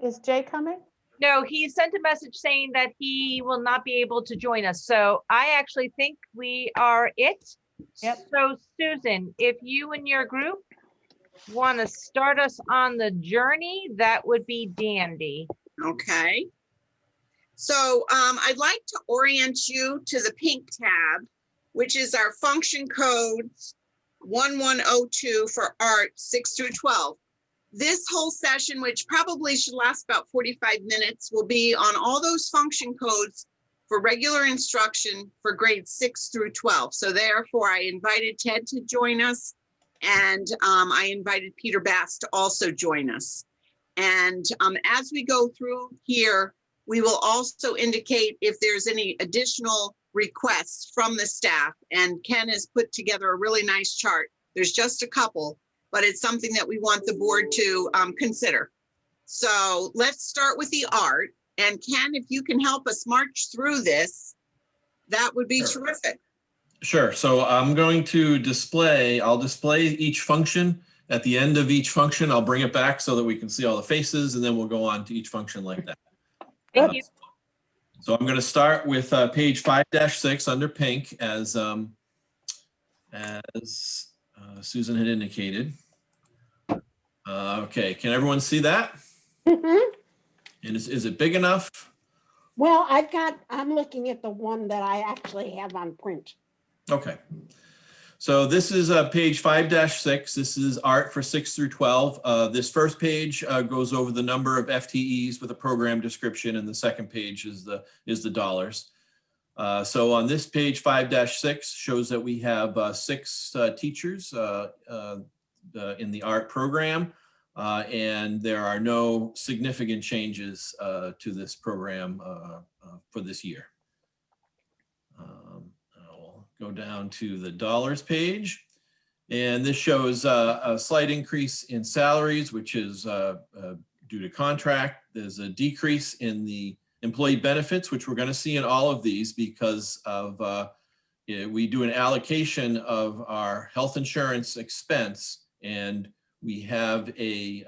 Is Jay coming? No, he sent a message saying that he will not be able to join us. So I actually think we are it. Yep. So Susan, if you and your group want to start us on the journey, that would be dandy. Okay. So I'd like to orient you to the pink tab, which is our function codes 1102 for art 6 through 12. This whole session, which probably should last about 45 minutes, will be on all those function codes for regular instruction for grades 6 through 12. So therefore, I invited Ted to join us, and I invited Peter Bass to also join us. And as we go through here, we will also indicate if there's any additional requests from the staff. And Ken has put together a really nice chart. There's just a couple, but it's something that we want the board to consider. So let's start with the art. And Ken, if you can help us march through this, that would be terrific. Sure. So I'm going to I'll display each function. At the end of each function, I'll bring it back so that we can see all the faces, and then we'll go on to each function like that. Thank you. So I'm going to start with page 5-6 under pink, as Susan had indicated. Okay, can everyone see that? Mm-hmm. And is it big enough? Well, I'm looking at the one that I actually have on print. Okay. So this is page 5-6. This is art for 6 through 12. This first page goes over the number of FTEs with a program description, and the second page is the dollars. So on this page 5-6 shows that we have 6 teachers in the art program, and there are no significant changes to this program for this year. I'll go down to the dollars page, and this shows a slight increase in salaries, which is due to contract. There's a decrease in the employee benefits, which we're going to see in all of these because of we do an allocation of our health insurance expense, and we have a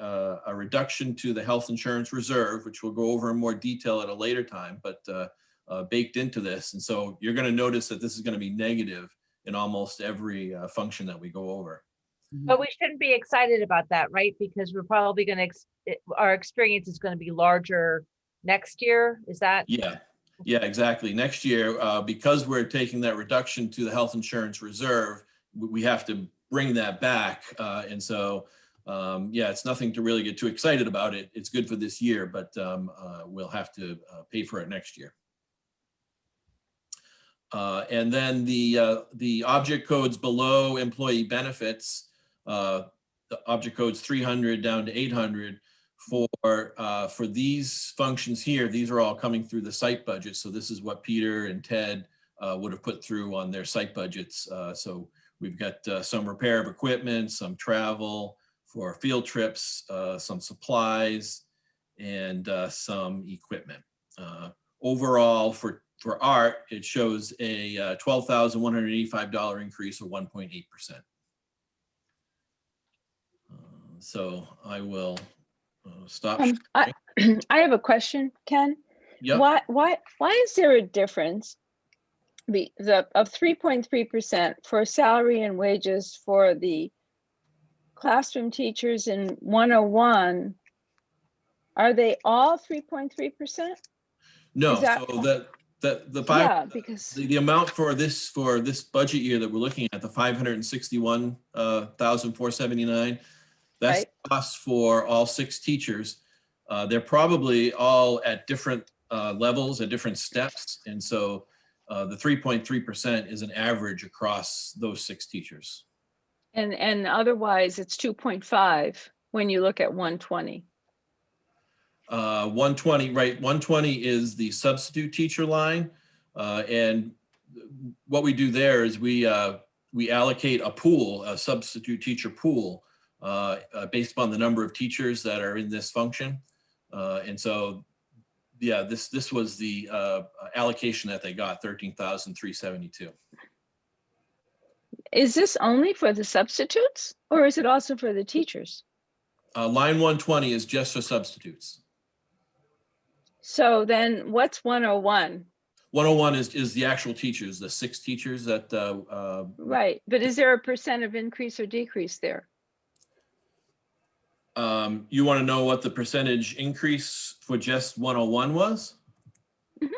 reduction to the health insurance reserve, which we'll go over in more detail at a later time, but baked into this. And so you're going to notice that this is going to be negative in almost every function that we go over. But we shouldn't be excited about that, right? Because we're probably going to, our experience is going to be larger next year. Is that? Yeah, exactly. Next year, because we're taking that reduction to the health insurance reserve, we have to bring that back. And so, yeah, it's nothing to really get too excited about it. It's good for this year, but we'll have to pay for it next year. And then the object codes below employee benefits, the object codes 300 down to 800 for these functions here. These are all coming through the site budget. So this is what Peter and Ted would have put through on their site budgets. So we've got some repair of equipment, some travel for field trips, some supplies, and some equipment. Overall, for art, it shows a $12,185 increase of 1.8%. So I will stop. I have a question, Ken. Yep. Why is there a difference of 3.3% for salary and wages for the classroom teachers in 101? Are they all 3.3%? No, so the amount for this budget year that we're looking at, the 561,479, that's right. the cost for all 6 teachers. They're probably all at different levels, at different steps, and so the 3.3% is an average across those 6 teachers. And otherwise, it's 2.5 when you look at 120. 120, right? 120 is the substitute teacher line, and what we do there is we allocate a pool, a substitute teacher pool, based upon the number of teachers that are in this function, and so yeah, this was the allocation that they got, 13,372. Is this only for the substitutes, or is it also for the teachers? Line 120 is just for substitutes. So then what's 101? 101 is the actual teachers, the 6 teachers that, Right, but is there a percent of increase or decrease there? you want to know what the percentage increase for just 101 was? Mhm.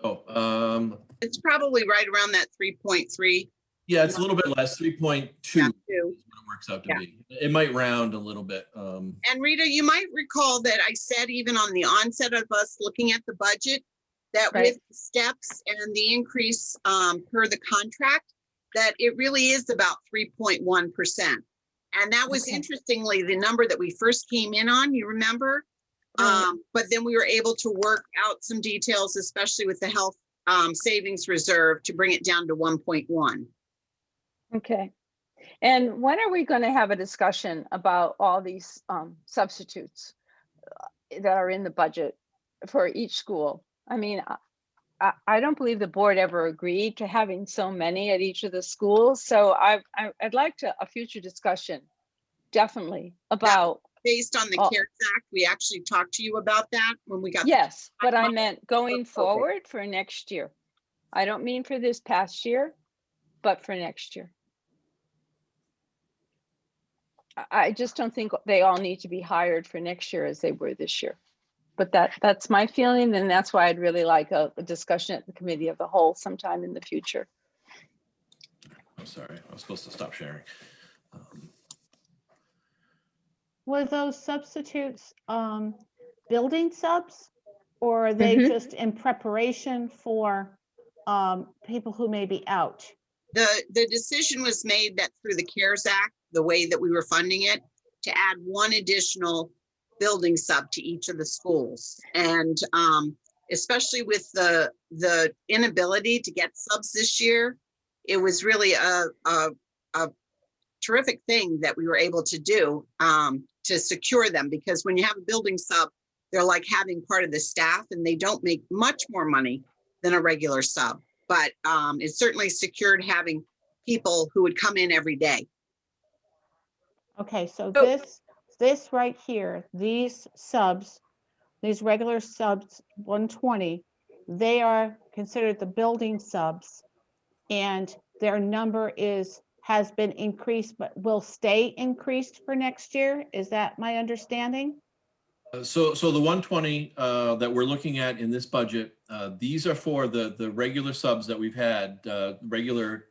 Oh, It's probably right around that 3.3. yeah, it's a little bit less, 3.2 Yeah, is too. what it works out to Yeah. be. It might round a little bit. And Rita, you might recall that I said even on the onset of us looking at the budget, that Right. with steps and the increase per the contract, that it really is about 3.1%. And that was Okay. interestingly the number that we first came in on, you remember? Right. But then we were able to work out some details, especially with the health savings reserve, to bring it down to 1.1. Okay. And when are we going to have a discussion about all these substitutes that are in the budget for each school? I mean, I don't believe the board ever agreed to having so many at each of the schools. So I'd like a future discussion, definitely, about, Based on the Oh. CARES Act, we actually talked to you about that when we got. the- yes, but I meant going Okay. forward for next year. I don't mean for this past year, but for next year. I just don't think they all need to be hired for next year as they were this year. But that's my feeling, and that's why I'd really like a discussion at the committee of the whole sometime in the future. I'm sorry, I was supposed to stop sharing. Were those substitutes building subs? Or are they Mhm. just in preparation for people who may be out? The decision was made that through the CARES Act, the way that we were funding it, to add one additional building sub to each of the schools. And especially with the inability to get subs this year, it was really a terrific thing that we were able to do to secure them. Because when you have a building sub, they're like having part of the staff, and they don't make much more money than a regular sub. But it certainly secured having people who would come in every day. Okay, so So- this right here, these subs, these regular subs, 120, they are considered the building subs. And their number has been increased, but will stay increased for next year. Is that my understanding? So the 120 that we're looking at in this budget, these are for the regular subs that we've had, regular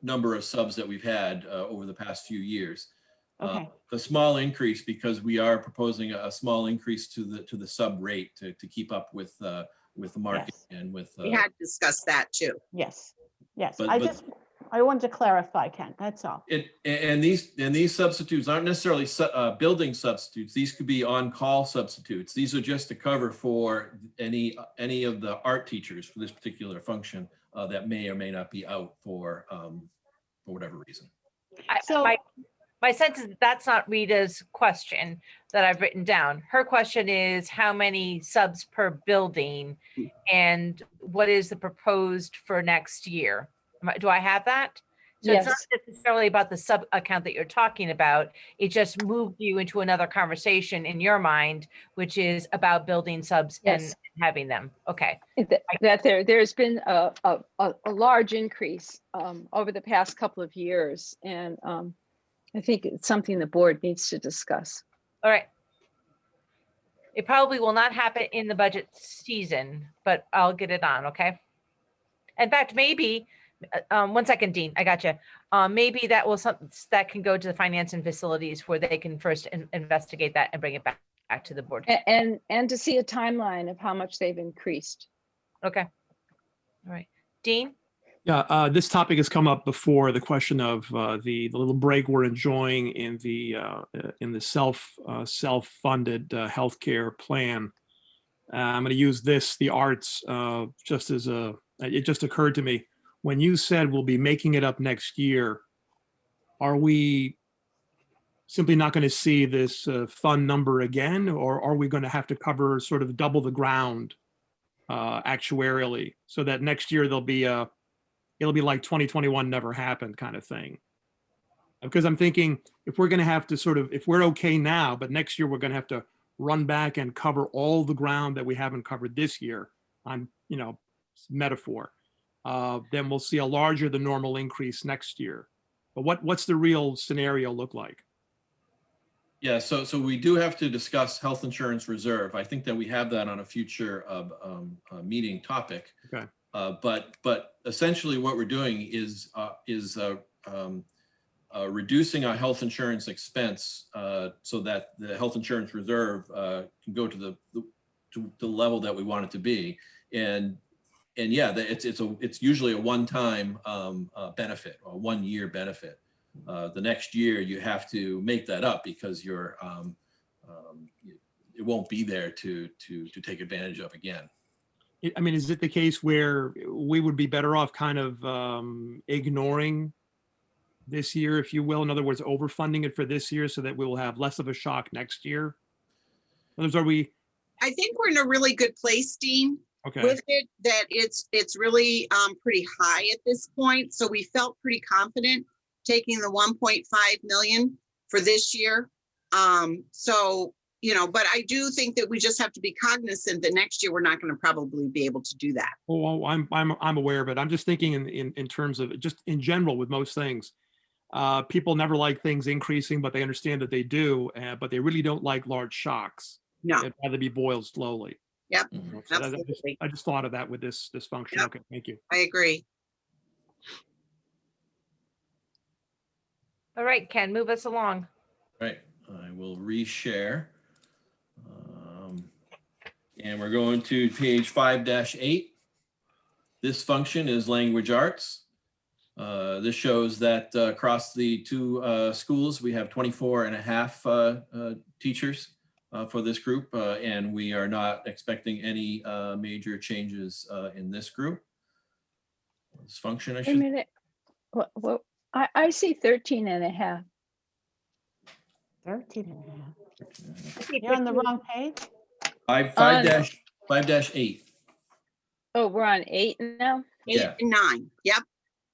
number of subs that we've had over the past few years. Okay, The small increase, because we are proposing a small increase to the sub rate to keep up with the market Yes. and with. We had discussed that too. yes, yes. But- I wanted to clarify, Ken, that's all. And these substitutes aren't necessarily building substitutes. These could be on-call substitutes. These are just to cover for any of the art teachers for this particular function that may or may not be out for whatever reason. So, My sense is that's not Rita's question that I've written down. Her question is how many subs per building and what is the proposed for next year? Do I have that? So it's not Yes. necessarily about the sub account that you're talking about. It just moved you into another conversation in your mind, which is about building subs and Yes. having them. Okay. That there's been a large increase over the past couple of years, and I think it's something the board needs to discuss. All right. It probably will not happen in the budget season, but I'll get it on, okay? In fact, maybe, 1 second, Dean, I got you. Maybe that can go to the finance and facilities where they can first investigate that and bring it back to the board. And to see a timeline of how much they've increased. Okay. All right. Dean? Yeah, this topic has come up before, the question of the little break we're enjoying in the self-funded healthcare plan. I'm going to use the arts, just as it just occurred to me. When you said we'll be making it up next year, are we simply not going to see this fund number again, or are we going to have to cover sort of double the ground actuarially, so that next year it'll be like 2021 never happened kind of thing? Because I'm thinking if we're going to have to if we're okay now, but next year we're going to have to run back and cover all the ground that we haven't covered this year, on, metaphor, then we'll see a larger than normal increase next year. But what's the real scenario look like? Yeah, so we do have to discuss health insurance reserve. I think that we have that on a future meeting topic. Okay. But essentially what we're doing is reducing our health insurance expense so that the health insurance reserve can go to the level that we want it to be. And yeah, it's usually a one-time benefit, or a 1-year benefit. The next year you have to make that up because it won't be there to take advantage of again. I mean, is it the case where we would be better off kind of ignoring this year, if you will? In other words, overfunding it for this year so that we will have less of a shock next year? In other words, are we? I think we're in a really good place, Dean, Okay. with it, that it's really pretty high at this point. So we felt pretty confident taking the 1.5 million for this year. So, but I do think that we just have to be cognizant that next year we're not going to probably be able to do that. Well, I'm aware of it. I'm just thinking in terms of just in general with most things. People never like things increasing, but they understand that they do, but they really don't like large shocks. No. They'd rather be boiled slowly. Yep. So Absolutely. I just thought of that with this function. Yep. Okay, thank you. I agree. All right, Ken, move us along. Right, I will reshare. And we're going to page 5-8. This function is language arts. This shows that across the two schools, we have 24 and a half teachers for this group, and we are not expecting any major changes in this group. This function, I Wait a should. minute. What, I see 13 and a half. 13 and a half. I see You're on the 15. wrong page? 5-8. Oh, we're on 8 now? 8 Yeah. and 9. Yep.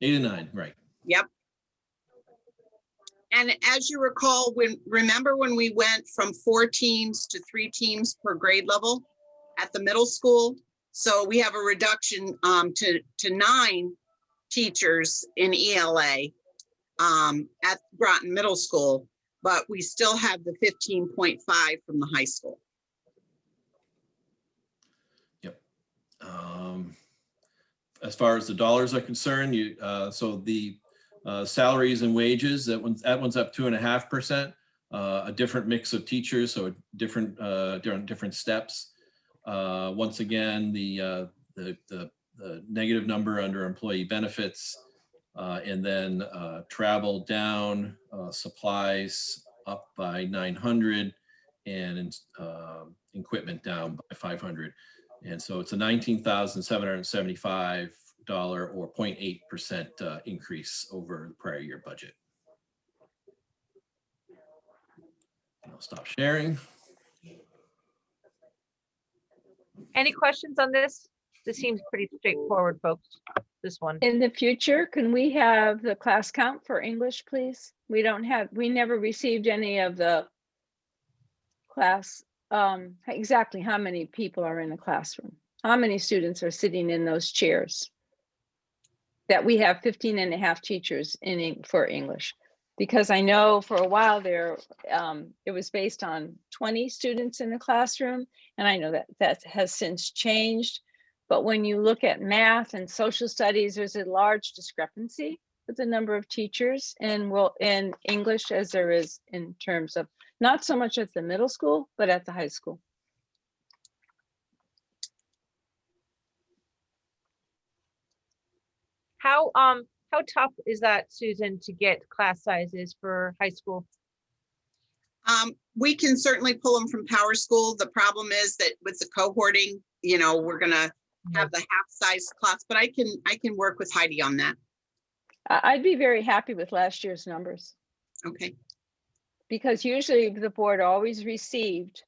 8 and 9, right. Yep. And as you recall, remember when we went from 4 teams to 3 teams per grade level at the middle school? So we have a reduction to 9 teachers in ELA at Groton Middle School, but we still have the 15.5 from the high school. Yep. As far as the dollars are concerned, so the salaries and wages, that one's up 2.5%. A different mix of teachers, so different steps. Once again, the negative number under employee benefits, and then travel down, supplies up by 900, and equipment down by 500. And so it's a $19,775 or 0.8% increase over the prior year budget. I'll stop sharing. Any questions on this? This seems pretty straightforward, folks, this one. In the future, can we have the class count for English, please? We never received any of the class, exactly how many people are in the classroom? How many students are sitting in those chairs? That we have 15 and a half teachers for English. Because I know for a while there, it was based on 20 students in the classroom. And I know that has since changed. But when you look at math and social studies, there's a large discrepancy with the number of teachers in English as there is in terms of not so much at the middle school, but at the high school. How tough is that, Susan, to get class sizes for high school? We can certainly pull them from Power School. The problem is that with the cohorting, we're gonna have the half-size class, but I can work with Heidi on that. I'd be very happy with last year's numbers. Okay. Because usually the board always received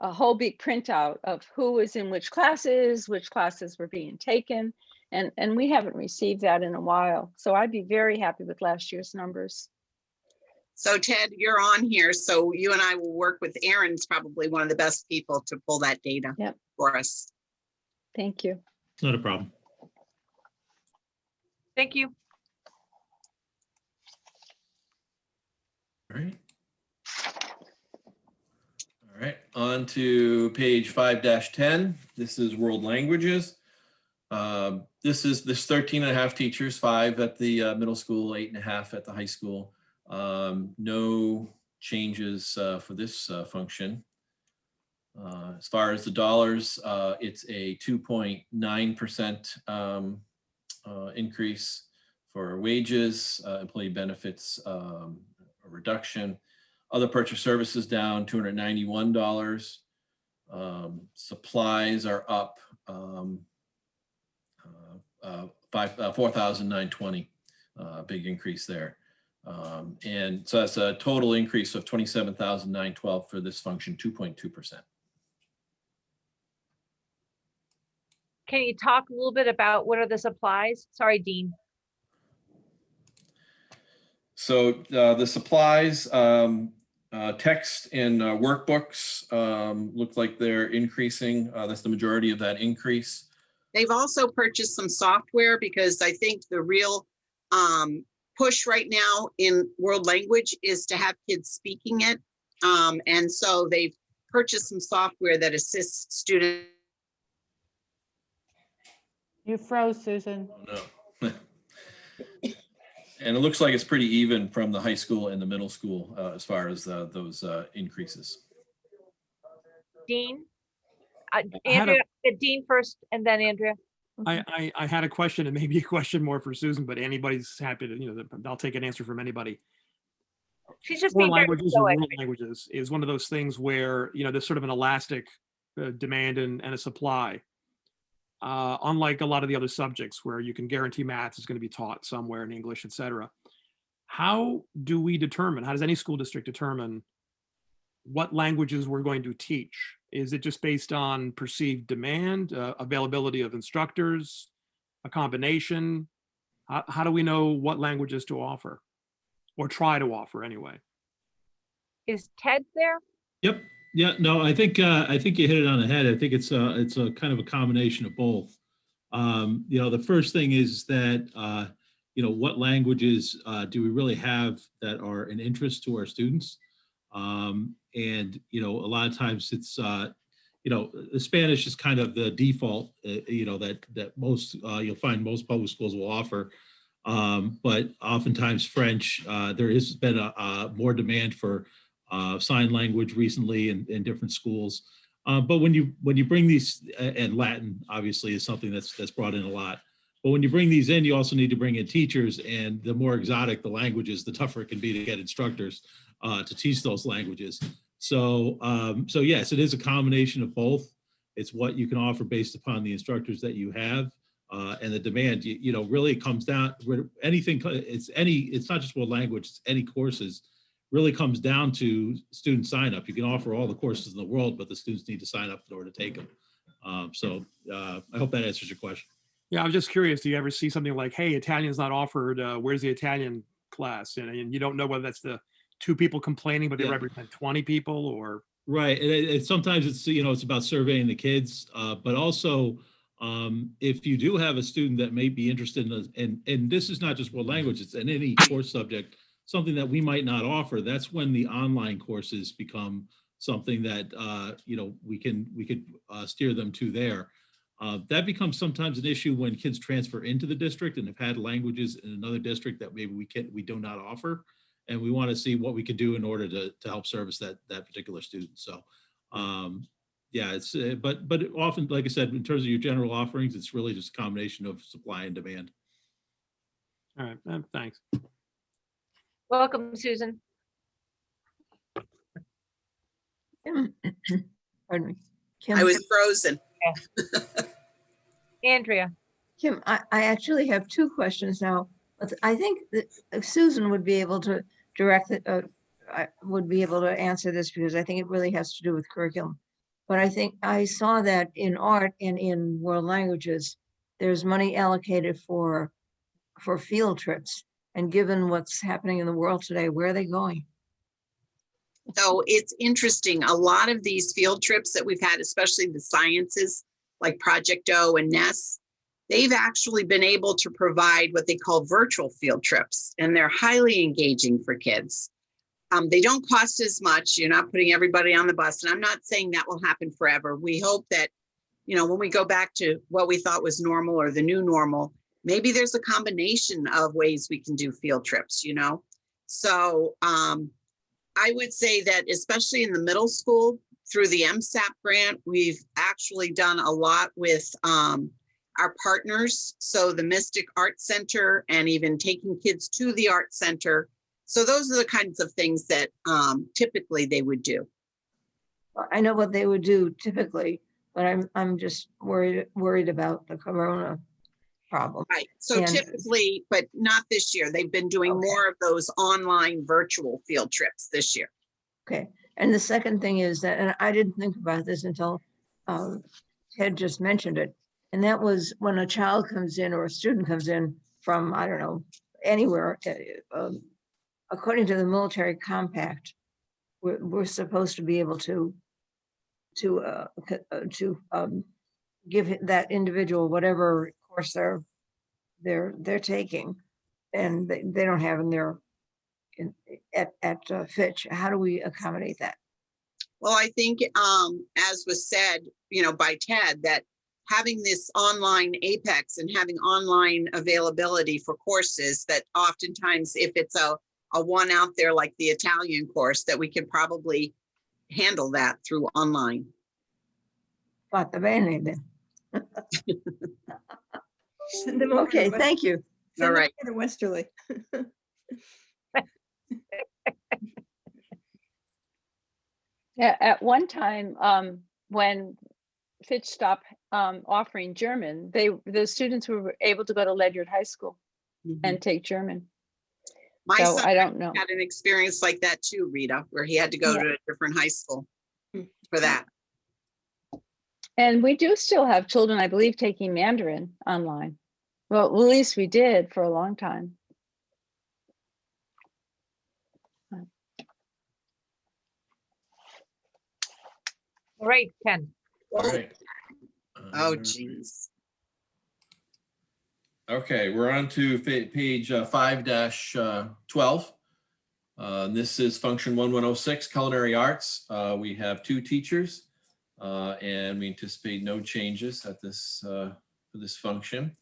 a whole big printout of who was in which classes were being taken. And we haven't received that in a while. So I'd be very happy with last year's numbers. So Ted, you're on here, so you and I will work with Aaron's probably one of the best people to pull that data Yep. for us. Thank you. It's not a problem. Thank you. All right. All right, on to page 5-10. This is world languages. This is 13 and a half teachers, 5 at the middle school, 8 and a half at the high school. No changes for this function. As far as the dollars, it's a 2.9% increase for wages, employee benefits, a reduction. Other purchase services down $291. Supplies are up $4,920. Big increase there. And so that's a total increase of $27,912 for this function, 2.2%. Can you talk a little bit about what are the supplies? Sorry, Dean. So the supplies, text and workbooks look like they're increasing. That's the majority of that increase. They've also purchased some software because I think the real push right now in world language is to have kids speaking it. And so they've purchased some software that assists students. You froze, Susan. Oh, no. And it looks like it's pretty even from the high school and the middle school as far as those increases. Dean? had a- Andrea, Dean first and then Andrea. I had a question, and maybe a question more for Susan, but anybody's happy to, I'll take an answer from anybody. She's just World being very languages or stoic. world languages is one of those things where, there's sort of an elastic demand and a supply. Unlike a lot of the other subjects where you can guarantee math is going to be taught somewhere in English, et cetera. How do we determine, how does any school district determine what languages we're going to teach? Is it just based on perceived demand, availability of instructors, a combination? How do we know what languages to offer or try to offer anyway? Is Ted there? Yep. Yeah, no, I think you hit it on the head. I think it's a kind of a combination of both. The first thing is that, what languages do we really have that are an interest to our students? And, a lot of times it's, the Spanish is kind of the default, that most, you'll find most public schools will offer. But oftentimes French, there has been a more demand for sign language recently in different schools. But when you bring these, and Latin obviously is something that's brought in a lot. But when you bring these in, you also need to bring in teachers, and the more exotic the languages, the tougher it can be to get instructors to teach those languages. So yes, it is a combination of both. It's what you can offer based upon the instructors that you have, and the demand. Really comes down anything. It's not just world language. It's any courses. Really comes down to student sign up. You can offer all the courses in the world, but the students need to sign up in order to take them. I hope that answers your question. Yeah, I was just curious. Do you ever see something like, hey, Italian's not offered, where's the Italian class? And you don't know whether that's the 2 people complaining, but they represent 20 people or. Right. And sometimes it's, it's about surveying the kids, but also if you do have a student that may be interested in, and this is not just world language, it's in any course subject, something that we might not offer, that's when the online courses become something that, we could steer them to there. That becomes sometimes an issue when kids transfer into the district and have had languages in another district that maybe we do not offer. And we want to see what we can do in order to help service that particular student. So, it's, but often, like I said, in terms of your general offerings, it's really just a combination of supply and demand. All right, thanks. Welcome, Susan. Pardon me. I Kim, was frozen. Andrea. Kim, I actually have 2 questions now. But I think that Susan would be able to direct it, would be able to answer this because I think it really has to do with curriculum. But I think I saw that in art and in world languages, there's money allocated for field trips. And given what's happening in the world today, where are they going? So it's interesting. A lot of these field trips that we've had, especially the sciences like Project O and NESS, they've actually been able to provide what they call virtual field trips, and they're highly engaging for kids. They don't cost as much. You're not putting everybody on the bus. And I'm not saying that will happen forever. We hope that, you know, when we go back to what we thought was normal or the new normal, maybe there's a combination of ways we can do field trips, you know? So I would say that especially in the middle school through the MSAP grant, we've actually done a lot with our partners. So the Mystic Art Center and even taking kids to the art center. So those are the kinds of things that typically they would do. Well, I know what they would do typically, but I'm just worried about the corona problem. Right. So And- typically, but not this year. They've been doing Okay. more of those online virtual field trips this year. Okay, and the second thing is that, and I didn't think about this until Ted just mentioned it, and that was when a child comes in or a student comes in from, I don't know, anywhere, according to the military compact, we're supposed to be able to give that individual whatever course they're taking, and they don't have in their at Fitch. How do we accommodate that? Well, I think, as was said, you know, by Ted, that having this online Apex and having online availability for courses, that oftentimes if it's a one out there like the Italian course, that we can probably handle that through online. Fatta bene then. Send them over to Okay, West- thank you. send them right. over to Westerly. Yeah, at one time, when Fitch stopped offering German, the students were able to go to Ledyard High School and take German. My So son I don't know. had an experience like that too, Rita, where he had to go Yeah. to a different high school Hmm. for that. And we do still have children, I believe, taking Mandarin online. Well, at least we did for a long time. All right, Ken. All right. Oh, geez. Okay, we're on to page 5-12. This is function 1106, culinary arts. We have 2 teachers, and we anticipate no changes at this for this function.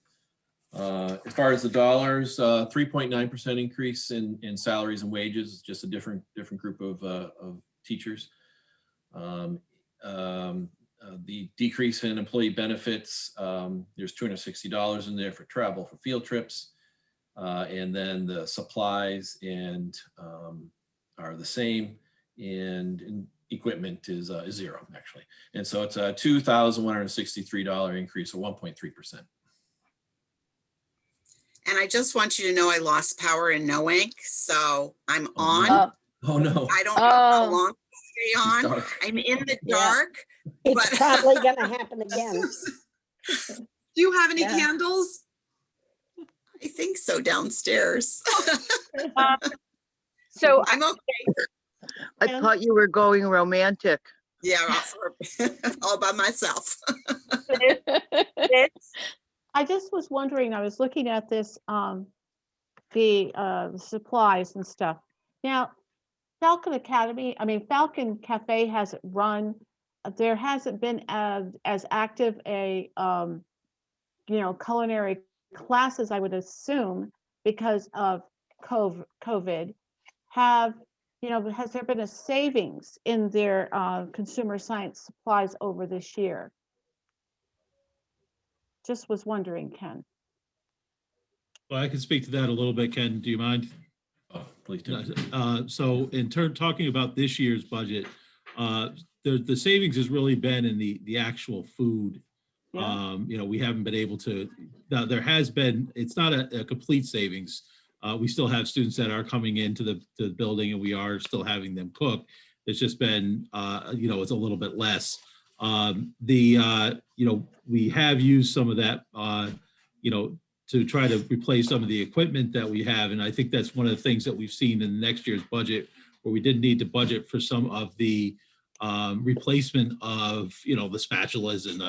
As far as the dollars, 3.9% increase in salaries and wages, just a different group of teachers. The decrease in employee benefits, there's $260 in there for travel for field trips. And then the supplies and are the same, and equipment is 0 actually. And so it's a $2,163 increase, or 1.3%. And I just want you to know I lost power in No Ink, so I'm Oh, on. no. Oh no. I don't know how Oh. long to stay It's on. dark. I'm in the Yeah. dark. It's But- probably gonna happen again. Do you have any Yeah. candles? I think so, downstairs. So I'm okay. I And- thought you were going romantic. Yeah, all by myself. I just was wondering, I was looking at this, the supplies and stuff. Now, Falcon Cafe hasn't run, there hasn't been as active a, culinary classes, I would assume, because of COVID. Has there been a savings in their consumer science supplies over this year? Just was wondering, Ken. Well, I can speak to that a little bit, Ken. Do you mind? Oh, please do. So in talking about this year's budget, the savings has really been in the actual food. Yeah. We haven't been able to, now there has been, it's not a complete savings. We still have students that are coming into the building, and we are still having them cook. It's just been, it's a little bit less. We have used some of that, to try to replace some of the equipment that we have. And I think that's one of the things that we've seen in next year's budget, where we didn't need to budget for some of the replacement of, the spatulas and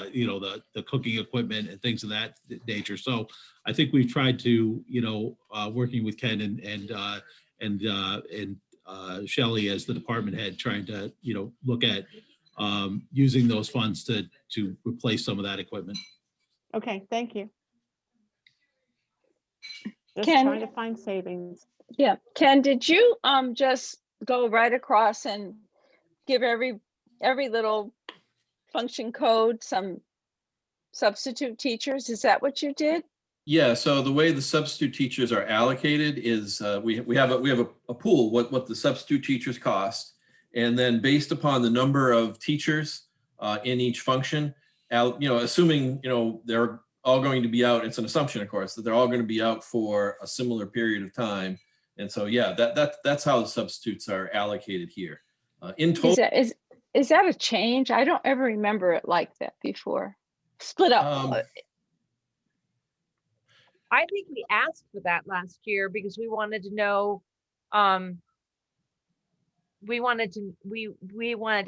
the cooking equipment and things of that nature. So I think we've tried to, working with Ken and Shelley as the department head, trying to, look at using those funds to replace some of that equipment. Okay, thank you. Just Ken? trying to find savings. Yeah, Ken, did you just go right across and give every little function code some substitute teachers? Is that what you did? Yeah, so the way the substitute teachers are allocated is we have a pool, what the substitute teachers cost. And then based upon the number of teachers in each function, assuming, they're all going to be out, it's an assumption, of course, that they're all going to be out for a similar period of time. And so, yeah, that's how the substitutes are allocated here. In total. Is that a change? I don't ever remember it like that before. Split up. I think we asked for that last year because we wanted to know, we wanted to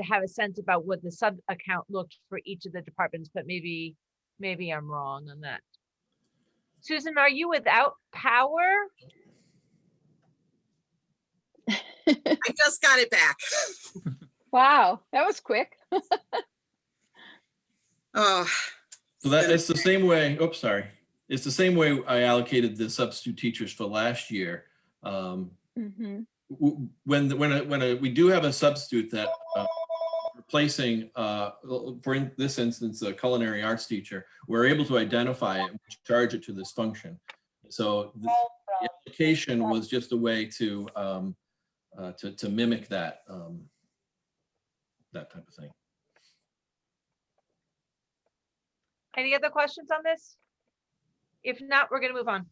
have a sense about what the sub account looked for each of the departments, but maybe I'm wrong on that. Susan, are you without power? I just got it back. Wow, that was quick. Oh. So it's the same way. Oops, sorry. It's the same way I allocated the substitute teachers for last year. Mm-hmm. When we do have a substitute that replacing, for this instance, a culinary arts teacher, we're able to identify it and charge it to this function. So the application was just a way to mimic that that type of thing. Any other questions on this? If not, we're going to move on.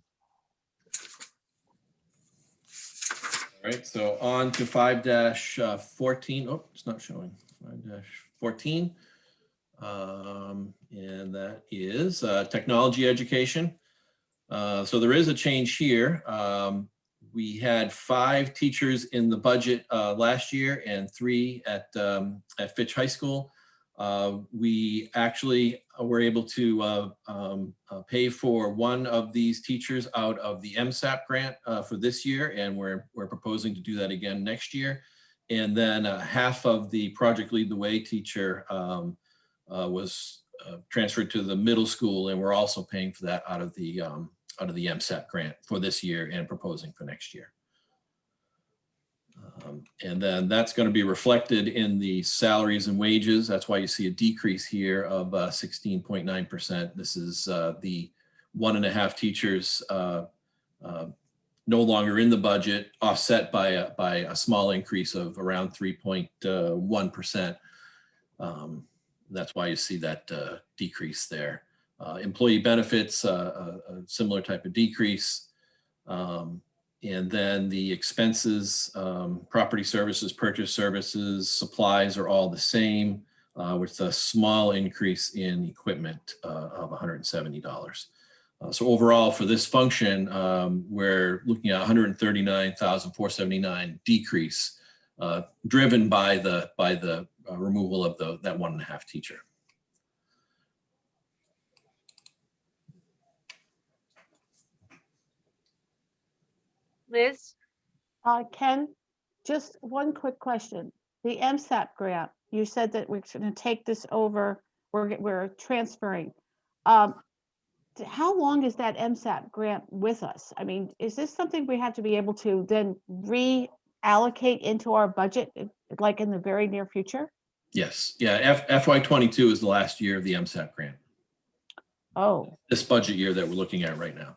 All right, so on to 5-14. Oh, it's not showing. 5-14. And that is technology education. So there is a change here. We had 5 teachers in the budget last year and 3 at Fitch High School. We actually were able to pay for one of these teachers out of the MSAP grant for this year, and we're proposing to do that again next year. And then half of the Project Lead the Way teacher was transferred to the middle school, and we're also paying for that out of the MSAP grant for this year and proposing for next year. And then that's going to be reflected in the salaries and wages. That's why you see a decrease here of 16.9%. This is the 1.5 teachers no longer in the budget, offset by a small increase of around 3.1%. That's why you see that decrease there. Employee benefits, a similar type of decrease. And then the expenses, property services, purchase services, supplies are all the same, with a small increase in equipment of $170. So overall for this function, we're looking at $139,479 decrease, driven by the removal of that 1.5 teacher. Liz? Ken, just one quick question. The MSAP grant, you said that we're going to take this over, we're transferring. How long is that MSAP grant with us? I mean, is this something we have to be able to then reallocate into our budget, like in the very near future? Yes, yeah, FY22 is the last year of the MSAP grant. Oh. This budget year that we're looking at right now.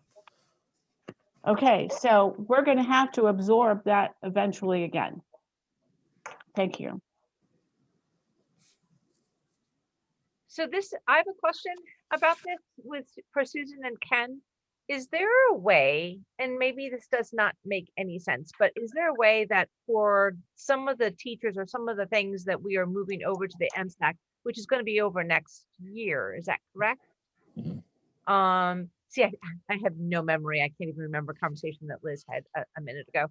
Okay, so we're going to have to absorb that eventually again. Thank you. So I have a question about this for Susan and Ken. Is there a way, and maybe this does not make any sense, but is there a way that for some of the teachers or some of the things that we are moving over to the MSAC, which is going to be over next year, is that correct? Mm-hmm. See, I have no memory. I can't even remember a conversation that Liz had a minute ago.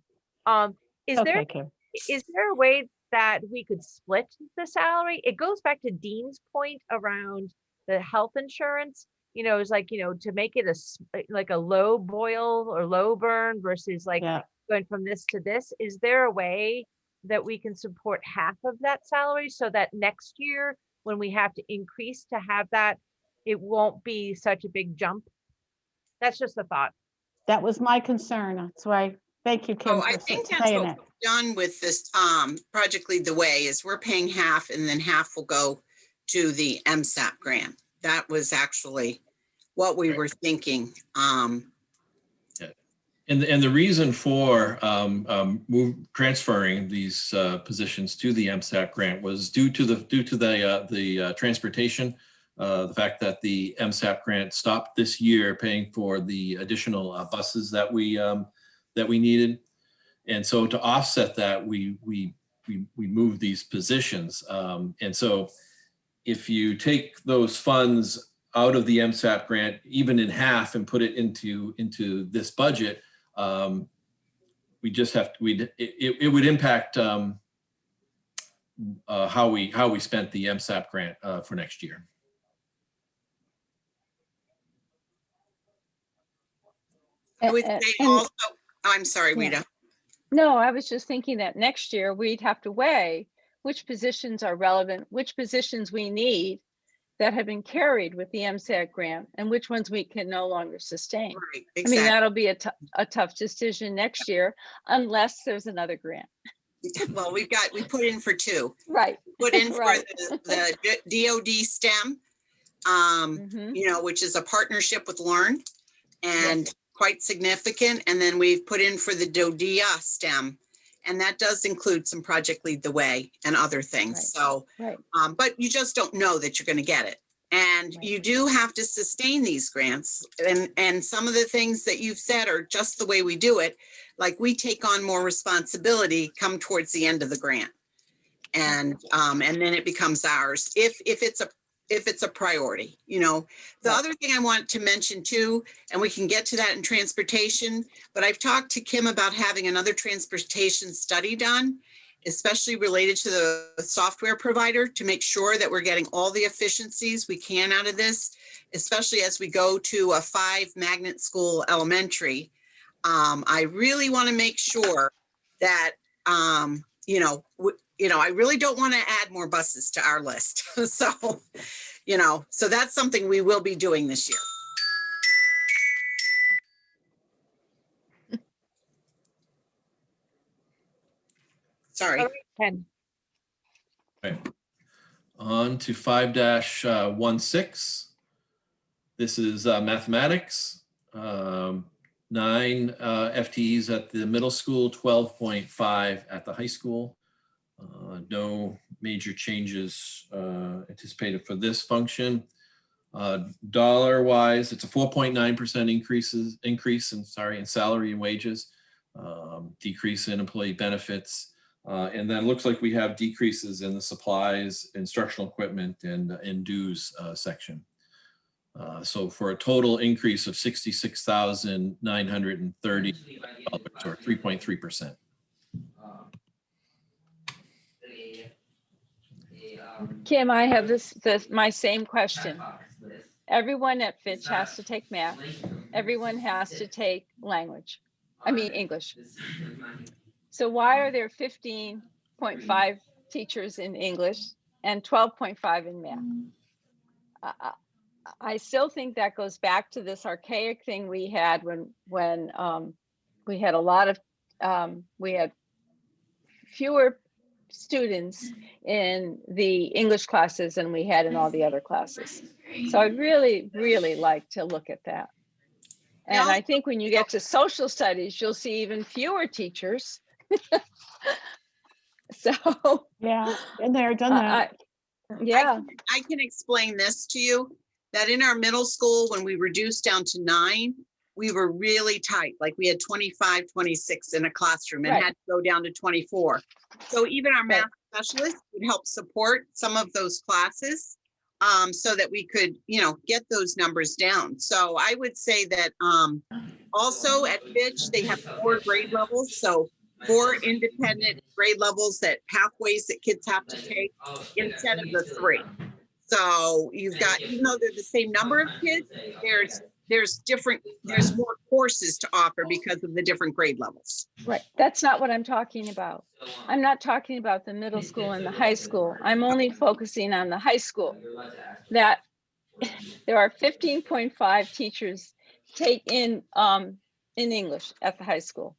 Is there Okay, Kim. is there a way that we could split the salary? It goes back to Dean's point around the health insurance. It's like, to make it like a low boil or low burn versus like Yeah. going from this to this. Is there a way that we can support half of that salary so that next year when we have to increase to have that, it won't be such a big jump? That's just a thought. That was my concern. That's why, thank you, Kim, Oh, I for think that's saying what it. we've done with this Project Lead the Way is we're paying half and then half will go to the MSAP grant. That was actually what we were thinking. And the reason for transferring these positions to the MSAP grant was due to the transportation, the fact that the MSAP grant stopped this year paying for the additional buses that we needed, and so to offset that, we moved these positions, and so if you take those funds out of the MSAP grant, even in half, and put it into this budget. We just have to, it would impact how we spent the MSAP grant for next year. I would say also, I'm sorry, Yeah. Rita. No, I was just thinking that next year we'd have to weigh which positions are relevant, which positions we need that have been carried with the MSAC grant, and which ones we can no longer sustain. Right, I mean, exactly. that'll be a tough decision next year, unless there's another grant. Well, we put in for two. Right. Put in for Right. the DOD STEM, Mhm. which is a partnership with Learn and quite significant. And then we've put in for the DODIA STEM. And that does include some Project Lead the Way and other things. Right. So, Right. but you just don't know that you're going to get it. And Right. you do have to sustain these grants. And some of the things that you've said are just the way we do it. Like we take on more responsibility come towards the end of the grant. And then it becomes ours if it's a priority. The Right. other thing I want to mention too, and we can get to that in transportation, but I've talked to Kim about having another transportation study done, especially related to the software provider, to make sure that we're getting all the efficiencies we can out of this, especially as we go to a 5 magnet school elementary. I really want to make sure that, I really don't want to add more buses to our list. So, so that's something we will be doing this year. Sorry. All right, Ken. Okay. On to 5-16. This is mathematics. 9 FTEs at the middle school, 12.5 at the high school. No major changes anticipated for this function. Dollar wise, it's a 4.9% increase in salary and wages, decrease in employee benefits. And then it looks like we have decreases in the supplies, instructional equipment, and dues section. So for a total increase of $66,930, or 3.3%. Kim, I have my same question. Everyone at Fitch has to take math. Everyone has to take English. So why are there 15.5 teachers in English and 12.5 in math? I still think that goes back to this archaic thing we had when we had we had fewer students in the English classes than we had in all the other classes. So I really, really like to look at that. And I think when you get to social studies, you'll see even fewer teachers. So Yeah, and they're done that. I can explain this to you, that in our middle school, when we reduced down to 9, we were really tight. Like we had 25, 26 in a classroom and had to go down to 24. So even our math specialists would help support some of those classes. so that we could, get those numbers down. So I would say that also at Fitch, they have 4 grade levels. So 4 independent grade levels, that pathways that kids have to take instead of the 3. So you've got, even though they're the same number of kids, there's more courses to offer because of the different grade levels. Right, that's not what I'm talking about. I'm not talking about the middle school and the high school. I'm only focusing on the high school. That there are 15.5 teachers take in English at the high school.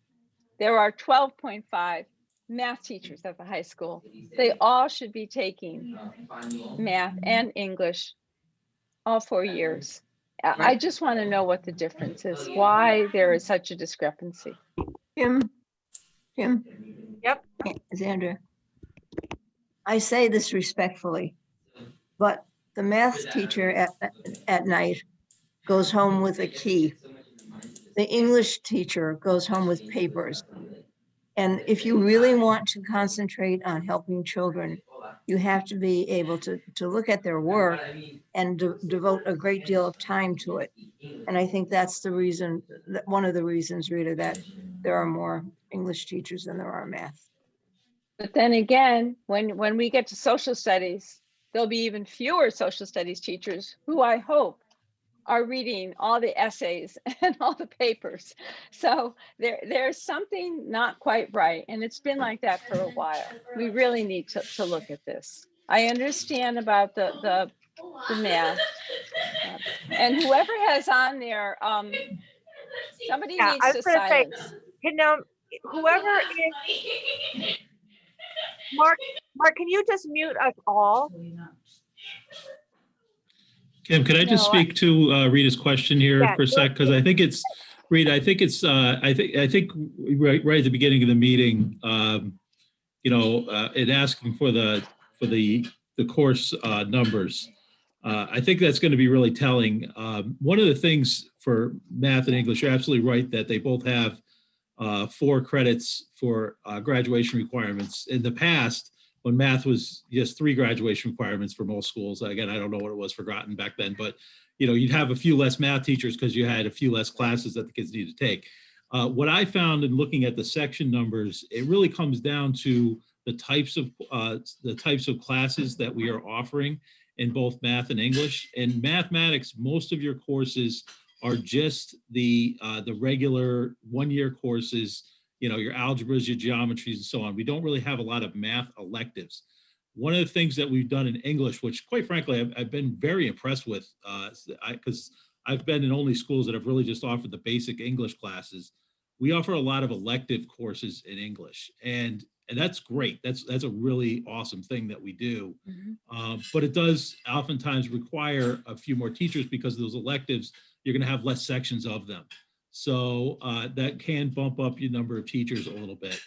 There are 12.5 math teachers at the high school. They all should be taking math and English all 4 years. I just want to know what the difference is, why there is such a discrepancy. Kim? Yep. Sandra, I say this respectfully, but the math teacher at night goes home with a key. The English teacher goes home with papers. And if you really want to concentrate on helping children, you have to be able to look at their work and devote a great deal of time to it. And I think that's the reason, one of the reasons, Rita, that there are more English teachers than there are math. But then again, when we get to social studies, there'll be even fewer social studies teachers who I hope are reading all the essays and all the papers. So there's something not quite right. And it's been like that for a while. We really need to look at this. I understand about the math. And whoever has on there, somebody Yeah, needs I to was gonna say, silence. whoever is, Mark, can you just mute us all? Kim, could I just No, speak to Rita's question here Yeah, for a sec? Because I think it's, Rita, I think right at the beginning of the meeting, in asking for the course numbers, I think that's going to be really telling. One of the things for math and English, you're absolutely right that they both have 4 credits for graduation requirements. In the past, when math was just 3 graduation requirements for most schools, again, I don't know what it was for Groton back then, but you'd have a few less math teachers because you had a few less classes that the kids needed to take. What I found in looking at the section numbers, it really comes down to the types of classes that we are offering in both math and English. In mathematics, most of your courses are just the regular 1-year courses, your algebras, your geometries, and so on. We don't really have a lot of math electives. One of the things that we've done in English, which quite frankly, I've been very impressed with, because I've been in only schools that have really just offered the basic English classes. We offer a lot of elective courses in English, and that's great. That's a really awesome thing that we do. But it does oftentimes require a few more teachers because those electives, you're going to have less sections of them. So that can bump up your number of teachers a little bit.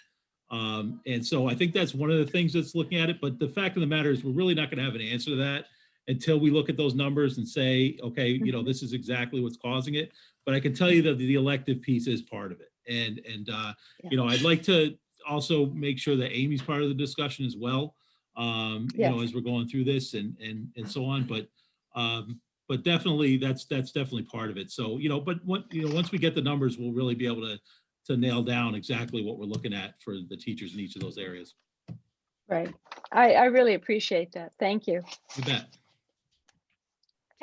And so I think that's one of the things that's looking at it. But the fact of the matter is we're really not going to have an answer to that until we look at those numbers and say, okay, this is exactly what's causing it. But I can tell you that the elective piece is part of it. And I'd like to also make sure that Amy's part of the discussion as well, as we're going through this and so on. But definitely that's definitely part of it. So, but once we get the numbers, we'll really be able to nail down exactly what we're looking at for the teachers in each of those areas. Right. I really appreciate that. Thank you. You bet.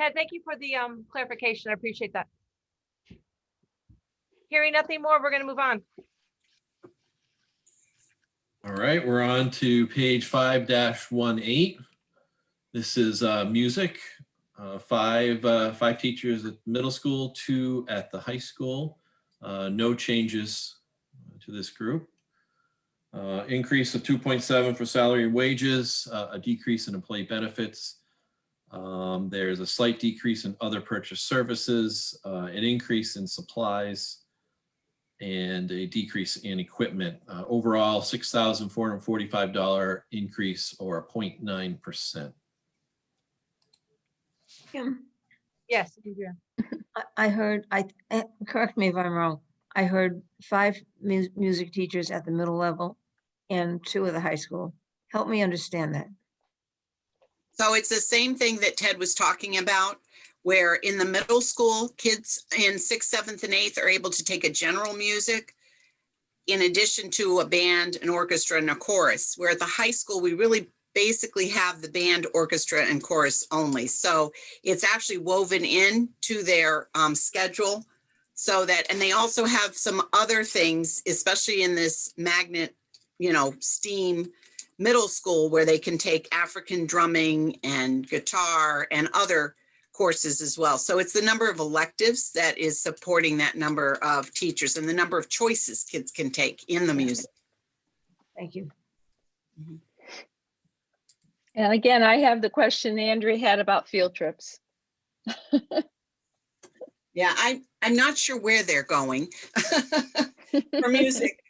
Ted, thank you for the clarification. I appreciate that. Hearing nothing more, we're going to move on. All right, we're on to page 5-18. This is music. 5 teachers at middle school, 2 at the high school. No changes to this group. Increase of 2.7 for salary and wages, a decrease in employee benefits. There's a slight decrease in other purchase services, an increase in supplies, and a decrease in equipment. Overall, $6,445 increase, or a 0.9%. Kim, Yes, Adrian. I heard, correct me if I'm wrong, I heard 5 music teachers at the middle level and 2 at the high school. Help me understand that. So it's the same thing that Ted was talking about, where in the middle school, kids in 6th, 7th, and 8th are able to take a general music in addition to a band, an orchestra, and a chorus, where at the high school, we really basically have the band, orchestra, and chorus only. So it's actually woven in to their schedule so that, and they also have some other things, especially in this magnet, STEAM middle school, where they can take African drumming and guitar and other courses as well. So it's the number of electives that is supporting that number of teachers and the number of choices kids can take in the music. Thank you. And again, I have the question Andrea had about field trips. Yeah, I'm not sure where they're going for music,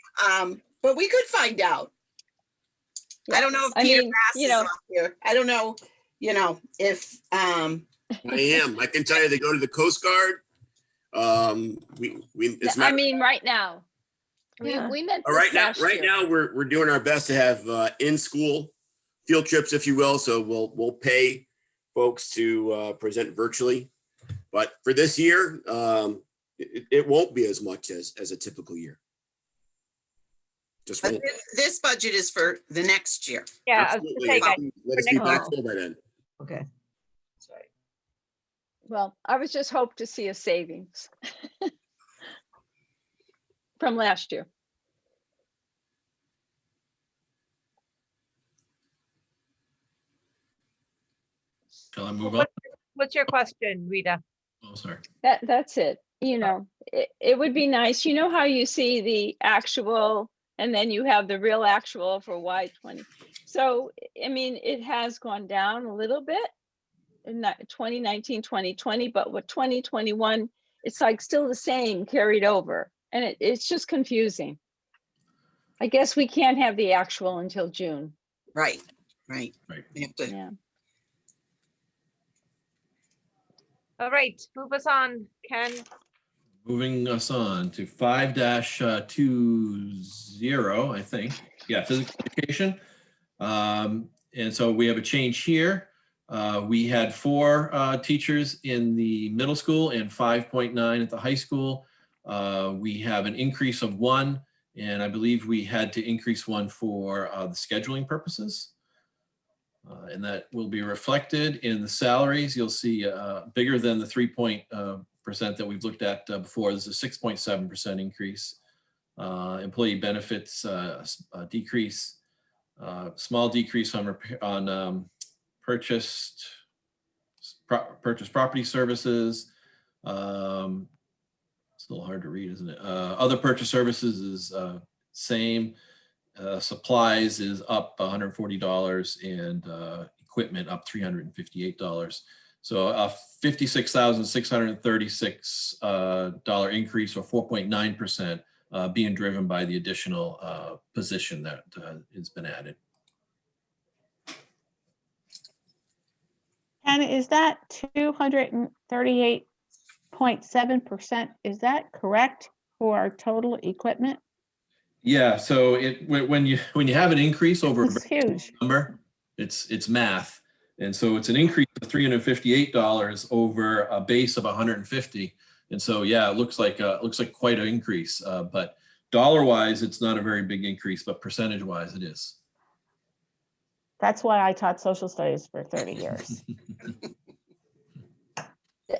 but we could find out. I don't know if Peter Bass is up here. I don't know, if I am. I can tell you they go to the Coast Guard. It's I mean, right now. Yeah. We meant right this now. last Right year. now, we're doing our best to have in-school field trips, if you will. So we'll pay folks to present virtually. But for this year, it won't be as much as a typical year. Just but won't. this budget is for the next year. Yeah, I was gonna say, guys, Let us for be next back year. full by then. Okay. Well, I was just hoped to see a savings from last year. Shall I move on? what's your question, Rita? Oh, sorry. That's it. It would be nice. You know how you see the actual and then you have the real actual for Y20. So, I mean, it has gone down a little bit in 2019, 2020, but with 2021, it's like still the same carried over. And it's just confusing. I guess we can't have the actual until June. Right. Right. We have to. Yeah. All right, move us on, Ken. Moving us on to 5-20, I think. Yeah, physical education. And so we have a change here. We had 4 teachers in the middle school and 5.9 at the high school. We have an increase of 1, and I believe we had to increase 1 for the scheduling purposes. And that will be reflected in the salaries. You'll see bigger than the 3% that we've looked at before. This is a 6.7% increase. Employee benefits decrease, small decrease on purchased property services. It's a little hard to read, isn't it? Other purchase services is same. Supplies is up $140 and equipment up $358. So a $56,636 increase, or 4.9%, being driven by the additional position that has been added. And is that 238.7%? Is that correct for our total equipment? Yeah, so when you have an increase over a It's huge. number, it's math, and so it's an increase of $358 over a base of 150, and so yeah, it looks like quite an increase, but dollar-wise, it's not a very big increase, but percentage-wise, it is. That's why I taught social studies for 30 years.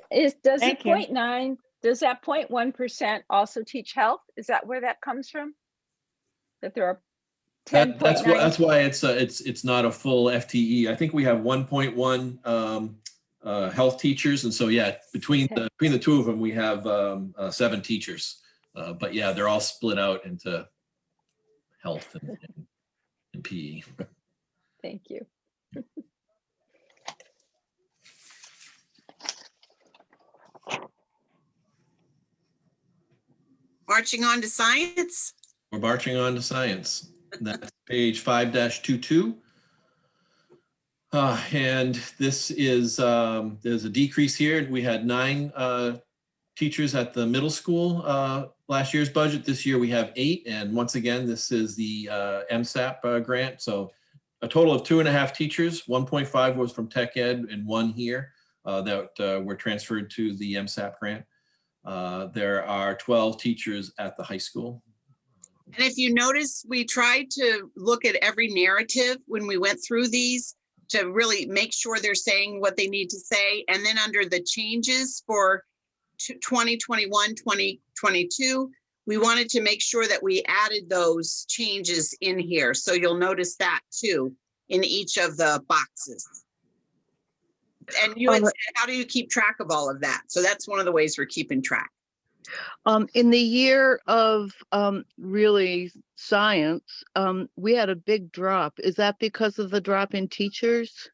Does Thank it you. 0.9, does that 0.1% also teach health? Is that where that comes from? That there are 10.9? That's why it's not a full FTE. I think we have 1.1 health teachers, and so yeah, between the two of them, we have 7 teachers. But yeah, they're all split out into health and PE. Thank you. Marching on to science. We're marching on to science. That's page 5-22. And this is, there's a decrease here. We had 9 teachers at the middle school last year's budget. This year we have 8. And once again, this is the MSAP grant. So a total of 2.5 teachers. 1.5 was from tech ed and 1 here that were transferred to the MSAP grant. There are 12 teachers at the high school. And if you notice, we tried to look at every narrative when we went through these to really make sure they're saying what they need to say. And then under the changes for 2021, 2022, we wanted to make sure that we added those changes in here. So you'll notice that too in each of the boxes. And you had said, how do you keep track of all of that? So that's one of the ways we're keeping track. In the year of really science, we had a big drop. Is that because of the drop in teachers?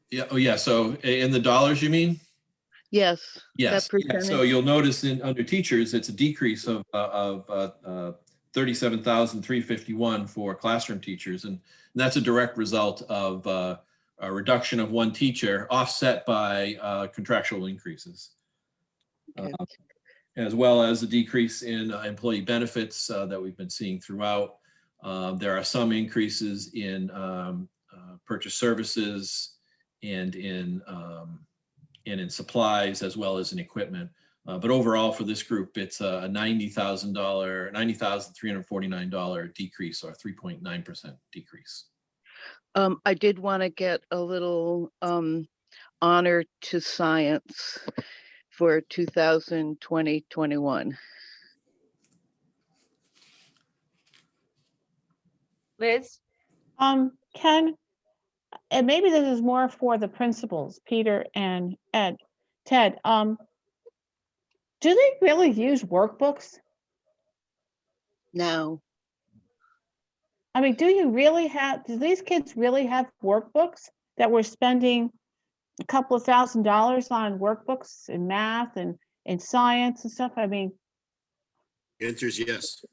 Yeah. Oh, yeah. So in the dollars, you mean? Yes. Yes. That Yeah. So percentage. you'll notice under teachers, it's a decrease of 37,351 for classroom teachers, and that's a direct result of a reduction of 1 teacher offset by contractual increases. Okay. As well as a decrease in employee benefits that we've been seeing throughout. There are some increases in purchase services and in supplies as well as in equipment. But overall for this group, it's a $90,349 decrease, or 3.9% decrease. I did want to get a little honor to science for 2020-21. Liz? Ken, and maybe this is more for the principals, Peter and Ed, Ted, do they really use workbooks? No. I mean, do these kids really have workbooks that we're spending a couple of $1,000s on workbooks in math and in science and stuff? I mean, Answer is yes.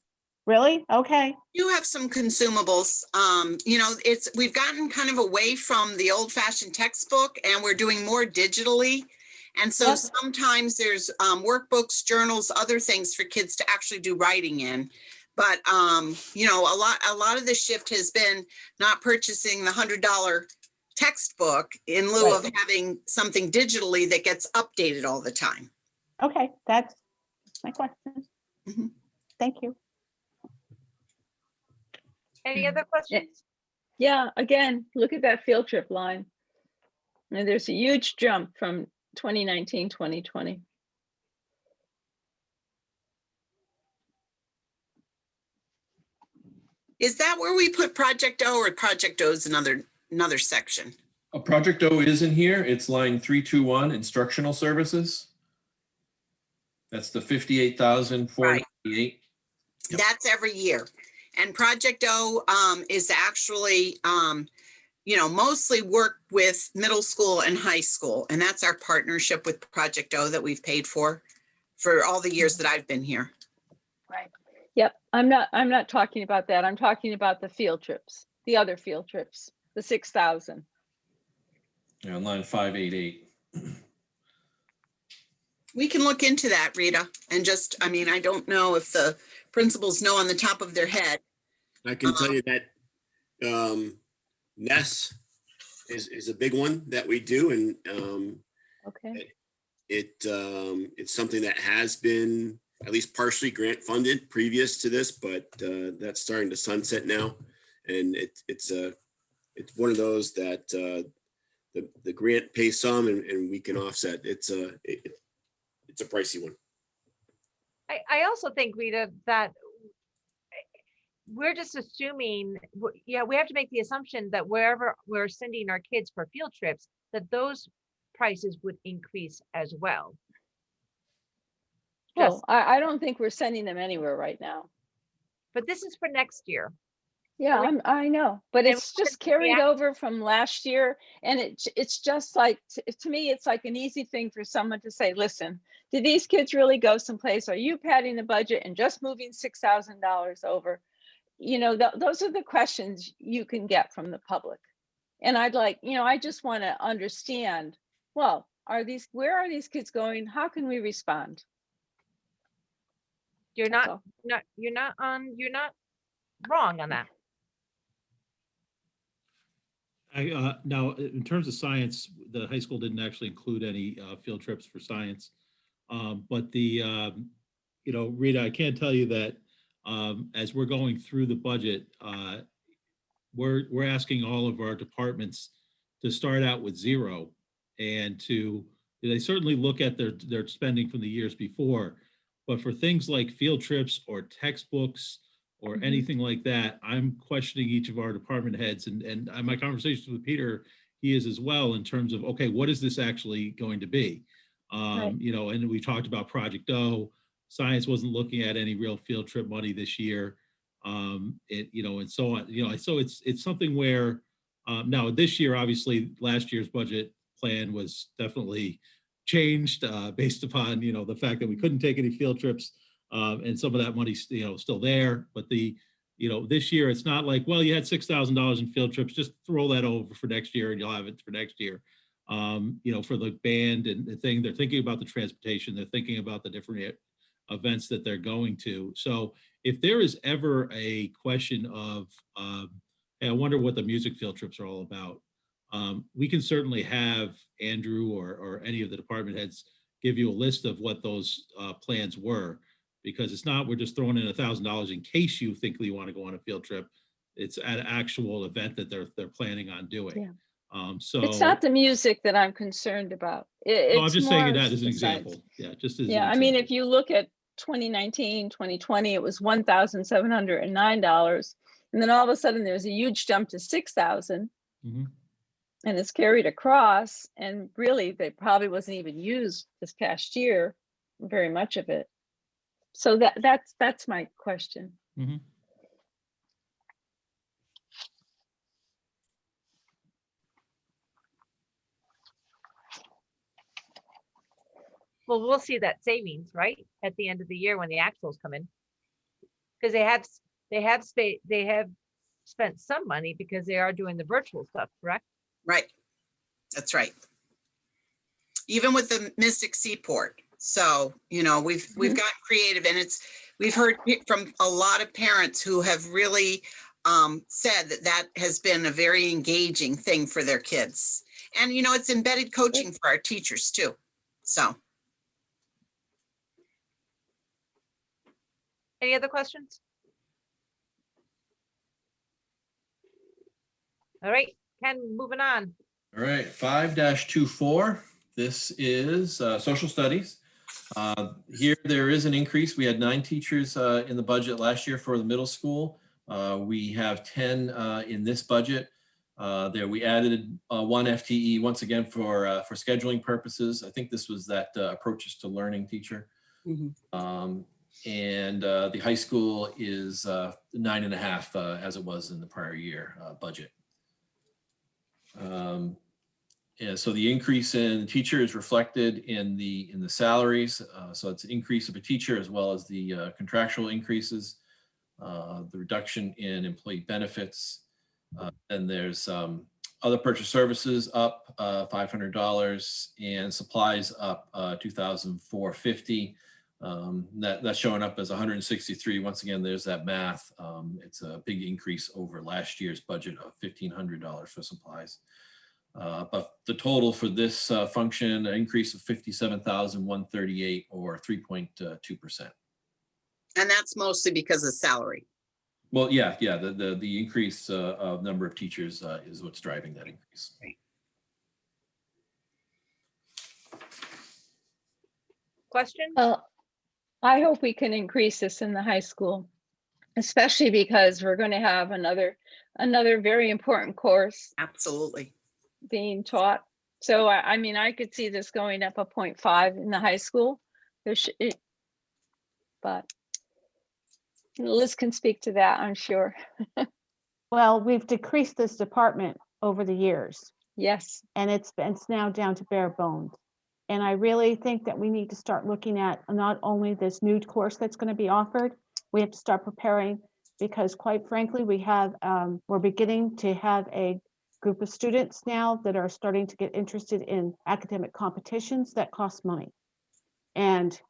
really? Okay. You have some consumables. You know, we've gotten kind of away from the old fashioned textbook and we're doing more digitally. And so Yep. sometimes there's workbooks, journals, other things for kids to actually do writing in. But, you know, a lot of the shift has been not purchasing the $100 textbook in lieu Right. of having something digitally that gets updated all the time. Okay, that's my question. Mhm. Thank you. Any other questions? Yeah, again, look at that field trip line. And there's a huge jump from 2019, 2020. Is that where we put Project O, or Project O is another section? Project O is in here. It's line 321, instructional services. That's the 58,498. Yep. That's every year. And Project O is actually, you know, mostly work with middle school and high school. And that's our partnership with Project O that we've paid for all the years that I've been here. Right. Yep. I'm not talking about that. I'm talking about the field trips, the other field trips, the 6,000. Yeah, line 588. We can look into that, Rita, and just, I mean, I don't know if the principals know on the top of their head. I can tell you that NES is a big one that we do, and Okay. it's something that has been at least partially grant funded previous to this, but that's starting to sunset now, and it's one of those that the grant pays some and we can offset. It's a pricey one. I also think, Rita, that we're just assuming, yeah, we have to make the assumption that wherever we're sending our kids for field trips, that those prices would increase as well. Well, I don't think we're sending them anywhere right now. But this is for next year. Yeah, I know, but And it's just carried over from last year. And it's just like, to me, it's like an easy thing for someone to say, listen, did these kids really go someplace? Are you padding the budget and just moving $6,000 over? You know, those are the questions you can get from the public. And I'd like, you know, I just want to understand, well, where are these kids going? How can we respond? You're That's not all. wrong on that. Now, in terms of science, the high school didn't actually include any field trips for science. But Rita, I can tell you that as we're going through the budget, we're asking all of our departments to start out with zero and they certainly look at their spending from the years before, but for things like field trips or textbooks or anything like that, I'm questioning each of our department heads and my conversations with Peter, he is as well in terms of, okay, what is this actually going to be? Right. And we talked about Project O. Science wasn't looking at any real field trip money this year. And so on, so it's something where now this year, obviously last year's budget plan was definitely changed based upon, the fact that we couldn't take any field trips and some of that money's, still there. But this year it's not like, well, you had $6,000 in field trips, just throw that over for next year and you'll have it for next year. For the band and the thing, they're thinking about the transportation, they're thinking about the different events that they're going to. So if there is ever a question of, hey, I wonder what the music field trips are all about, we can certainly have Andrew or any of the department heads give you a list of what those plans were, because it's not, we're just throwing in $1,000 in case you think you want to go on a field trip. It's an actual event that they're planning on doing. Yeah. So It's not the music that I'm concerned about. no, I'm It's just saying more that as an the example. science. Yeah, just as an Yeah, I mean, if example. you look at 2019, 2020, it was $1,709. And then all of a sudden there's a huge jump to 6,000 Mhm. and it's carried across. And really, they probably wasn't even used this past year, very much of it. So that's my question. Mhm. Well, we'll see that savings, right? At the end of the year when the actuals come in. Because they have spent some money because they are doing the virtual stuff, correct? Right. That's right. Even with the Mystic Seaport. So, we've gotten creative and we've heard from a lot of parents who have really said that has been a very engaging thing for their kids. And, it's embedded coaching for our teachers too. So. Any other questions? All right, Ken, moving on. All right, 5-24. This is social studies. Here, there is an increase. We had 9 teachers in the budget last year for the middle school. We have 10 in this budget. There, we added 1 FTE once again for scheduling purposes. I think this was that approaches to learning teacher. And the high school is 9.5 as it was in the prior year budget. And so the increase in teacher is reflected in the salaries. So it's an increase of a teacher as well as the contractual increases, the reduction in employee benefits. And there's other purchase services up $500 and supplies up $2,450. That's showing up as 163. Once again, there's that math. It's a big increase over last year's budget of $1,500 for supplies. But the total for this function, an increase of 57,138 or 3.2%. And that's mostly because of salary. Well, yeah, the increase of number of teachers is what's driving that increase. Right. Question? Well, I hope we can increase this in the high school, especially because we're going to have another very important course Absolutely. being taught. So I mean, I could see this going up a 0.5 in the high school. But Liz can speak to that, I'm sure. Well, we've decreased this department over the years, Yes. and it's now down to bare bones. And I really think that we need to start looking at not only this new course that's going to be offered, we have to start preparing, because quite frankly, we're beginning to have a group of students now that are starting to get interested in academic competitions that cost money. And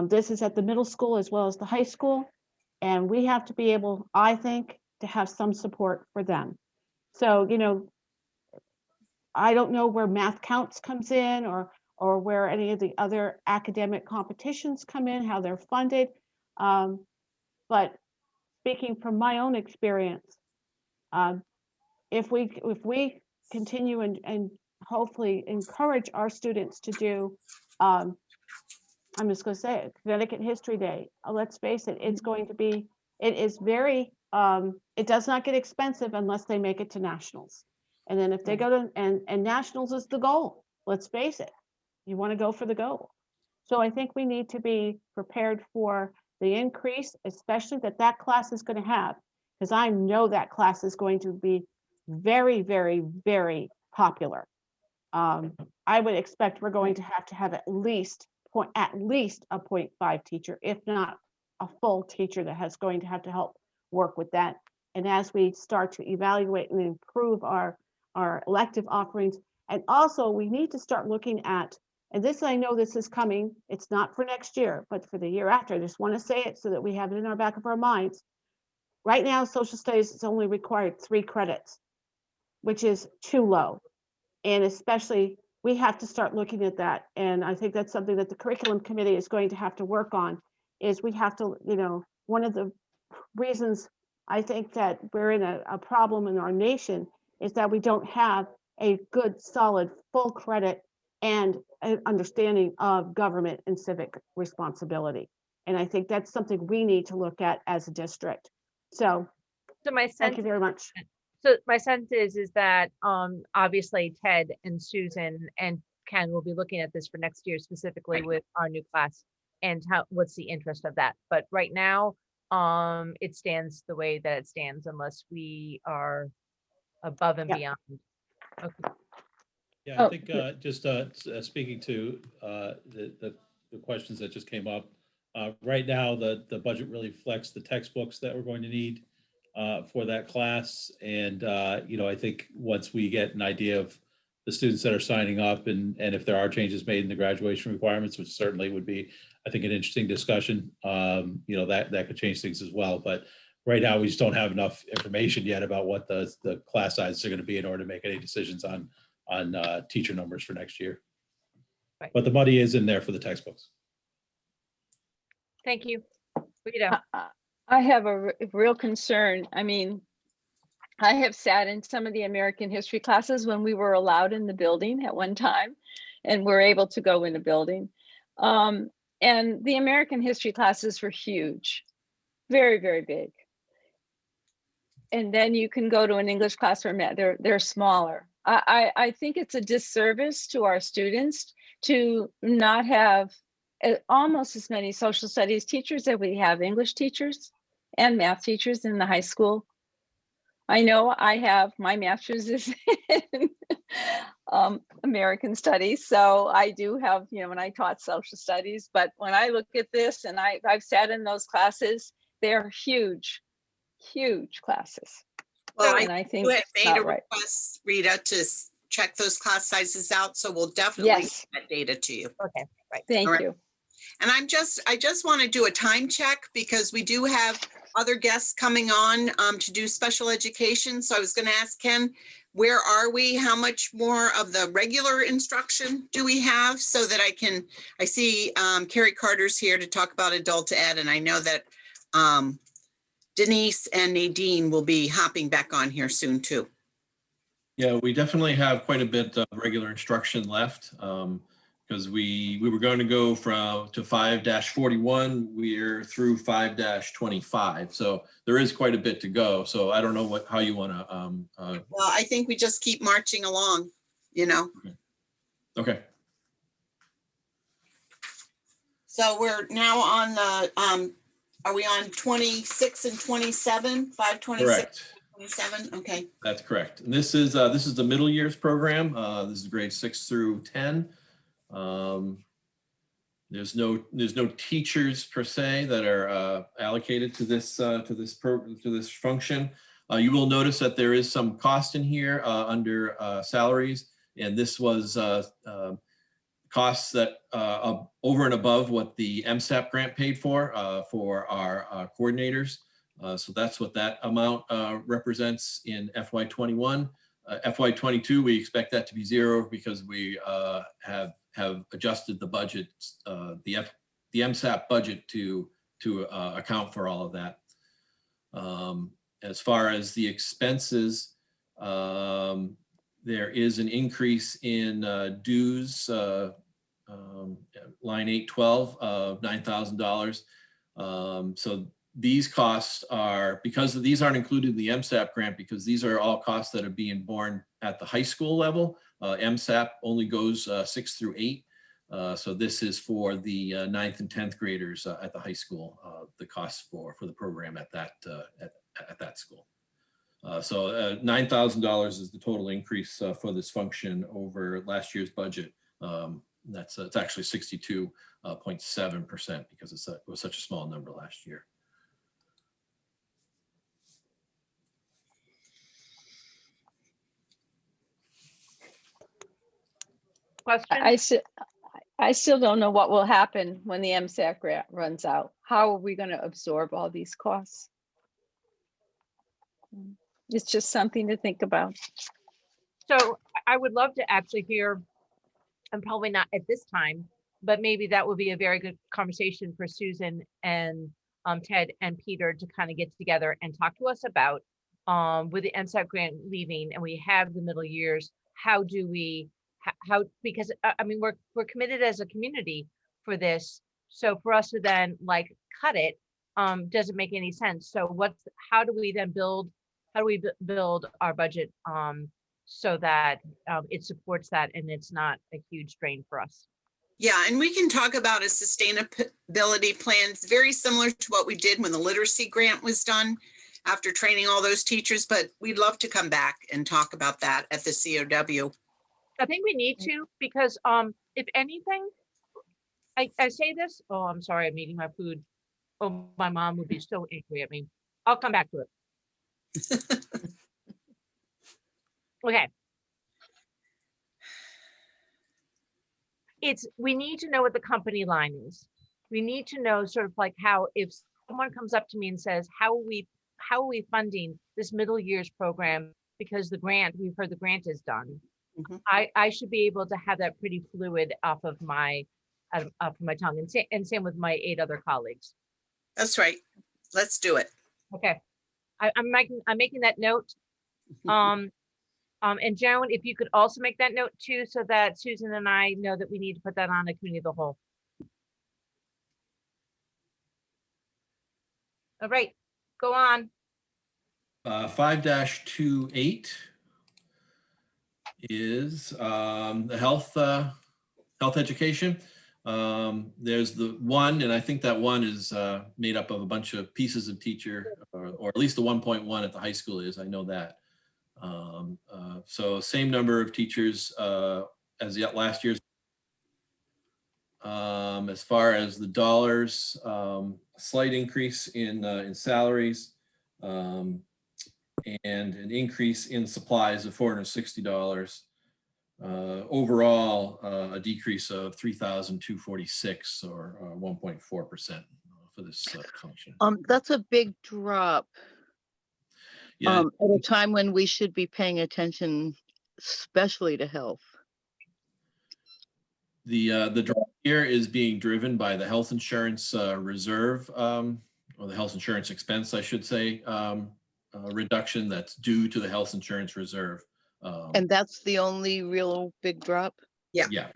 this is at the middle school as well as the high school. And we have to be able, I think, to have some support for them. So, I don't know where math counts comes in, or where any of the other academic competitions come in, how they're funded. But speaking from my own experience, if we continue and hopefully encourage our students to do, I'm just going to say it, Connecticut History Day. Let's face it, it's going to be, it is very, it does not get expensive unless they make it to nationals. And then if they go to, and nationals is the goal, let's face it, you want to go for the goal. So I think we need to be prepared for the increase, especially that class is going to have, because I know that class is going to be very, very, very popular. I would expect we're going to have at least a 0.5 teacher, if not a full teacher that has going to have to help work with that. And as we start to evaluate and improve our elective offerings, and also we need to start looking at, and this, I know this is coming, it's not for next year, but for the year after. I just want to say it so that we have it in our back of our minds. Right now, social studies is only required 3 credits, which is too low. And especially, we have to start looking at that. And I think that's something that the curriculum committee is going to have to work on, is we have to, one of the reasons I think that we're in a problem in our nation is that we don't have a good, solid, full credit and an understanding of government and civic responsibility. And I think that's something we need to look at as a district. So my thank sense, you very much. so my sense is that obviously Ted and Susan and Ken will be looking at this for next year, specifically with our new class and what's the interest of that. But right now, it stands the way that it stands unless we are above and beyond. Okay. Yeah, I think just speaking to the questions that just came up, right now the budget really reflects the textbooks that we're going to need for that class. And, I think once we get an idea of the students that are signing up and if there are changes made in the graduation requirements, which certainly would be, I think, an interesting discussion, that could change things as well. But right now, we just don't have enough information yet about what the class sizes are going to be in order to make any decisions on teacher numbers for next year. Right. But the money is in there for the textbooks. Thank you. Rita. I have a real concern. I mean, I have sat in some of the American history classes when we were allowed in the building at one time and were able to go in the building. And the American history classes were huge, very, very big. And then you can go to an English class or they're smaller. I think it's a disservice to our students to not have almost as many social studies teachers as we have English teachers and math teachers in the high school. I know I have my master's is in American studies, so I do have, when I taught social studies, but when I look at this and I've sat in those classes, they're huge, huge classes. Well, and I think you had it's made not a right. request, Rita, to check those class sizes out, so we'll definitely Yes. get that data to you. Okay, right. Thank All right. you. And I just want to do a time check because we do have other guests coming on to do special education. So I was going to ask Ken, where are we? How much more of the regular instruction do we have so that I see Carrie Carter's here to talk about adult ed. And I know that Denise and Nadine will be hopping back on here soon too. Yeah, we definitely have quite a bit of regular instruction left because we were going to go to 5-41. We're through 5-25. So there is quite a bit to go. So I don't know how you want to. Well, I think we just keep marching along, Okay. So we're now on the, are we on 26 and 27, 526? Correct. 27, okay. That's correct. And this is the middle years program. This is grade 6 through 10. There's no teachers per se that are allocated to this function. You will notice that there is some cost in here under salaries, and this was costs that over and above what the MSAP grant paid for our coordinators. So that's what that amount represents in FY21. FY22, we expect that to be zero because we have adjusted the budget, the MSAP budget to account for all of that. As far as the expenses, there is an increase in dues, line 812 of $9,000. So these costs are, because these aren't included in the MSAP grant, because these are all costs that are being borne at the high school level. MSAP only goes 6 through 8. So this is for the 9th and 10th graders at the high school, the costs for the program at that school. So $9,000 is the total increase for this function over last year's budget. It's actually 62.7% because it was such a small number last year. Question? I still don't know what will happen when the MSAC grant runs out. How are we going to absorb all these costs? It's just something to think about. So I would love to actually hear, and probably not at this time, but maybe that would be a very good conversation for Susan and Ted and Peter to kind of get together and talk to us about with the MSAC grant leaving and we have the middle years, how do we, because I mean, we're committed as a community for this. So for us to then like cut it doesn't make any sense. So how do we then build our budget so that it supports that and it's not a huge drain for us? Yeah, and we can talk about a sustainability plan, very similar to what we did when the literacy grant was done after training all those teachers, but we'd love to come back and talk about that at the COW. I think we need to, because if anything, I say this, oh, I'm sorry, I'm eating my food. Oh, my mom would be so angry at me. I'll come back to it. Okay. We need to know what the company line is. We need to know sort of like how, if someone comes up to me and says, how are we funding this middle years program? Because we've heard the grant is done. Mm-hmm. I should be able to have that pretty fluid off of my tongue, and same with my 8 other colleagues. That's right. Let's do it. Okay. I'm making that note. And Joan, if you could also make that note too, so that Susan and I know that we need to put that on the committee of the whole. All right, go on. 5-28 is the health education. There's the one, and I think that one is made up of a bunch of pieces of teacher, or at least the 1.1 at the high school is, I know that. So same number of teachers as yet last year's. As far as the dollars, a slight increase in salaries, and an increase in supplies of $460. Overall, a decrease of 3,246 or 1.4% for this function. That's a big drop. Yeah. At a time when we should be paying attention, especially to health. The drop here is being driven by the health insurance reserve, or the health insurance expense, I should say, reduction that's due to the health insurance reserve. And that's the only real big drop? Yeah. Yeah.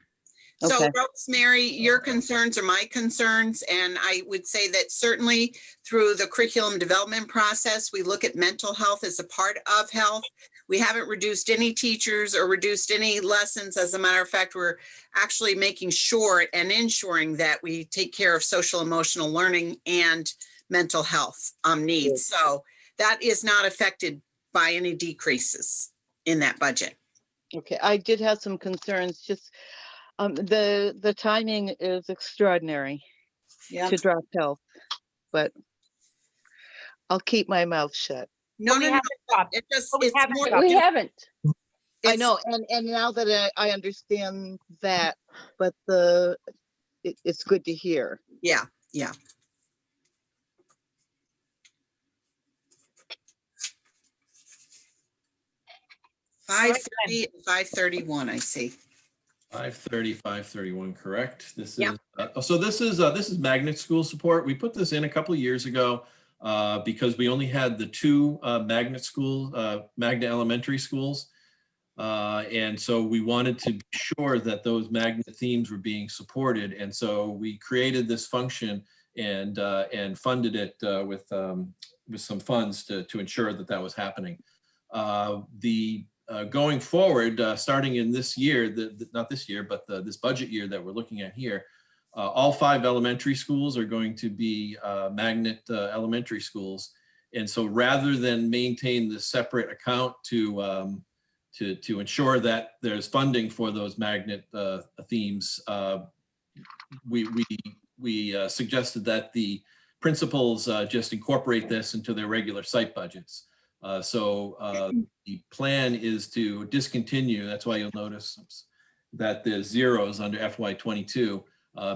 So Okay. Rosemary, your concerns are my concerns. And I would say that certainly through the curriculum development process, we look at mental health as a part of health. We haven't reduced any teachers or reduced any lessons. As a matter of fact, we're actually making sure and ensuring that we take care of social emotional learning and mental health needs. So that is not affected by any decreases in that budget. Okay, I did have some concerns, just the timing is extraordinary to drop health, but I'll keep my mouth shut. No, no, no. It just, it's more, We haven't. I know, and now that I understand that, but it's good to hear. yeah, yeah. 5:30 and 5:31, I see. 5:30, 5:31, correct. This Yep. is, so this is magnet school support. We put this in a couple of years ago because we only had the two magnet school, magnet elementary schools. And so we wanted to be sure that those magnet themes were being supported. And so we created this function and funded it with some funds to ensure that that was happening. Going forward, starting in this year, not this year, but this budget year that we're looking at here, all 5 elementary schools are going to be magnet elementary schools. And so rather than maintain the separate account to ensure that there's funding for those magnet themes, we suggested that the principals just incorporate this into their regular site budgets. The plan is to discontinue. That's why you'll notice that there's zeros under FY22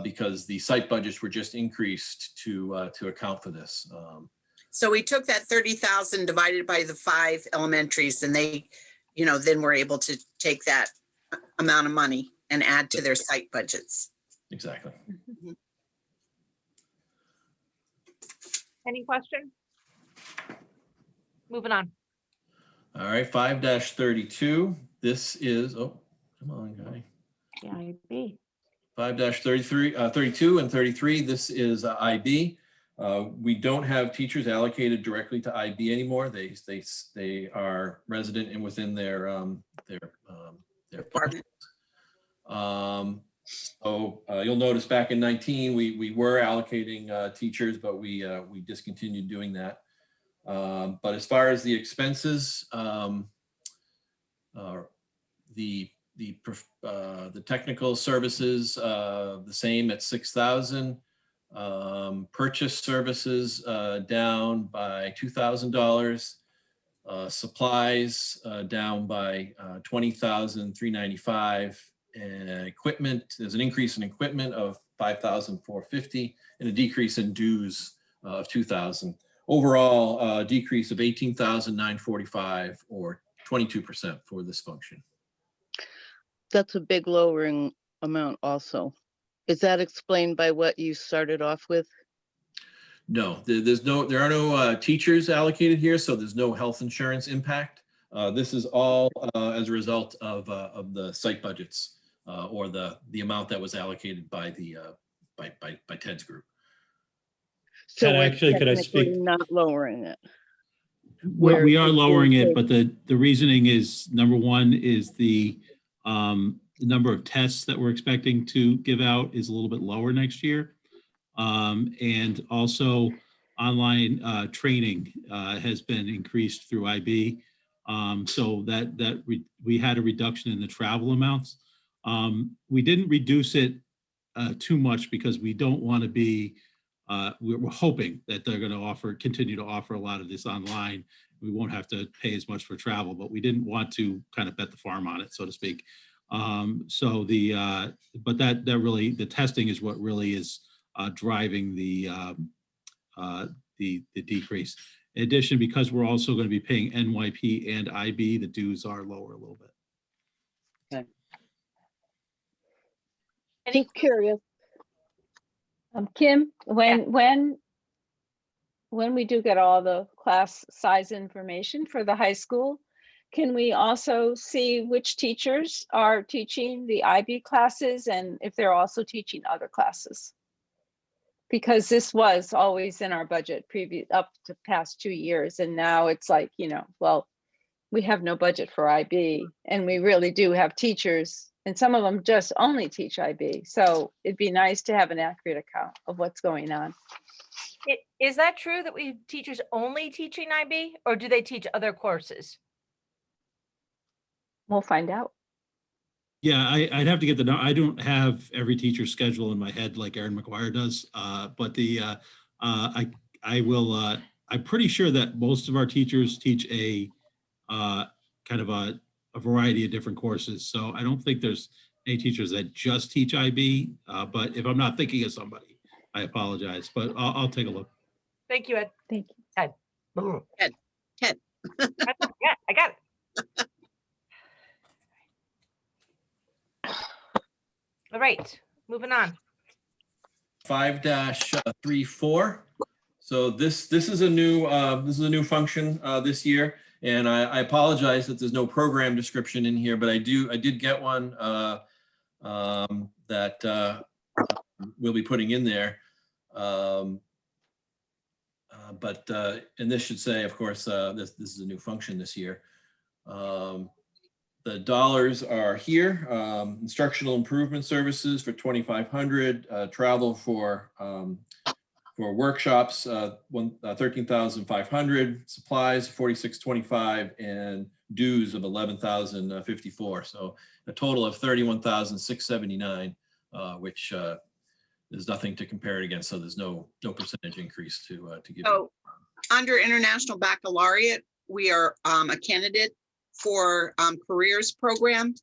because the site budgets were just increased to account for this. So we took that 30,000 divided by the 5 elementaries, and they, then we're able to take that amount of money and add to their site budgets. Exactly. Any question? Moving on. All right, 5-32. This is, oh, come on, guy. The IB. 5-33, 32 and 33. This is IB. We don't have teachers allocated directly to IB anymore. They are resident and within their Department. So you'll notice back in 19 we were allocating teachers, but we discontinued doing that. But as far as the expenses, the technical services the same at 6,000. Purchase services down by $2,000. Supplies down by $20,395. And equipment, there's an increase in equipment of $5,450 and a decrease in dues of $2,000. Overall, decrease of $18,945 or 22% for this function. That's a big lowering amount also. Is that explained by what you started off with? No, there are no teachers allocated here, so there's no health insurance impact. This is all as a result of the site budgets or the amount that was allocated by by Ted's group. So Ted, we're actually, could I technically speak? not lowering it. We are Where- lowering it, but the reasoning is, number one is the number of tests that we're expecting to give out is a little bit lower next year. And also online training has been increased through IB. So we had a reduction in the travel amounts. We didn't reduce it too much because we don't want to be, we're hoping that they're going to continue to offer a lot of this online. We won't have to pay as much for travel, but we didn't want to kind of bet the farm on it, so to speak. But that really, the testing is what really is driving the decrease. In addition, because we're also going to be paying NYP and IB, the dues are lower a little bit. Just curious. Kim, when we do get all the class size information for the high school, can we also see which teachers are teaching the IB classes and if they're also teaching other classes? Because this was always in our budget up to past 2 years. And now it's like, well, we have no budget for IB and we really do have teachers and some of them just only teach IB. So it'd be nice to have an accurate account of what's going on. Is that true that we have teachers only teaching IB or do they teach other courses? We'll find out. Yeah, I'd have to get I don't have every teacher's schedule in my head like Erin McGuire does, but I will. I'm pretty sure that most of our teachers teach a kind of a variety of different courses. So I don't think there's any teachers that just teach IB. But if I'm not thinking of somebody, I apologize. But I'll take a look. Thank you, Ed. Thank you. Ted. Ted. Yeah, I got it. All right, moving on. 5-34. So this is a new function this year, and I apologize that there's no program description in here, but I did get one that we'll be putting in there. And this should say, of course, this is a new function this year. The dollars are here. Instructional improvement services for 2,500. Travel for workshops, 13,500. Supplies 4,625, and dues of 11,054. So a total of 31,679, which there's nothing to compare it against. So there's no percentage increase to give. So under International Baccalaureate, we are a candidate for careers program,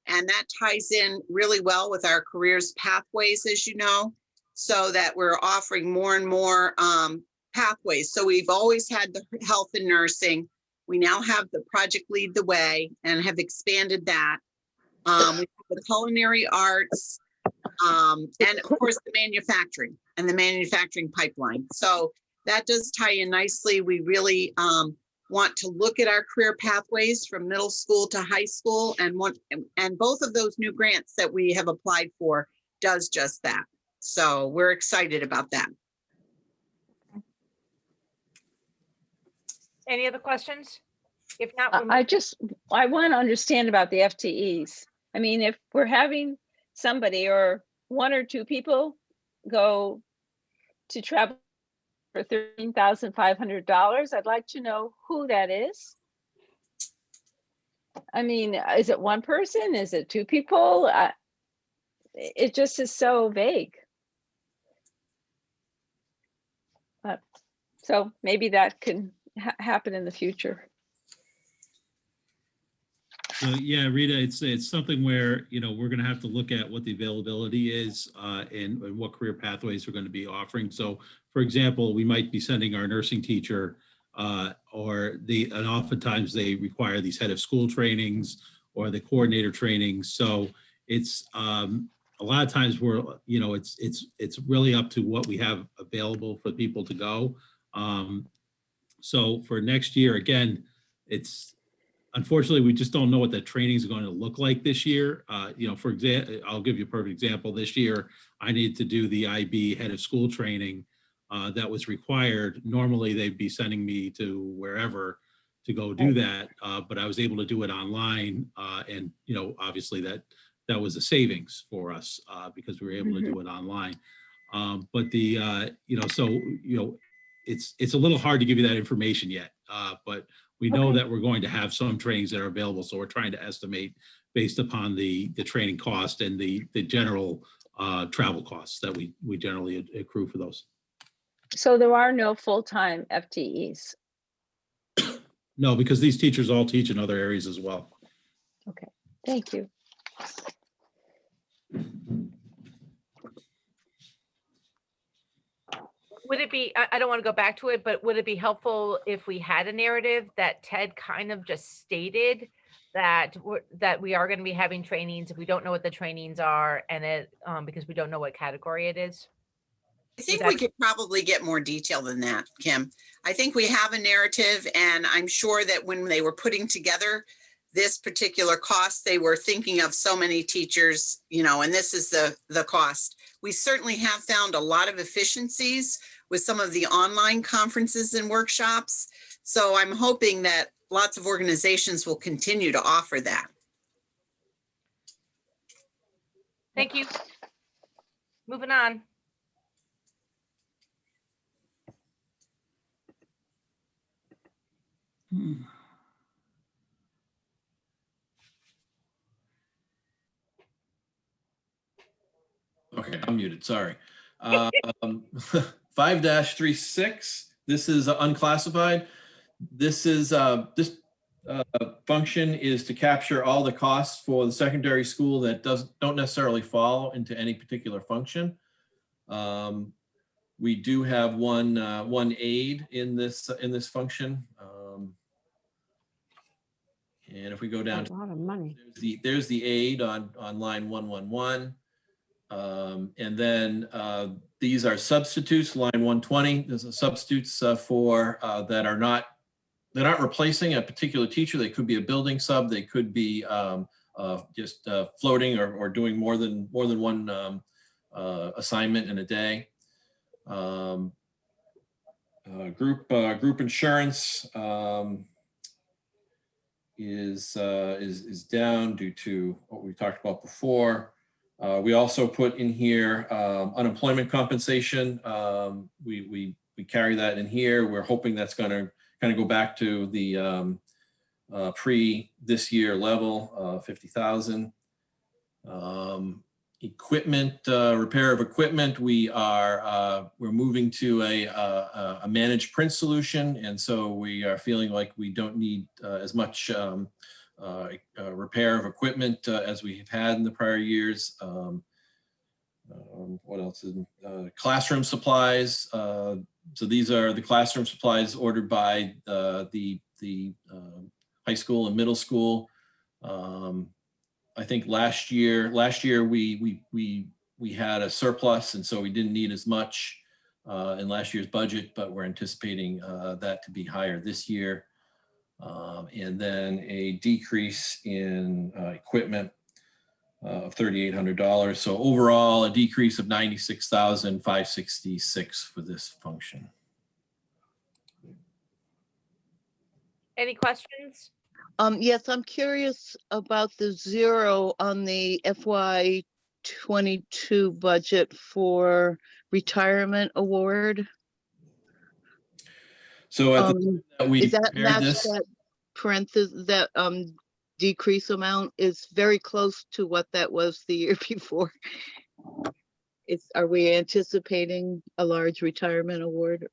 and that ties in really well with our careers pathways, as you know, so that we're offering more and more pathways. So we've always had the health and nursing. We now have the project Lead the Way and have expanded that. We have the culinary arts, and of course the manufacturing and the manufacturing pipeline. So that does tie in nicely. We really want to look at our career pathways from middle school to high school, and both of those new grants that we have applied for does just that. So we're excited about that. Any other questions? If not, I want to understand about the FTEs. I mean, if we're having somebody or one or two people go to travel for $13,500, I'd like to know who that is. I mean, is it one person? Is it two people? It just is so vague. So maybe that can happen in the future. So yeah, Rita, it's something where, we're going to have to look at what the availability is and what career pathways we're going to be offering. So for example, we might be sending our nursing teacher and oftentimes they require these head of school trainings or the coordinator trainings. So it's a lot of times it's really up to what we have available for people to go. So for next year, again, unfortunately, we just don't know what the trainings are going to look like this year. For example, I'll give you a perfect example. This year, I needed to do the IB head of school training that was required. Normally, they'd be sending me to wherever to go do that, but I was able to do it online. And, obviously that was a savings for us because we were able to do it online. It's a little hard to give you that information yet, but we know that we're going to have some trainings that are available. So we're trying to estimate based upon the training cost and the general travel costs that we generally accrue for those. So there are no full-time FTEs? No, because these teachers all teach in other areas as well. Okay, thank you. would it be, I don't want to go back to it, but would it be helpful if we had a narrative that Ted kind of just stated that we are going to be having trainings if we don't know what the trainings are, and it because we don't know what category it is? I think we could probably get more detail than that, Kim. I think we have a narrative, and I'm sure that when they were putting together this particular cost, they were thinking of so many teachers, you know, and this is the cost. We certainly have found a lot of efficiencies with some of the online conferences and workshops. So I'm hoping that lots of organizations will continue to offer that. Thank you. Moving on. Okay, I'm muted, sorry. 5-36, this is unclassified. This is this function is to capture all the costs for the secondary school that don't necessarily fall into any particular function. We do have one aid in this function. And if we go down A lot of money. there's the aid on line 111. And then these are substitutes, line 120. There's a substitutes for that are not, they're not replacing a particular teacher. They could be a building sub. They could be just floating or doing more than one assignment in a day. Group insurance is down due to what we talked about before. We also put in here unemployment compensation. We carry that in here. We're hoping that's going to kind of go back to the pre this year level, 50,000. Equipment, repair of equipment. We're moving to a managed print solution, and so we are feeling like we don't need as much repair of equipment as we have had in the prior years. What else is classroom supplies? So these are the classroom supplies ordered by the high school and middle school. I think last year we had a surplus, and so we didn't need as much in last year's budget, but we're anticipating that to be higher this year. And then a decrease in equipment of $3,800. So overall, a decrease of $96,566 for this function. Any questions? Yes, I'm curious about the zero on the FY22 budget for retirement award. So at the time that we is that prepared match this, that parenthesis, that decrease amount is very close to what that was the year before? Are we anticipating a large retirement award?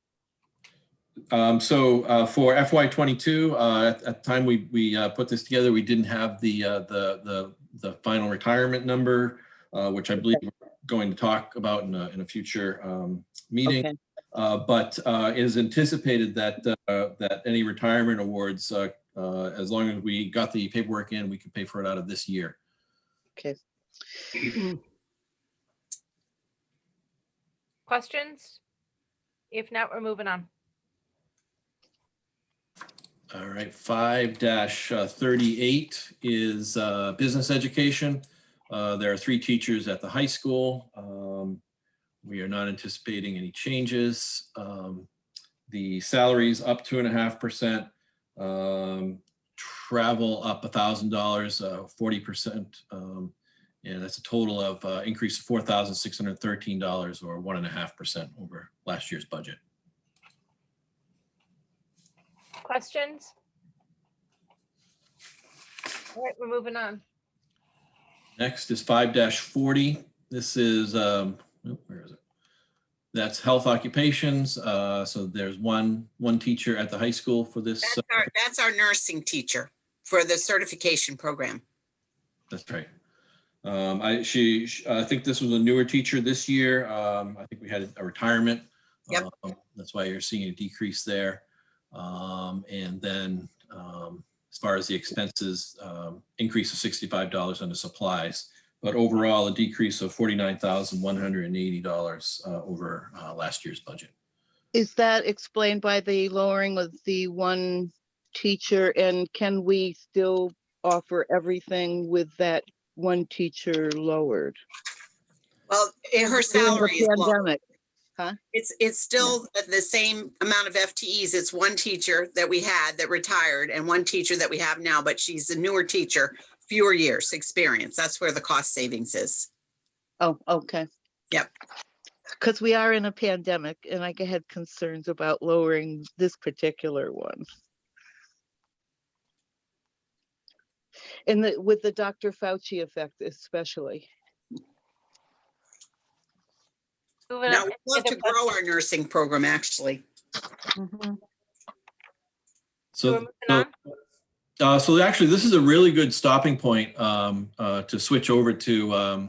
So for FY22, at the time we put this together, we didn't have the final retirement number, which I believe we're going to talk about in a future meeting. Okay. But it is anticipated that that any retirement awards, as long as we got the paperwork in, we could pay for it out of this year. Okay. Questions? If not, we're moving on. All right, 5-38 is business education. There are 3 teachers at the high school. We are not anticipating any changes. The salaries up 2.5%. Travel up $1,000, 40%. And that's a total of increase of $4,613 or 1.5% over last year's budget. Questions? All right, we're moving on. Next is 5-40. This is, where is it? That's health occupations. So there's one teacher at the high school for this. That's our nursing teacher for the certification program. That's right. I think this was a newer teacher this year. I think we had a retirement. Yep. That's why you're seeing a decrease there. And then as far as the expenses, increase of $65 on the supplies, but overall a decrease of $49,180 over last year's budget. Is that explained by the lowering of the one teacher, and can we still offer everything with that one teacher lowered? Well, her During the salary is low. pandemic, huh? It's still the same amount of FTEs. It's one teacher that we had that retired and one teacher that we have now, but she's a newer teacher, fewer years experience. That's where the cost savings is. Oh, okay. Yep. Because we are in a pandemic, and I had concerns about lowering this particular one. And with the Dr. Fauci effect, especially. Moving Now, on. we'd love to grow our nursing program, actually. So we're moving on. So actually, this is a really good stopping point to switch over to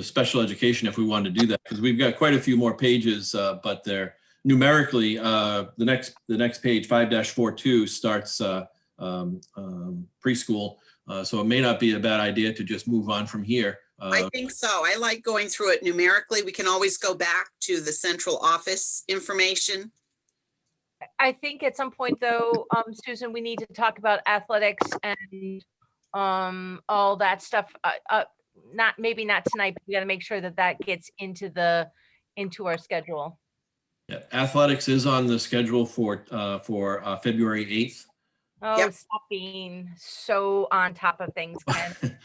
special education if we wanted to do that, because we've got quite a few more pages, but they're numerically the next page 5-42 starts preschool, so it may not be a bad idea to just move on from here. I think so. I like going through it numerically. We can always go back to the central office information. I think at some point though, Susan, we need to talk about athletics and all that stuff. Maybe not tonight, but we got to make sure that that gets into our schedule. Yeah, athletics is on the schedule for February 8th. Oh, Yep. stop being so on top of things, Ken.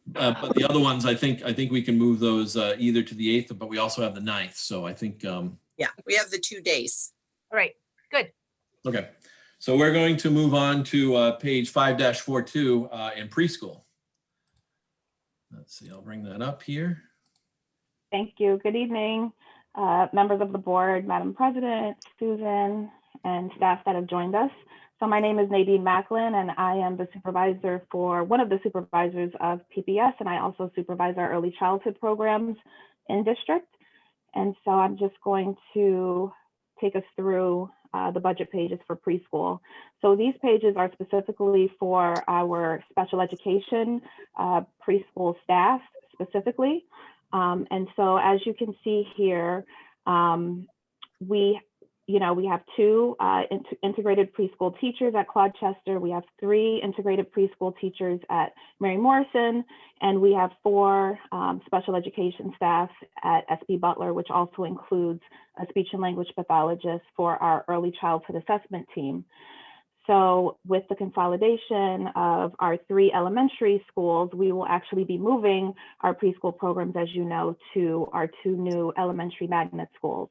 But the other ones, I think we can move those either to the 8th, but we also have the 9th. So I think, Yeah, we have the 2 days. All right, good. okay. So we're going to move on to page 5-42 in preschool. Let's see, I'll bring that up here. Thank you. Good evening, members of the board, Madam President, Susan, and staff that have joined us. So my name is Nadine Macklin, and I am the supervisor for one of the supervisors of PBS, and I also supervise our early childhood programs in district. And so I'm just going to take us through the budget pages for preschool. So these pages are specifically for our special education preschool staff specifically. And so as you can see here, we have 2 integrated preschool teachers at Claude Chester. We have 3 integrated preschool teachers at Mary Morrison, and we have 4 special education staff at SB Butler, which also includes a speech and language pathologist for our early childhood assessment team. So with the consolidation of our 3 elementary schools, we will actually be moving our preschool programs, as you know, to our 2 new elementary magnet schools.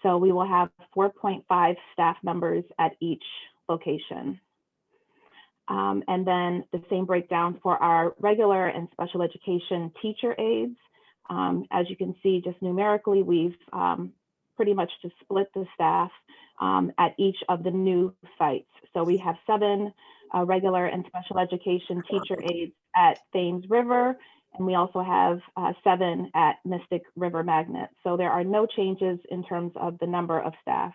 So we will have 4.5 staff members at each location. And then the same breakdown for our regular and special education teacher aides. As you can see, just numerically, we've pretty much just split the staff at each of the new sites. So we have 7 regular and special education teacher aides at Thames River, and we also have 7 at Mystic River Magnet. So there are no changes in terms of the number of staff.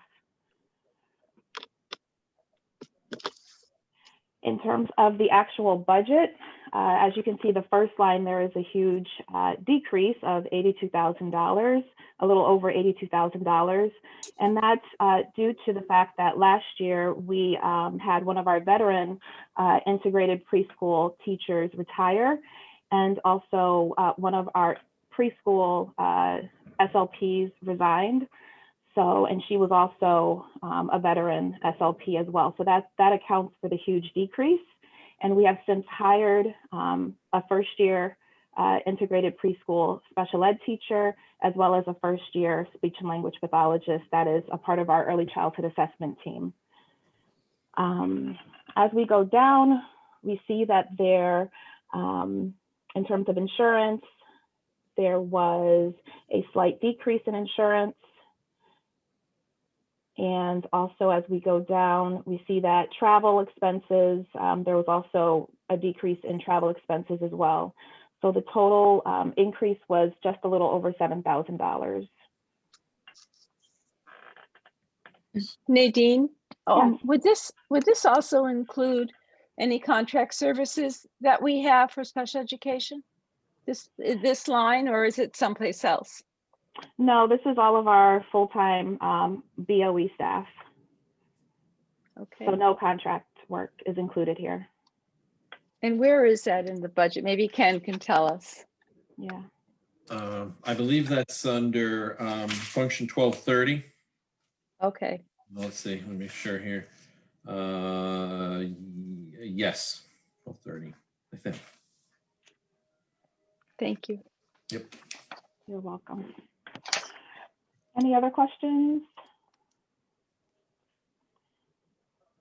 In terms of the actual budget, as you can see, the first line, there is a huge decrease of $82,000, a little over $82,000. And that's due to the fact that last year we had one of our veteran integrated preschool teachers retire, and also one of our preschool SLPs resigned. So, and she was also a veteran SLP as well. So that accounts for the huge decrease. And we have since hired a first-year integrated preschool special ed teacher, as well as a first-year speech and language pathologist that is a part of our early childhood assessment team. As we go down, we see that there, in terms of insurance, there was a slight decrease in insurance. And also as we go down, we see that travel expenses, there was also a decrease in travel expenses as well. So the total increase was just a little over $7,000. Nadine, Yes. would this also include any contract services that we have for special education? This line, or is it someplace else? No, this is all of our full-time BOE staff. Okay. So no contract work is included here. And where is that in the budget? Maybe Ken can tell us. Yeah. I believe that's under function 1230. Okay. Let's see, let me make sure here. Yes, 1230, I think. Thank you. Yep. You're welcome. Any other questions?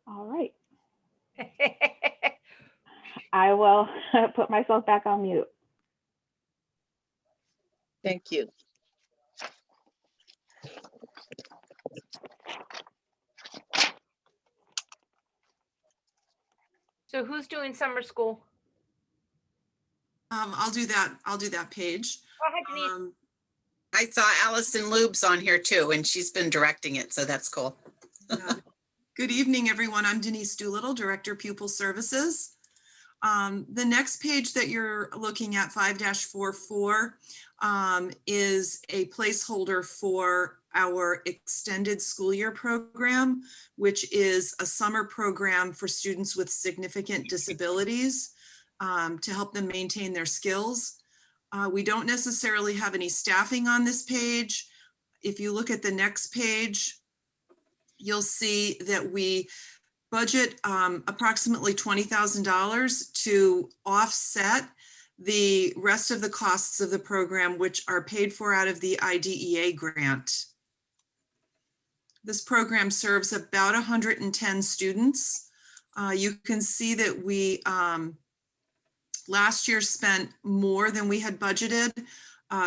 All right. I will put myself back on mute. Thank you. So who's doing summer school? I'll do that page. Go ahead, Denise. I saw Allison Lubes on here too, and she's been directing it, so that's cool. Yeah. Good evening, everyone. I'm Denise Doolittle, Director Pupil Services. The next page that you're looking at, 5-44, is a placeholder for our extended school year program, which is a summer program for students with significant disabilities to help them maintain their skills. We don't necessarily have any staffing on this page. If you look at the next page, you'll see that we budget approximately $20,000 to offset the rest of the costs of the program, which are paid for out of the IDEA grant. This program serves about 110 students. You can see that we last year spent more than we had budgeted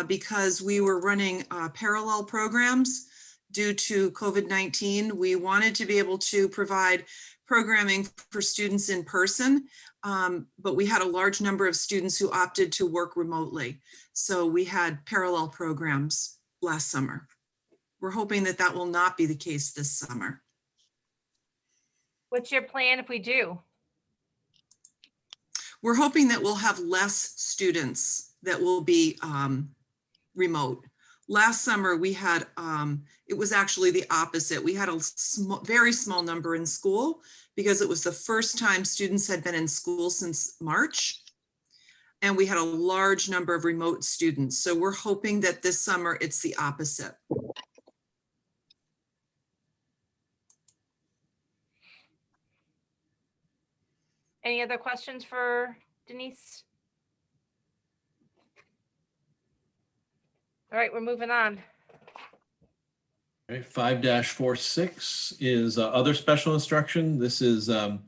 because we were running parallel programs due to COVID-19. We wanted to be able to provide programming for students in person, but we had a large number of students who opted to work remotely. So we had parallel programs last summer. We're hoping that that will not be the case this summer. What's your plan if we do? We're hoping that we'll have less students that will be remote. Last summer we had, it was actually the opposite. We had a very small number in school because it was the first time students had been in school since March. And we had a large number of remote students. So we're hoping that this summer it's the opposite. Any other questions for Denise? All right, we're moving on. All right, 5-46 is other special instruction. This is, I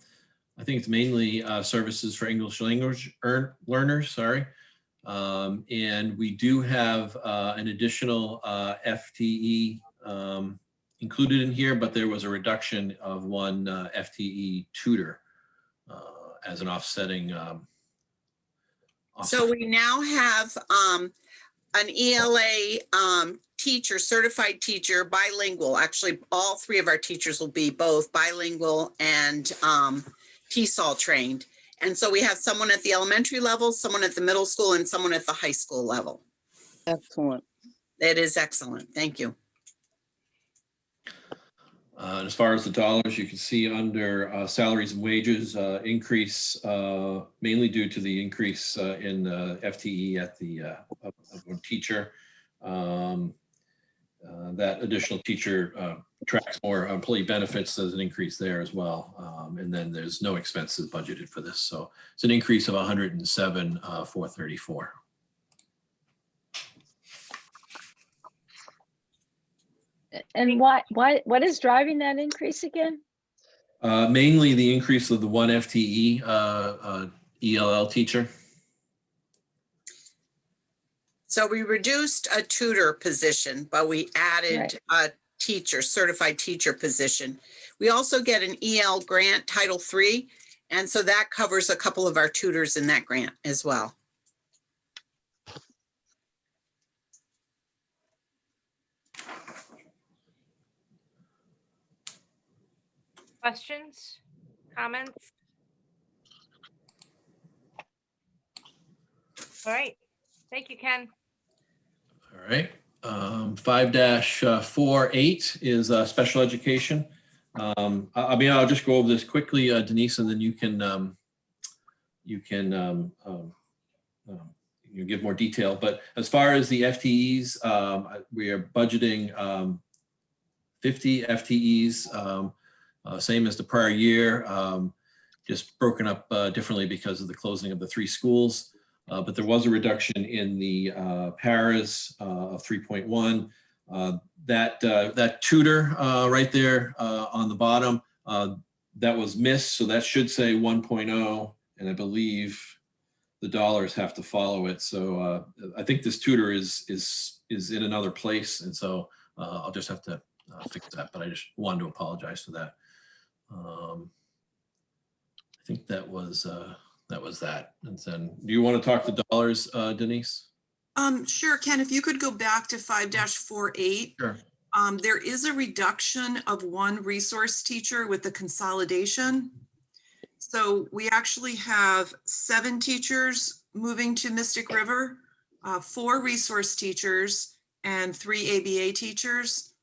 think it's mainly services for English language learners, sorry. And we do have an additional FTE included in here, but there was a reduction of one FTE tutor as an offsetting. So we now have an ELA teacher, certified teacher, bilingual. Actually, all three of our teachers will be both bilingual and TESOL trained. And so we have someone at the elementary level, someone at the middle school, and someone at the high school level. Excellent. That is excellent. Thank you. And as far as the dollars, you can see under salaries and wages increase mainly due to the increase in FTE at the of a teacher. That additional teacher tracks more employee benefits. There's an increase there as well. And then there's no expenses budgeted for this. So it's an increase of 107,434. And what is driving that increase again? Mainly the increase of the one FTE ELL teacher. So we reduced a tutor position, but we added a teacher, certified teacher position. We also get an EL grant, Title III, and so that covers a couple of our tutors in that grant as well. Questions, comments? All right, thank you, Ken. All right. 5-48 is special education. I'll just go over this quickly, Denise, and then you can you give more detail. But as far as the FTEs, we are budgeting 50 FTEs, same as the prior year, just broken up differently because of the closing of the 3 schools. But there was a reduction in the paras of 3.1. That tutor right there on the bottom, that was missed. So that should say 1.0, and I believe the dollars have to follow it. So I think this tutor is in another place, and so I'll just have to fix that. But I just wanted to apologize for that. I think that was that. And then, do you want to talk the dollars, Denise? Sure, Ken, if you could go back to 5-48. Sure. There is a reduction of one resource teacher with the consolidation. So we actually have 7 teachers moving to Mystic River, 4 resource teachers and 3 ABA teachers.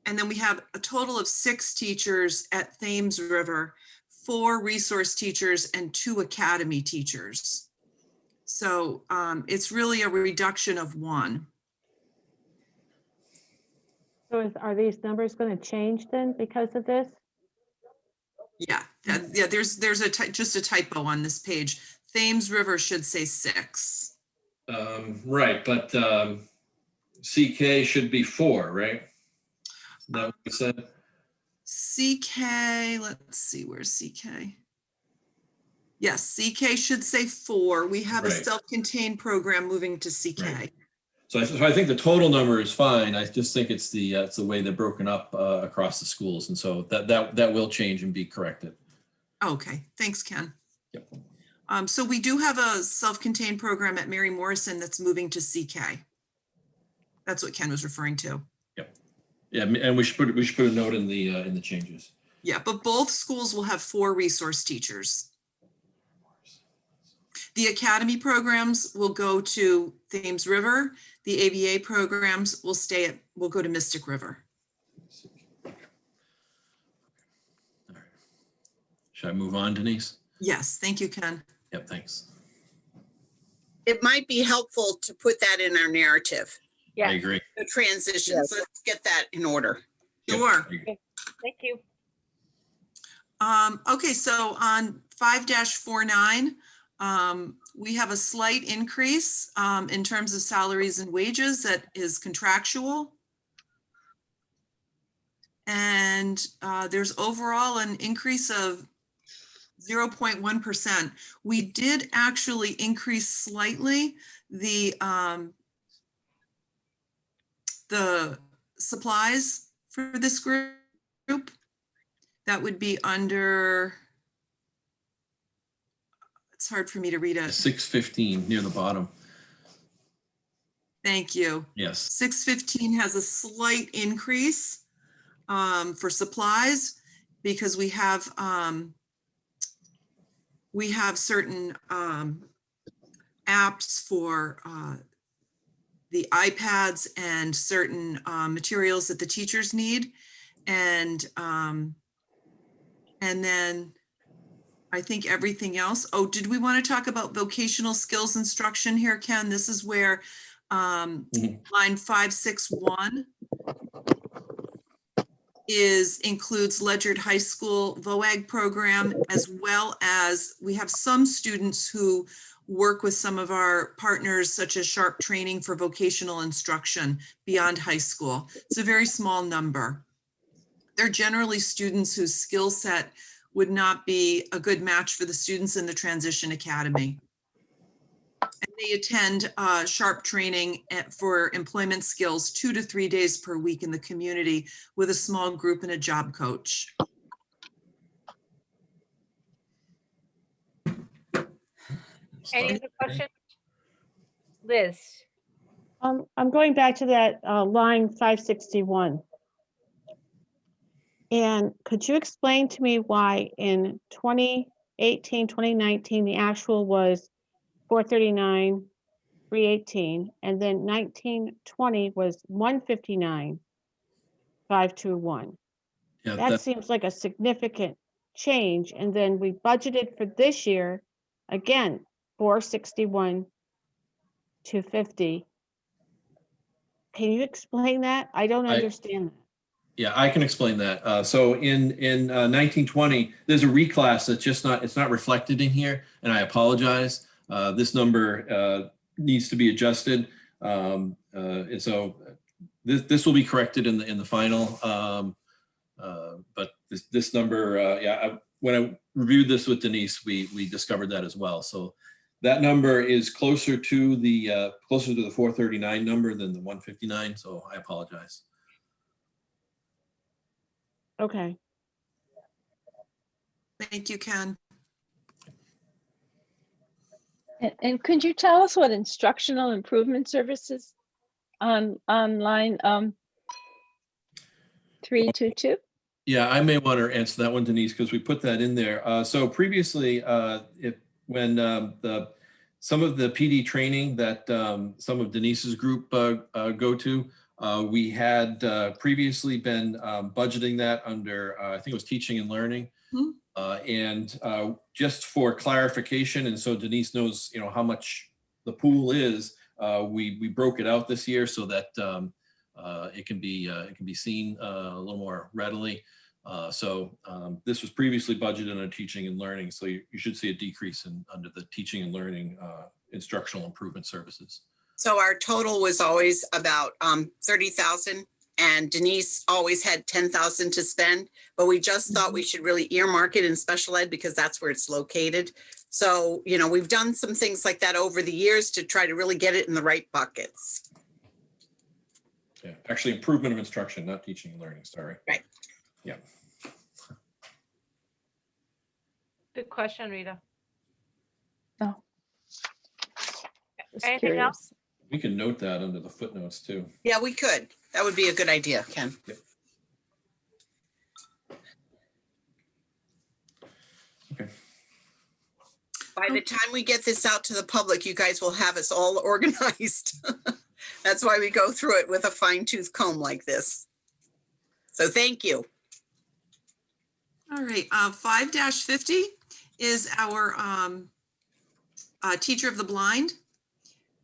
And then we have a total of 6 teachers at Thames River, 4 resource teachers and 2 academy teachers. So it's really a reduction of 1. So are these numbers going to change then because of this? Yeah, yeah, there's just a typo on this page. Thames River should say 6. Right, but CK should be 4, right? Is that what you said? CK, let's see, where's CK? Yes, CK should say 4. We have a Right. self-contained program moving to CK. Right. So I think the total number is fine. I just think it's the way they're broken up across the schools, and so that will change and be corrected. Okay, thanks, Ken. Yep. So we do have a self-contained program at Mary Morrison that's moving to CK. That's what Ken was referring to. Yep. Yeah, and we should put a note in the changes. Yeah, but both schools will have 4 resource teachers. The academy programs will go to Thames River. The ABA programs will go to Mystic River. All right. Should I move on, Denise? Yes, thank you, Ken. Yep, thanks. It might be helpful to put that in our narrative, Yeah, I agree. the transitions. Let's get that in order. Yep, Sure. I agree. thank you. Okay, so on 5-49, we have a slight increase in terms of salaries and wages that is contractual. And there's overall an increase of 0.1%. We did actually increase slightly the supplies for this group. That would be under, it's hard for me to read it. 615 near the bottom. Thank you. Yes. 615 has a slight increase for supplies because we have certain apps for the iPads and certain materials that the teachers need. And then I think everything else. Oh, did we want to talk about vocational skills instruction here, Ken? This is where line 561 includes Ledyard High School VOAG program, as well as we have some students who work with some of our partners such as Sharp Training for vocational instruction beyond high school. It's a very small number. They're generally students whose skill set would not be a good match for the students in the Transition Academy. And they attend Sharp Training for employment skills 2 to 3 days per week in the community with a small group and a job coach. Any other questions? Liz? I'm going back to that line 561. And could you explain to me why in 2018, 2019, the actual was 439, 318, and then 1920 was 159, 521. Yeah, That seems like a significant change. And then we budgeted for this year, again, 461, 250. Can you explain that? I don't understand that. Yeah, I can explain that. So in 1920, there's a reclass that's just it's not reflected in here, and I apologize. This number needs to be adjusted, and so this will be corrected in the final. But this number, when I reviewed this with Denise, we discovered that as well. So that number is closer to the 439 number than the 159. So I apologize. Okay. Thank you, Ken. And could you tell us what instructional improvement services on line 322? Yeah, I may want to answer that one, Denise, because we put that in there. So previously, when some of the PD training that some of Denise's group go to, we had previously been budgeting that under, I think it was teaching and learning. And just for clarification, and so Denise knows, how much the pool is, we broke it out this year so that it can be seen a little more readily. So this was previously budgeted under teaching and learning. So you should see a decrease under the teaching and learning instructional improvement services. So our total was always about 30,000, and Denise always had 10,000 to spend, but we just thought we should really earmark it in special ed because that's where it's located. So, we've done some things like that over the years to try to really get it in the right buckets. Yeah, actually improvement of instruction, not teaching and learning, sorry. Right. Yeah. Good question, Rita. Oh. Anything else? We can note that under the footnotes too. Yeah, we could. That would be a good idea, Ken. Yep. Okay. By the time we get this out to the public, you guys will have us all organized. That's why we go through it with a fine-tooth comb like this. So thank you. All right, 5-50 is our teacher of the blind.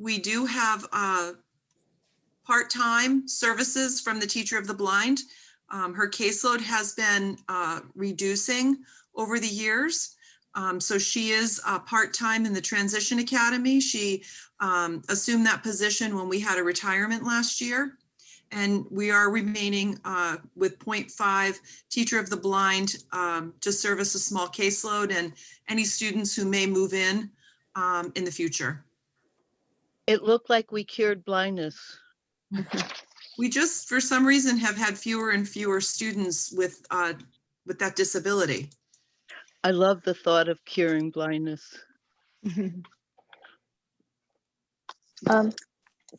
We do have part-time services from the teacher of the blind. Her caseload has been reducing over the years. So she is part-time in the Transition Academy. She assumed that position when we had a retirement last year. And we are remaining with 0.5 teacher of the blind to service a small caseload and any students who may move in the future. It looked like we cured blindness. We just, for some reason, have had fewer and fewer students with that disability. I love the thought of curing blindness.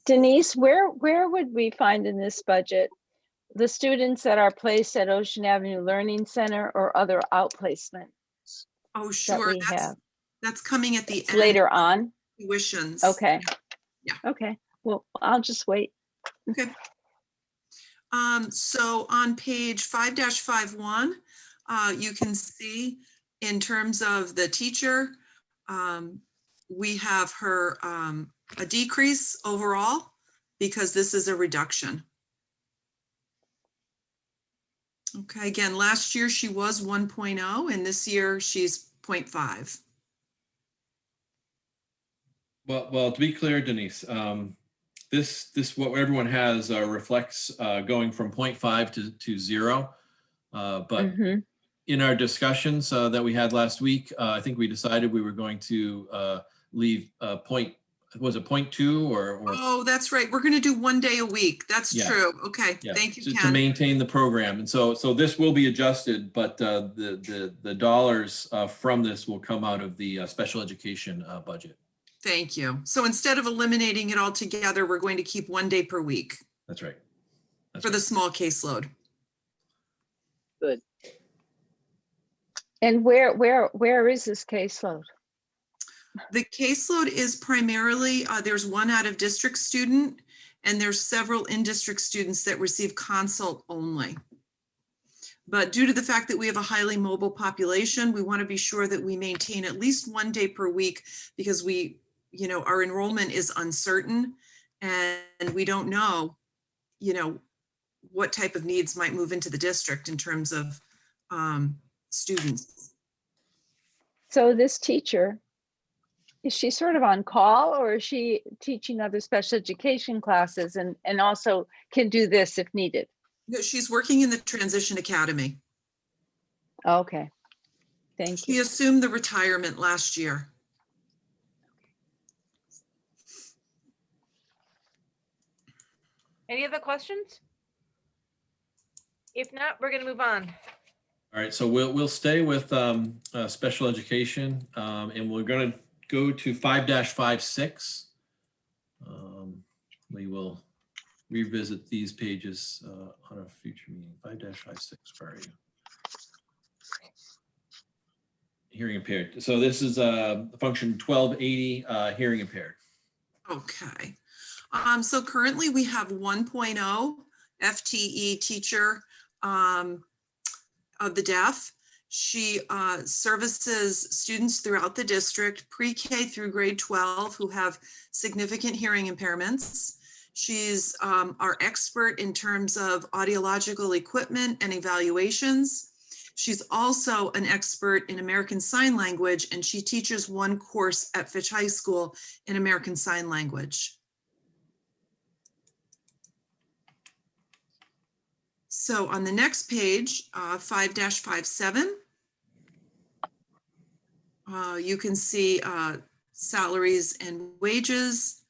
Denise, where would we find in this budget the students that are placed at Ocean Avenue Learning Center or other outplacement? Oh, sure. That's coming at the end. Later on? Tuitions. Okay. Yeah. Okay. Well, I'll just wait. Okay. So on page 5-51, you can see in terms of the teacher, we have her a decrease overall because this is a reduction. Okay, again, last year she was 1.0 and this year she's 0.5. Well, to be clear, Denise, this what everyone has reflects going from 0.5 to 0. But in our discussions that we had last week, I think we decided we were going to leave was it 0.2 or? Oh, that's right. We're going to do 1 day a week. That's true. Okay. Yeah. Thank you, to Ken. maintain the program. And so this will be adjusted, but the dollars from this will come out of the special education budget. Thank you. So instead of eliminating it altogether, we're going to keep 1 day per week. That's right. For the small caseload. Good. And where is this caseload? The caseload is primarily, there's one out of district student and there's several in-district students that receive consult only. But due to the fact that we have a highly mobile population, we want to be sure that we maintain at least 1 day per week because our enrollment is uncertain and we don't know, what type of needs might move into the district in terms of students. So this teacher, is she sort of on call or is she teaching other special education classes and also can do this if needed? No, she's working in the Transition Academy. Okay, thank you. She assumed the retirement last year. Any other questions? If not, we're going to move on. All right, so we'll stay with special education, and we're going to go to 5-56. We will revisit these pages on a future meeting. 5-56, where are you? Hearing impaired. So this is function 1280, hearing impaired. Okay. So currently we have 1.0 FTE teacher of the deaf. She services students throughout the district, pre-K through grade 12, who have significant hearing impairments. She's our expert in terms of audiological equipment and evaluations. She's also an expert in American Sign Language, and she teaches one course at Fitch High School in American Sign Language. So on the next page, 5-57, you can see salaries and wages.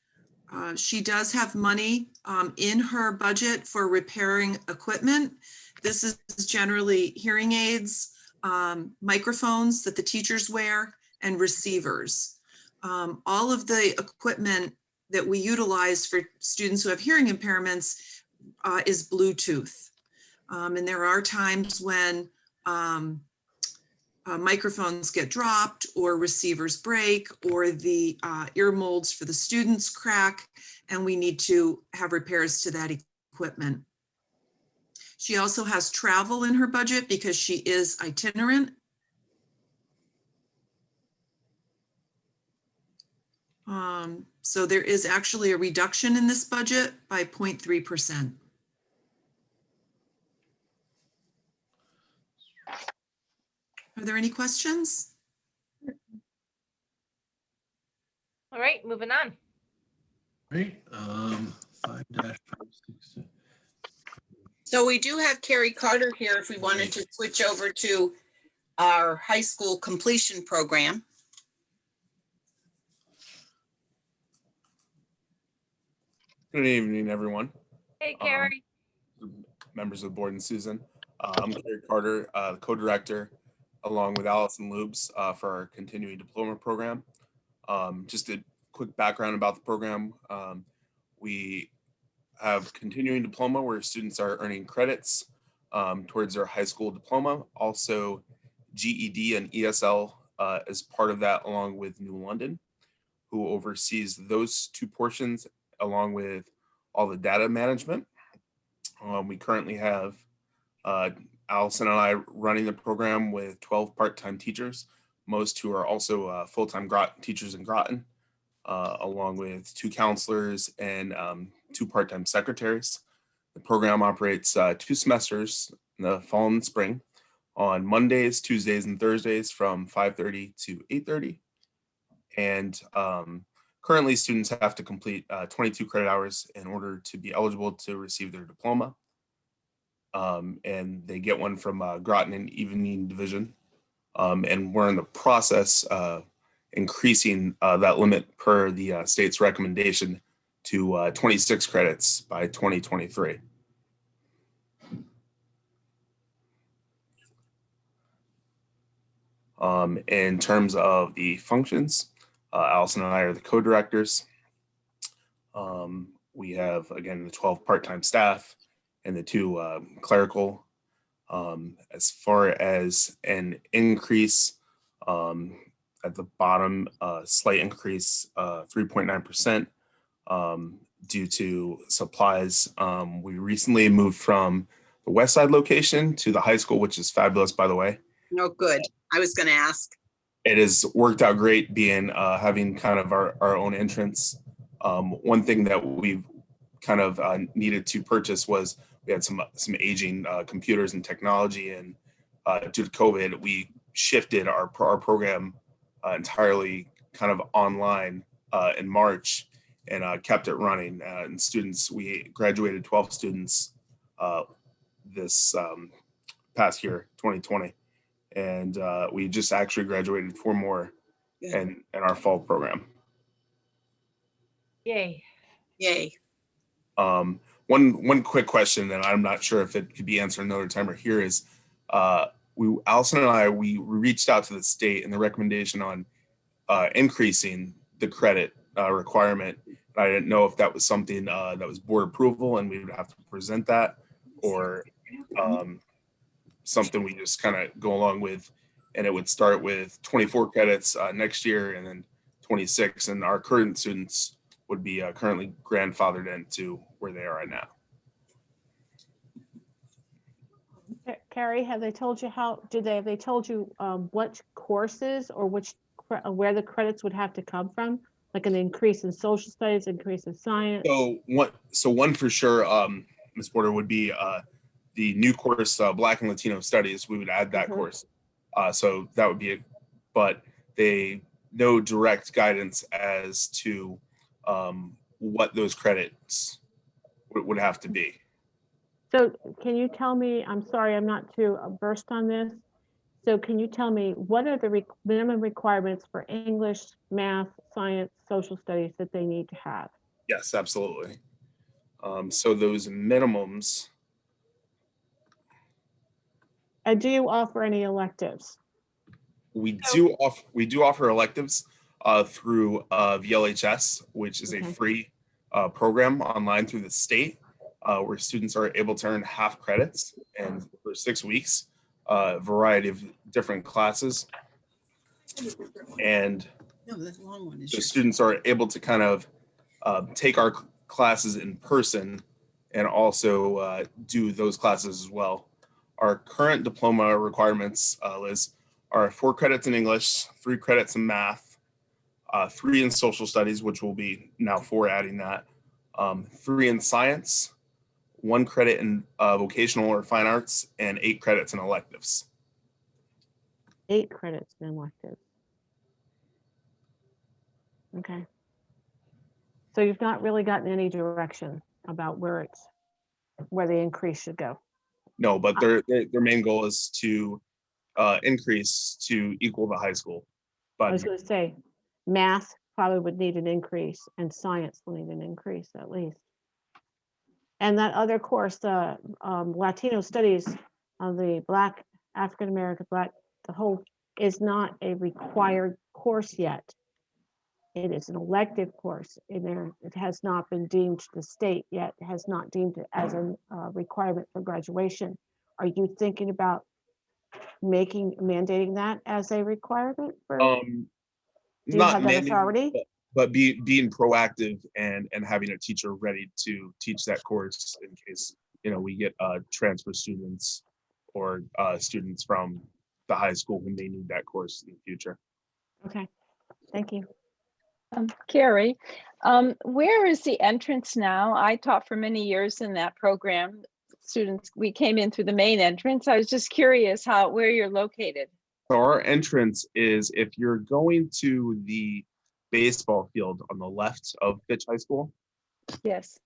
She does have money in her budget for repairing equipment. This is generally hearing aids, microphones that the teachers wear, and receivers. All of the equipment that we utilize for students who have hearing impairments is Bluetooth. And there are times when microphones get dropped or receivers break or the ear molds for the students crack, and we need to have repairs to that equipment. She also has travel in her budget because she is itinerant. So there is actually a reduction in this budget by 0.3%. Are there any questions? All right, moving on. Right. 5-562. So we do have Carrie Carter here if we wanted to switch over to our high school completion program. Good evening, everyone. Hey, Carrie. Members of the board and Susan. I'm Carrie Carter, the co-director, along with Allison Lubes for our continuing diploma program. Just a quick background about the program. We have continuing diploma where students are earning credits towards their high school diploma. Also, GED and ESL as part of that, along with New London, who oversees those two portions along with all the data management. We currently have Allison and I running the program with 12 part-time teachers, most who are also full-time teachers in Groton, along with 2 counselors and 2 part-time secretaries. The program operates 2 semesters in the fall and spring on Mondays, Tuesdays, and Thursdays from 5:30 to 8:30. And currently students have to complete 22 credit hours in order to be eligible to receive their diploma. And they get one from Groton and Evening Division. And we're in the process of increasing that limit per the state's recommendation to 26 credits by 2023. In terms of the functions, Allison and I are the co-directors. We have, again, the 12 part-time staff and the 2 clerical. As far as an increase at the bottom, slight increase, 3.9% due to supplies. We recently moved from the West Side location to the high school, which is fabulous, by the way. No, good. I was going to ask. It has worked out great being having kind of our own entrance. One thing that we've kind of needed to purchase was we had some aging computers and technology, and due to COVID, we shifted our program entirely kind of online in March and kept it running. And students, we graduated 12 students this past year, 2020. And we just actually graduated 4 more in our fall program. Yay. Yay. One quick question, and I'm not sure if it could be answered another time or here, is Allison and I, we reached out to the state and the recommendation on increasing the credit requirement. I didn't know if that was something that was board approval and we would have to present that, or something we just kind of go along with. And it would start with 24 credits next year and then 26. And our current students would be currently grandfathered into where they are right now. Carrie, have they told you have they told you what courses or where the credits would have to come from? Like an increase in social studies, increase in science? So one for sure, Ms. Porter, would be the new course, Black and Latino Studies. We would add that course. So that would be but they no direct guidance as to what those credits would have to be. So can you tell me, I'm sorry, I'm not too versed on this. So can you tell me what are the minimum requirements for English, math, science, social studies that they need to have? Yes, absolutely. So those minimums. And do you offer any electives? We do offer electives through VLHS, which is a free program online through the state, where students are able to earn half credits and for 6 weeks, a variety of different classes. And the students are able to kind of take our classes in person and also do those classes as well. Our current diploma requirements, Liz, are 4 credits in English, 3 credits in math, 3 in social studies, which will be now 4 adding that, 3 in science, 1 credit in vocational or fine arts, and 8 credits in electives. 8 credits in electives. Okay. So you've not really gotten any direction about where the increase should go. No, but their main goal is to increase to equal the high school. I was going to say, math probably would need an increase, and science will need an increase at least. And that other course, the Latino Studies on the Black, African American, Black, the whole is not a required course yet. It is an elective course in there. It has not been deemed, the state yet has not deemed it as a requirement for graduation. Are you thinking about mandating that as a requirement for? Do you have that authority? But being proactive and having a teacher ready to teach that course in case we get transfer students or students from the high school who may need that course in the future. Okay, thank you. Carrie, where is the entrance now? I taught for many years in that program. Students, we came in through the main entrance. I was just curious where you're located. So our entrance is, if you're going to the baseball field on the left of Fitch High School. Yes.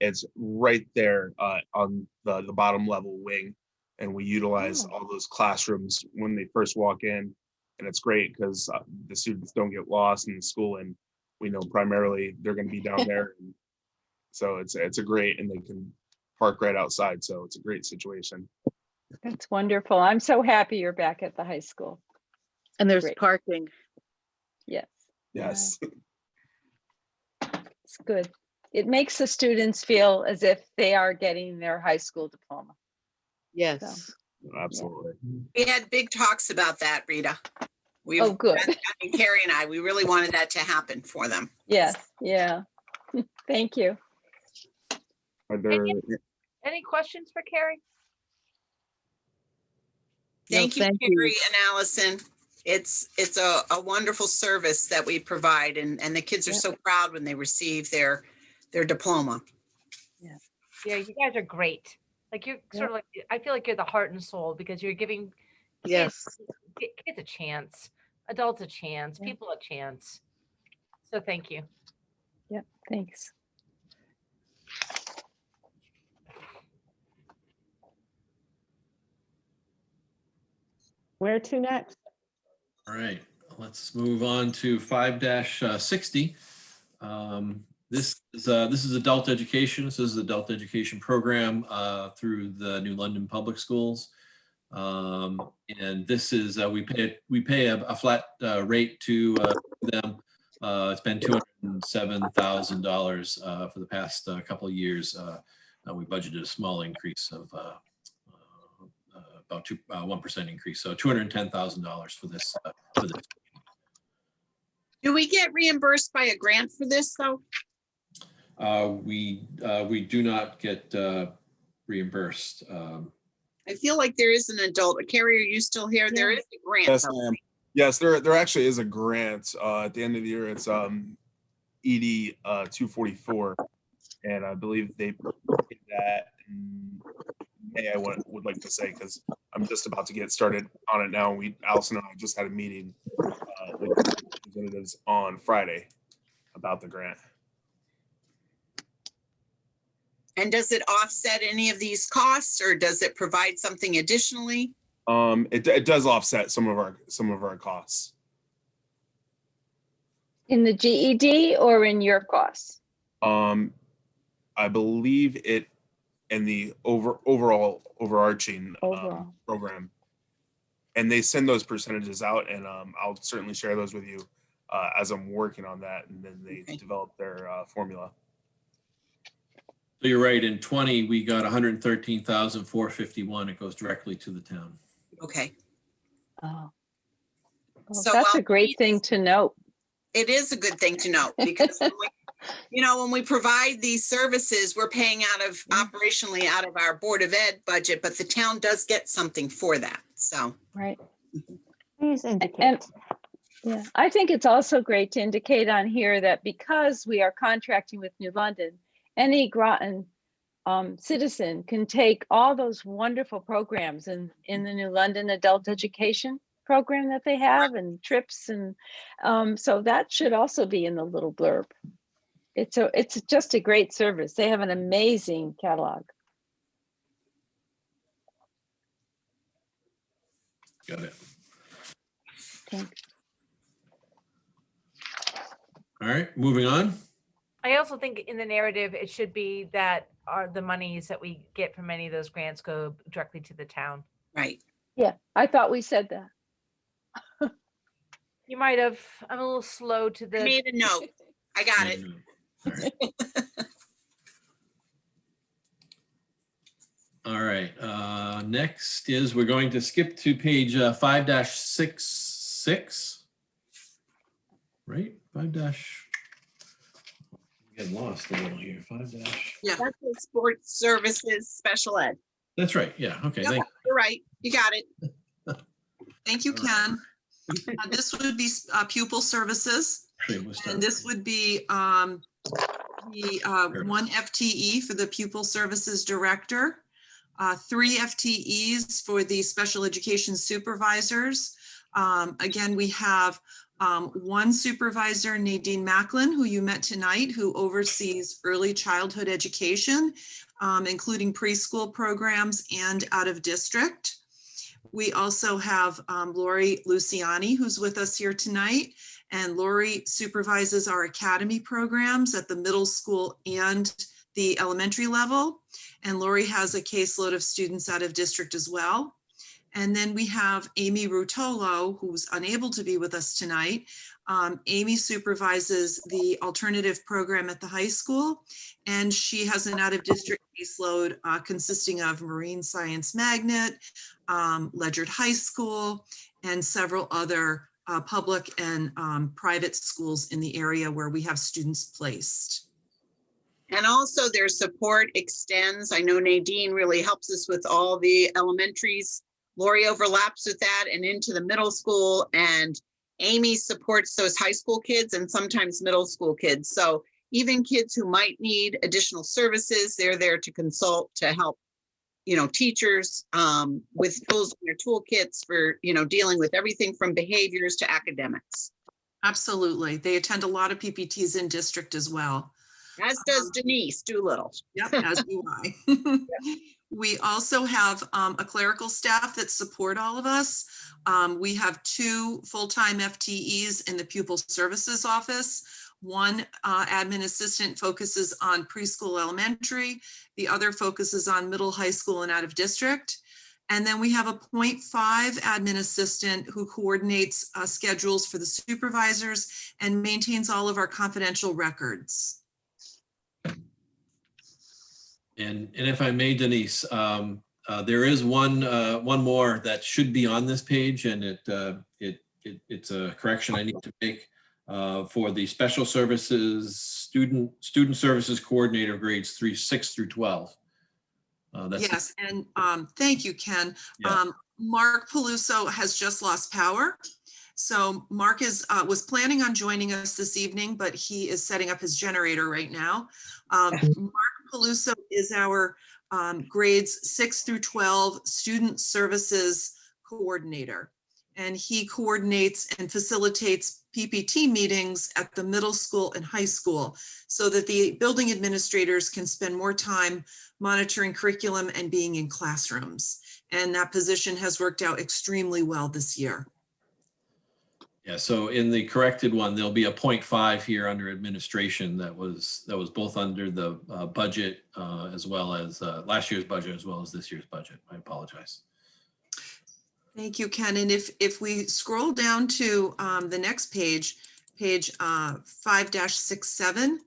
It's right there on the bottom level wing, and we utilize all those classrooms when they first walk in, and it's great because the students don't get lost in the school, and we know primarily they're going to be down there, and so it's a great, and they can park right outside, so it's a great situation. That's wonderful. I'm so happy you're back at the high school. And there's parking. Yes. Yes. It's good. It makes the students feel as if they are getting their high school diploma. Yes. So, absolutely. We had big talks about that, Rita. Oh, good. Carrie and I, we really wanted that to happen for them. Yes. Yeah. Thank you. Are there any questions for Carrie? Thank you, thank Carrie you. and Allison. It's a wonderful service that we provide, and the kids are so proud when they receive their diploma. Yeah, you guys are great. Like you're sort of like, I feel like you're the heart and soul because you're giving kids a chance, adults a chance, people a chance. So thank you. Yep, thanks. Where to next? All right, let's move on to 5-60. This is adult education. This is adult education program through the New London Public Schools, and this is we pay a flat rate to them. It's been $207,000 for the past couple of years. We budgeted a small increase of about 1% increase. So $210,000 for this. For this. Do we get reimbursed by a grant for this though? We do not get reimbursed. I feel like there is an adult. Carrie, are you still here? There is a grant. Yes, though. ma'am. Yes, there actually is a grant. At the end of the year, it's ED 244, and I believe they did that in May. I would like to say, because I'm just about to get started on it now. Allison and I just had a meeting with representatives on Friday about the grant. And does it offset any of these costs, or does it provide something additionally? It does offset some of our costs. In the GED or in your costs? I believe it in the overall overarching program, and they send those percentages out, and I'll certainly share those with you as I'm working on that, and then they develop their formula. So you're right. In 20, we got 113,451. It goes directly to the town. Okay. Oh. Well, So that's a great thing to note. It is a good thing to note because when we provide these services, we're paying operationally out of our Board of Ed budget, but the town does get something for that. So right. Please indicate. And yeah, I think it's also great to indicate on here that because we are contracting with New London, any Groton citizen can take all those wonderful programs in the New London adult education program that they have, and trips, and so that should also be in the little blurb. It's just a great service. They have an amazing catalog. Got it. Thanks. All right, moving on. I also think in the narrative, it should be that the monies that we get from any of those grants go directly to the town. Right. Yeah, I thought we said that. You might have. I'm a little slow to the. I made a note. I got it. All right. Next is we're going to skip to page 5-66. Right? 5- get lost a little here. 5- Yeah. That's the sports services special ed. That's right. Yeah. Okay. Yep, you're right. You got it. Thank you, Ken. This would be pupil services. And this would be the 1 FTE for the pupil services director, 3 FTEs for the special education supervisors. Again, we have 1 supervisor, Nadine Macklin, who you met tonight, who oversees early childhood education, including preschool programs and out of district. We also have Lori Luciani, who's with us here tonight. And Lori supervises our academy programs at the middle school and the elementary level. And Lori has a caseload of students out of district as well. And then we have Amy Rutolo, who's unable to be with us tonight. Amy supervises the alternative program at the high school, and she has an out-of-district caseload consisting of Marine Science Magnet, Ledyard High School, and several other public and private schools in the area where we have students placed. And also their support extends. I know Nadine really helps us with all the elementaries. Lori overlaps with that and into the middle school, and Amy supports those high school kids and sometimes middle school kids. So even kids who might need additional services, they're there to consult, to help, teachers with tools in their toolkits for, dealing with everything from behaviors to academics. Absolutely. They attend a lot of PPTs in district as well. As does Denise Doolittle. Yep, as do I. We also have a clerical staff that support all of us. We have 2 full-time FTEs in the pupil services office. 1 admin assistant focuses on preschool elementary. The other focuses on middle, high school, and out of district. And then we have a 0.5 admin assistant who coordinates schedules for the supervisors and maintains all of our confidential records. And if I may, Denise, There is one more that should be on this page, and it's a correction I need to make for the special services student services coordinator grades 6 through 12. That's Yes, and thank you, Ken. Yeah. Mark Paluso has just lost power. So Mark was planning on joining us this evening, but he is setting up his generator right now. Mark Paluso is our grades 6 through 12 student services coordinator. And he coordinates and facilitates PPT meetings at the middle school and high school so that the building administrators can spend more time monitoring curriculum and being in classrooms. And that position has worked out extremely well this year. Yeah, so in the corrected one, there'll be a 0.5 here under administration that was both under the budget as well as last year's budget as well as this year's budget. I apologize. Thank you, Ken. And if we scroll down to the next page, page 5-67,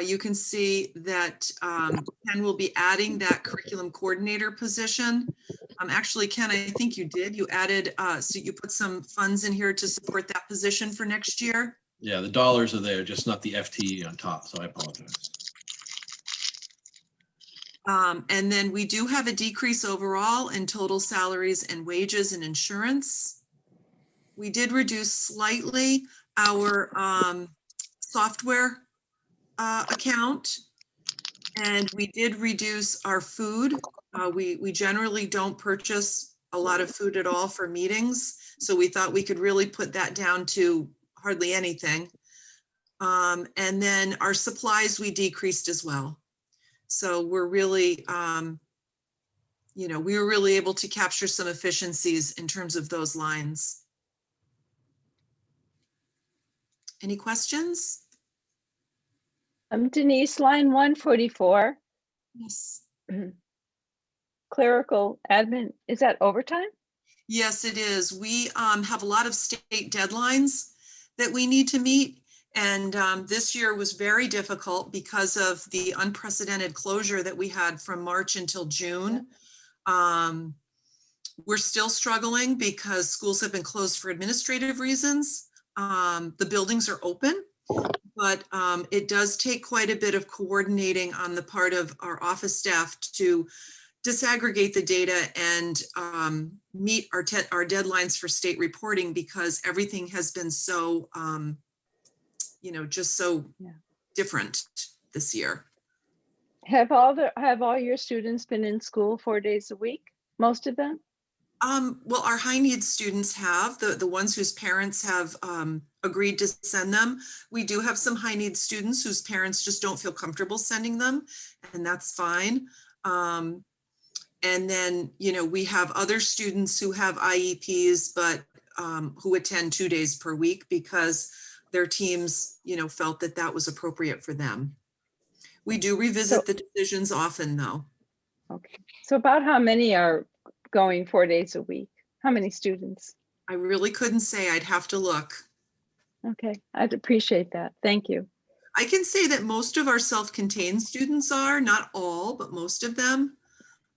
you can see that Ken will be adding that curriculum coordinator position. Actually, Ken, I think you did. You added, so you put some funds in here to support that position for next year. Yeah, the dollars are there, just not the FTE on top, so I apologize. And then we do have a decrease overall in total salaries and wages and insurance. We did reduce slightly our software account, and we did reduce our food. We generally don't purchase a lot of food at all for meetings, so we thought we could really put that down to hardly anything. And then our supplies we decreased as well. So we're really, we were really able to capture some efficiencies in terms of those lines. Any questions? Denise, line 144, Yes. clerical admin, is that overtime? Yes, it is. We have a lot of state deadlines that we need to meet. And this year was very difficult because of the unprecedented closure that we had from March until June. We're still struggling because schools have been closed for administrative reasons. The buildings are open, but it does take quite a bit of coordinating on the part of our office staff to disaggregate the data and meet our deadlines for state reporting, because everything has been so just so different this year. Have all your students been in school 4 days a week? Most of them? Well, our high needs students have, the ones whose parents have agreed to send them. We do have some high needs students whose parents just don't feel comfortable sending them, and that's fine. And then, we have other students who have IEPs, but who attend 2 days per week because their teams, felt that that was appropriate for them. We do revisit the decisions often, though. Okay. So about how many are going 4 days a week? How many students? I really couldn't say. I'd have to look. Okay, I'd appreciate that. Thank you. I can say that most of our self-contained students are, not all, but most of them.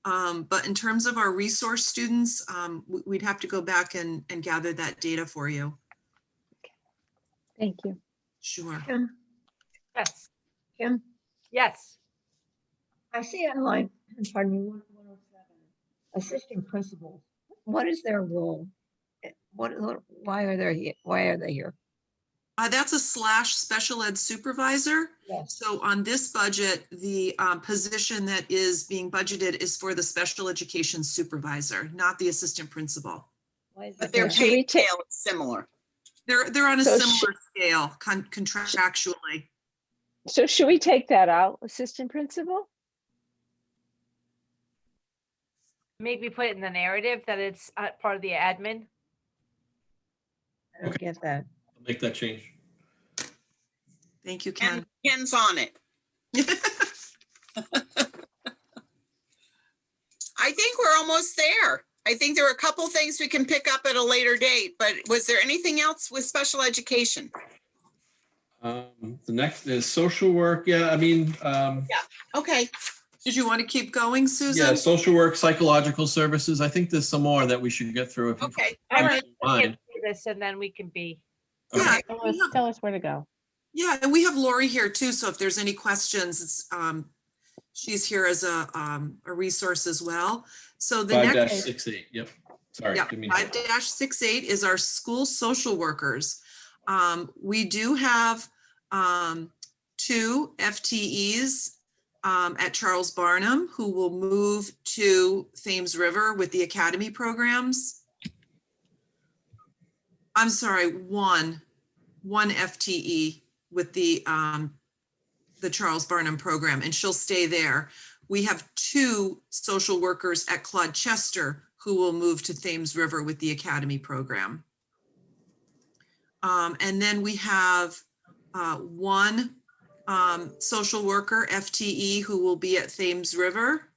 But in terms of our resource students, we'd have to go back and gather that data for you. Thank you. Sure. Kim, Yes. Kim, Yes. I see on line, pardon me, 107, assistant principals. What is their role? Why are they here? That's a / special ed supervisor. Yes. So on this budget, the position that is being budgeted is for the special education supervisor, not the assistant principal. But their Should we pay take- scale is similar. They're on a So similar scale contractually. So should we take that out, assistant principal? Maybe put it in the narrative that it's part of the admin. I don't get that. I'll make that change. Thank you, Ken. And Ken's on it. I think we're almost there. I think there are a couple things we can pick up at a later date, but was there anything else with special education? The next is social work. Yeah, I mean, Okay. Did you want to keep going, Yeah, Susan? social work, psychological services. I think there's some more that we should get through. If you Okay, I all would right. like to mind. get through this and then we can be. Yeah, Tell us where to go. yeah, and we have Lori here too, so if there's any questions, it's, she's here as a resource as well. So the next. 5-68, yep. Sorry. Yeah, didn't mean- 5-68 is our school social workers. We do have 2 FTEs at Charles Barnum who will move to Thames River with the academy programs. I'm sorry, one FTE with the Charles Barnum program, and she'll stay there. We have 2 social workers at Claude Chester who will move to Thames River with the academy program. And then we have 1 social worker FTE who will be at Thames River.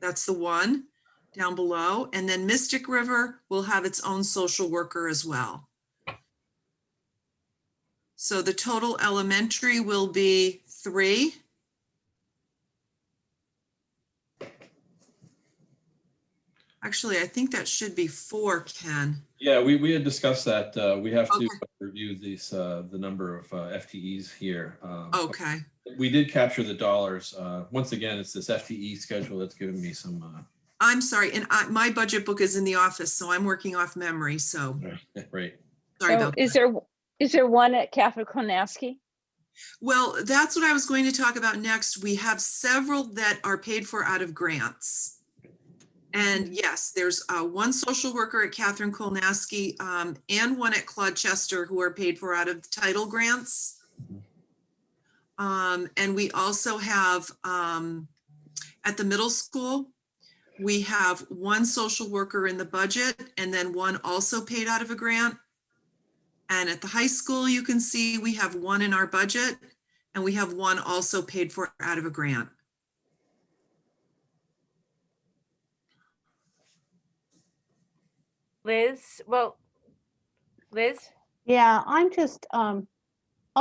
That's the one down below. And then Mystic River will have its own social worker as well. So the total elementary will be 3. Actually, I think that should be 4, Ken. Yeah, we had discussed that. We have to Okay. review these, the number of FTEs here. Okay. We did capture the dollars. Once again, it's this FTE schedule that's given me some, I'm sorry, and my budget book is in the office, so I'm working off memory, so right. sorry So about is that. there one at Catherine Konaski? Well, that's what I was going to talk about next. We have several that are paid for out of grants. And yes, there's 1 social worker at Catherine Kolnaski and 1 at Claude Chester who are paid for out of title grants. And we also have at the middle school, we have 1 social worker in the budget and then 1 also paid out of a grant. And at the high school, you can see we have 1 in our budget and we have 1 also paid for out of a grant. Liz, well, Liz? Yeah, I'm just, I'll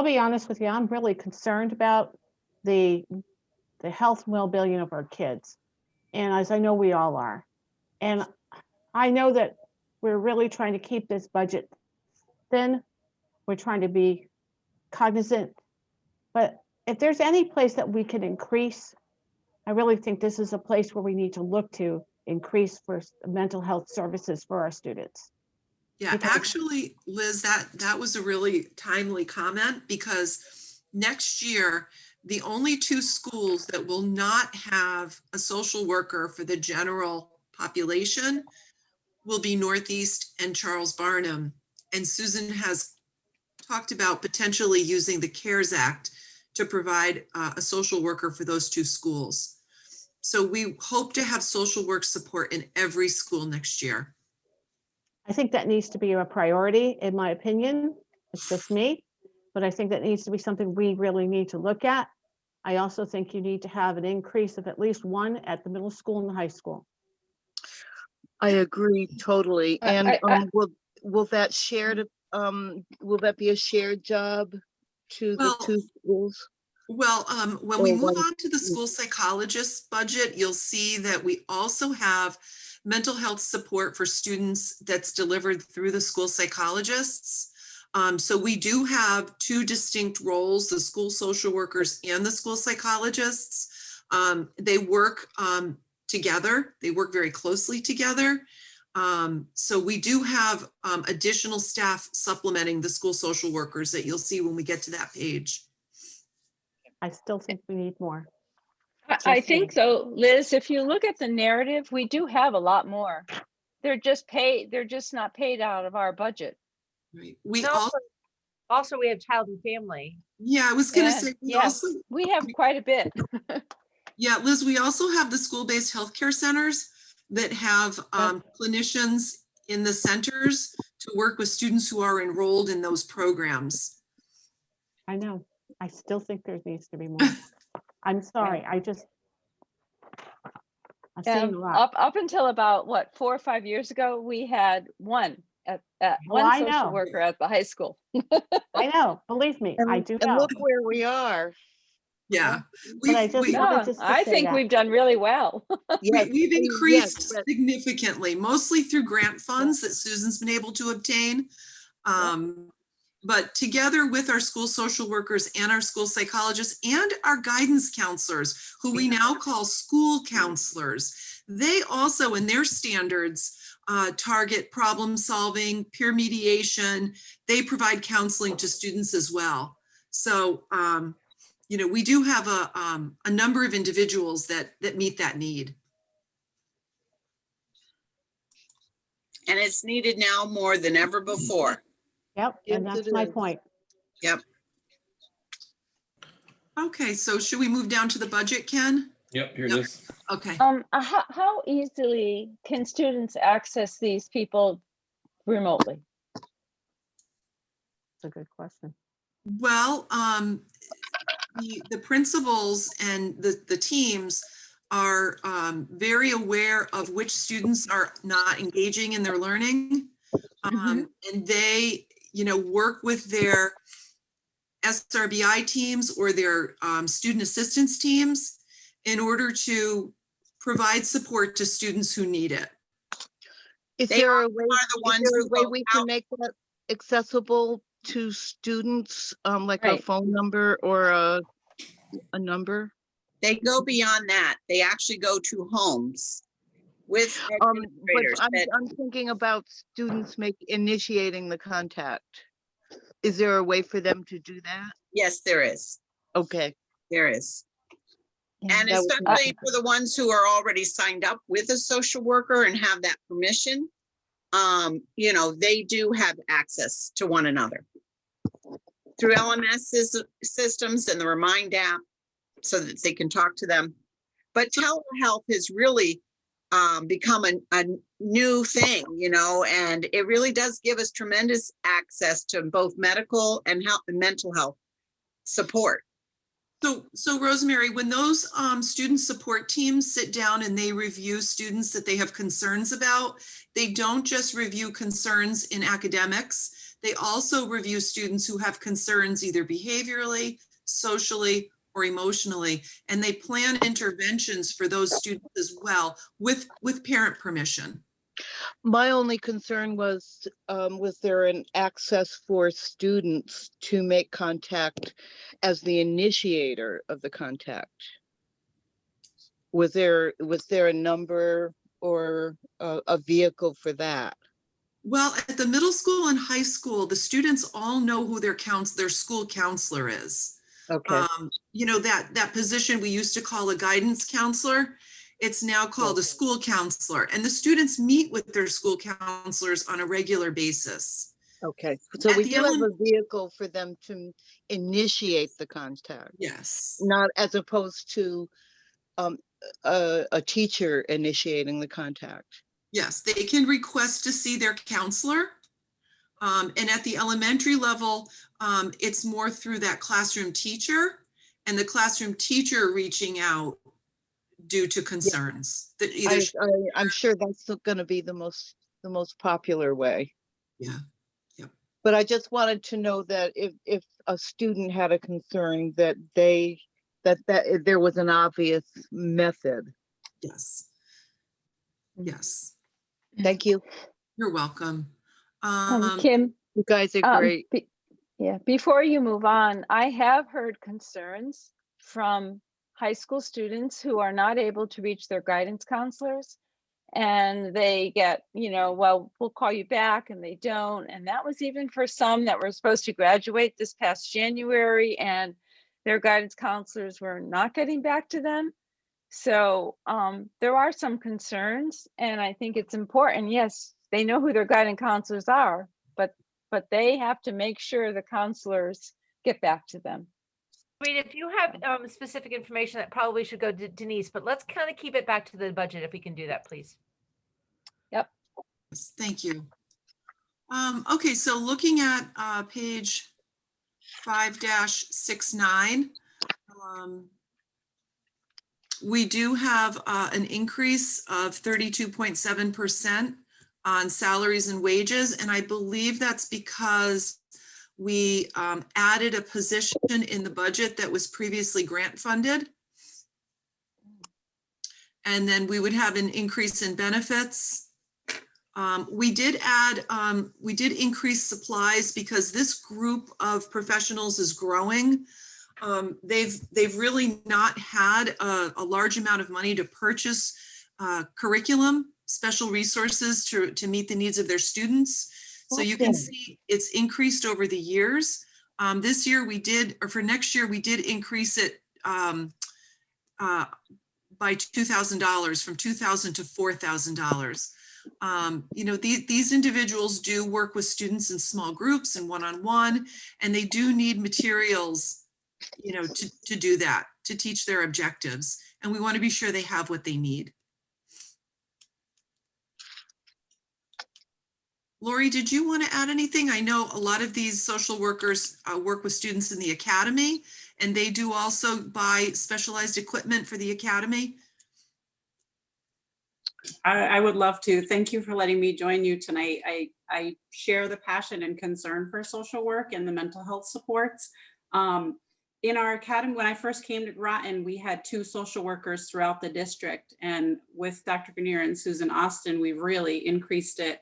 be honest with you, I'm really concerned about the health and well-being of our kids. And as I know we all are. And I know that we're really trying to keep this budget thin. We're trying to be cognizant. But if there's any place that we can increase, I really think this is a place where we need to look to increase for mental health services for our students. Yeah, Because- actually, Liz, that was a really timely comment because next year, the only 2 schools that will not have a social worker for the general population will be Northeast and Charles Barnum. And Susan has talked about potentially using the CARES Act to provide a social worker for those 2 schools. So we hope to have social work support in every school next year. I think that needs to be a priority, in my opinion. It's just me, but I think that needs to be something we really need to look at. I also think you need to have an increase of at least 1 at the middle school and the high school. I agree totally. I- And I- will that will that be a shared job to the Well, 2 schools? Well, when we Or move one- on to the school psychologist budget, you'll see that we also have mental health support for students that's delivered through the school psychologists. So we do have 2 distinct roles, the school social workers and the school psychologists. They work together. They work very closely together. So we do have additional staff supplementing the school social workers that you'll see when we get to that page. I still think we need more. I Just think so, Liz, if you look at the narrative, we do have a lot more. They're just not paid out of our budget. Right. We No, all, Also, we have child and family. yeah, I was gonna Yeah, say, we yeah. also, We have quite a bit. yeah, Liz, we also have the school-based healthcare centers that have clinicians in the centers to work with students who are enrolled in those programs. I know. I still think there needs to be more. I'm sorry. I've seen a lot. Up until about what, 4 or 5 years ago, we had one one I social know. worker at the high school. I know. Believe me, I do And know. look where we are. Yeah. But I just wanted No, just to I say think that. we've done really well. Yes, We've yes, increased but significantly, mostly through grant funds that Susan's been able to obtain. But together with our school social workers and our school psychologists and our guidance counselors, who we now call school counselors, they also in their standards target problem solving, peer mediation. They provide counseling to students as well. So, you know, we do have a number of individuals that meet that need. And it's needed now more than ever before. Yep, and Yes, that's it my is. point. Yep. Okay, so should we move down to the budget, Ken? Yep, here it Yep. is. Okay. How easily can students access these people remotely? That's a good question. Well, the principals and the teams are very aware of which students are not engaging in their learning. And they, you know, work with their SRBI teams or their student assistance teams in order to provide support to students who need it. is They there a also way, are the is ones there a who way go we out. can make that accessible to students, like a Right. phone number or a number? They go beyond that. They actually go to homes with But administrators. I'm thinking about students initiating the contact. Is there a way for them to do that? Yes, there is. Okay. There is. Yeah, And that would be especially for the ones who are already signed up with a social worker and have that permission, you know, they do have access to one another through LMS systems and the Remind app so that they can talk to them. But telehealth has really become a new thing, you know, and it really does give us tremendous access to both medical and health and mental health support. So Rosemary, when those student support teams sit down and they review students that they have concerns about, they don't just review concerns in academics. They also review students who have concerns either behaviorally, socially, or emotionally, and they plan interventions for those students as well with parent permission. My only concern was there an access for students to make contact as the initiator of the contact? Was there a number or a vehicle for that? Well, at the middle school and high school, the students all know who their school counselor is. Okay. You know, that position we used to call a guidance counselor, it's now called a school counselor, and the students meet with their school counselors on a regular basis. Okay, so At we the do have a vehicle for them to initiate the contact. Yes. Not as opposed to a teacher initiating the contact. Yes, they can request to see their counselor. And at the elementary level, it's more through that classroom teacher and the classroom teacher reaching out due to concerns that either. I'm sure that's going to be the most popular way. Yeah. But I just wanted to know that if a student had a concern that there was an obvious method. Yes. Yes. Thank you. You're welcome. Kim, you guys are great. Before you move on, I have heard concerns from high school students who are not able to reach their guidance counselors, and they get, you know, well, we'll call you back, and they don't. And that was even for some that were supposed to graduate this past January, and their guidance counselors were not getting back to them. So there are some concerns, and I think it's important. Yes, they know who their guidance counselors are, but they have to make sure the counselors get back to them. I mean, if you have specific information, that probably should go to Denise, but let's kind of keep it back to the budget if we can do that, please. Yep. Thank you. Okay, so looking at page 5-69, we do have an increase of 32.7% on salaries and wages. And I believe that's because we added a position in the budget that was previously grant funded. And then we would have an increase in benefits. We did increase supplies because this group of professionals is growing. They've really not had a large amount of money to purchase curriculum, special resources to meet the needs of their students. So you can see it's increased over the years. This year we did, or for next year, we did increase it by $2,000 from $2,000 to $4,000. You know, these individuals do work with students in small groups and one-on-one, and they do need materials, you know, to do that, to teach their objectives. And we want to be sure they have what they need. Lori, did you want to add anything? I know a lot of these social workers work with students in the academy, and they do also buy specialized equipment for the academy. I would love to. Thank you for letting me join you tonight. I share the passion and concern for social work and the mental health supports. In our academy, when I first came to Groton, we had 2 social workers throughout the district. And with Dr. Grenier and Susan Austin, we've really increased it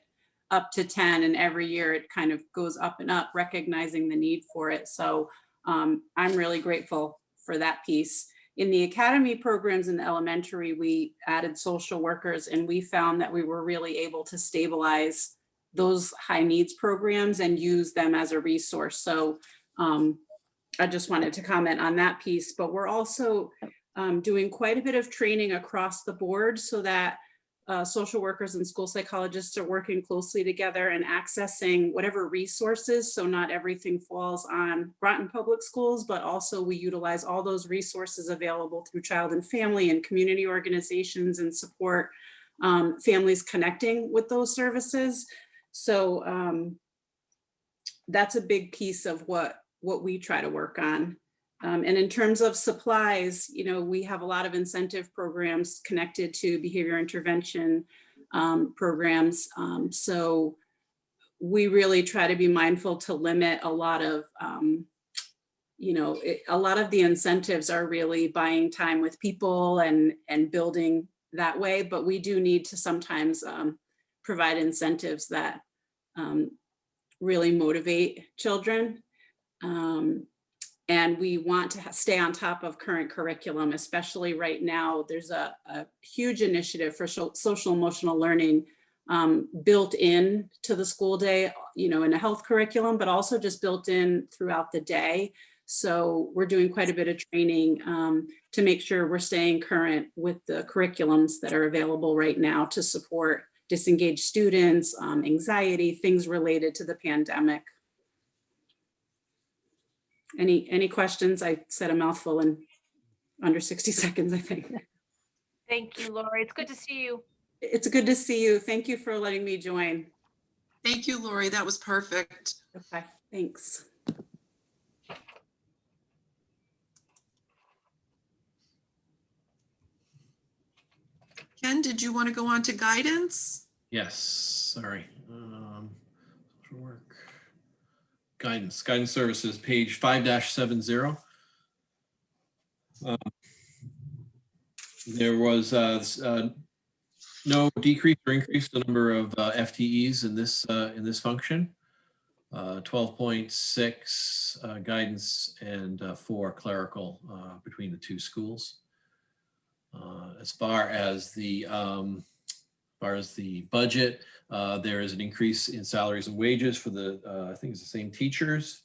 up to 10. And every year it kind of goes up and up, recognizing the need for it. So I'm really grateful for that piece. In the academy programs in the elementary, we added social workers, and we found that we were really able to stabilize those high needs programs and use them as a resource. So I just wanted to comment on that piece, but we're also doing quite a bit of training across the board so that social workers and school psychologists are working closely together and accessing whatever resources. So not everything falls on Groton Public Schools, but also we utilize all those resources available through child and family and community organizations and support families connecting with those services. So that's a big piece of what we try to work on. And in terms of supplies, you know, we have a lot of incentive programs connected to behavior intervention programs. So we really try to be mindful to limit a lot of, you know, a lot of the incentives are really buying time with people and building that way. But we do need to sometimes provide incentives that really motivate children. And we want to stay on top of current curriculum, especially right now. There's a huge initiative for social emotional learning built in to the school day, you know, in a health curriculum, but also just built in throughout the day. So we're doing quite a bit of training to make sure we're staying current with the curriculums that are available right now to support disengaged students, anxiety, things related to the pandemic. Any questions? I said a mouthful in under 60 seconds, I think. Thank you, Lori. It's good to see you. It's good to see you. Thank you for letting me join. Thank you, Lori. That was perfect. Okay, thanks. Ken, did you want to go on to guidance? Yes, sorry. Social work. Guidance services, page 5-70. There was no decrease or increase the number of FTEs in this function. 12.6 guidance and 4 clerical between the 2 schools. As far as the budget, there is an increase in salaries and wages for the, I think it's the same teachers.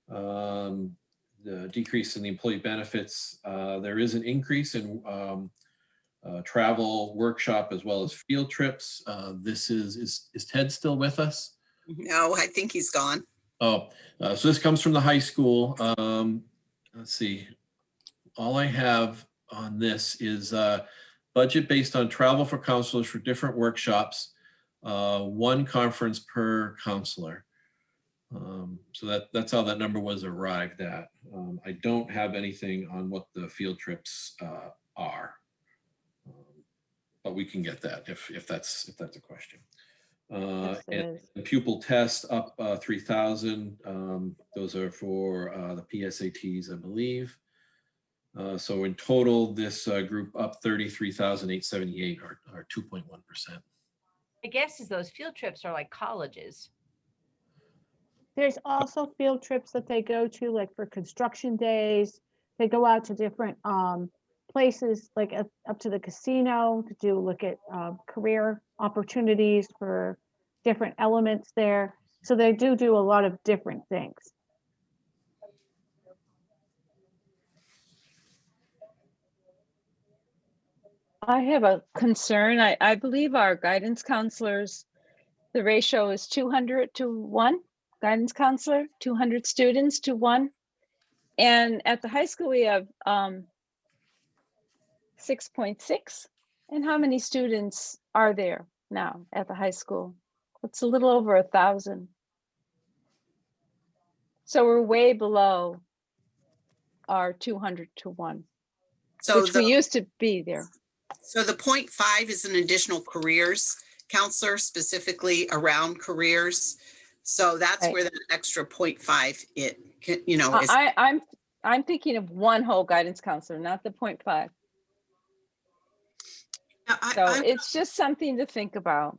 The decrease in the employee benefits. There is an increase in travel, workshop, as well as field trips. This is Ted still with us? No, I think he's gone. Oh, so this comes from the high school. Let's see. All I have on this is budget based on travel for counselors for different workshops, 1 conference per counselor. So that's how that number was arrived at. I don't have anything on what the field trips are, but we can get that if that's a question. Yes, it And is. the pupil test up 3,000. Those are for the PSATs, I believe. So in total, this group up 33,878 or 2.1%. I guess is those field trips are like colleges. There's also field trips that they go to, like for construction days. They go out to different places, like up to the casino to do look at career opportunities for different elements there. So they do a lot of different things. I have a concern. I believe our guidance counselors, the ratio is 200 to 1, guidance counselor, 200 students to 1. And at the high school, we have 6.6. And how many students are there now at the high school? It's a little over 1,000. So we're way below our 200 to 1, So which we used to be there. So the 0.5 is an additional careers counselor specifically around careers. So that's Right. where that extra 0.5 it can, is. I'm thinking of one whole guidance counselor, not the 0.5. So it's just something to think about.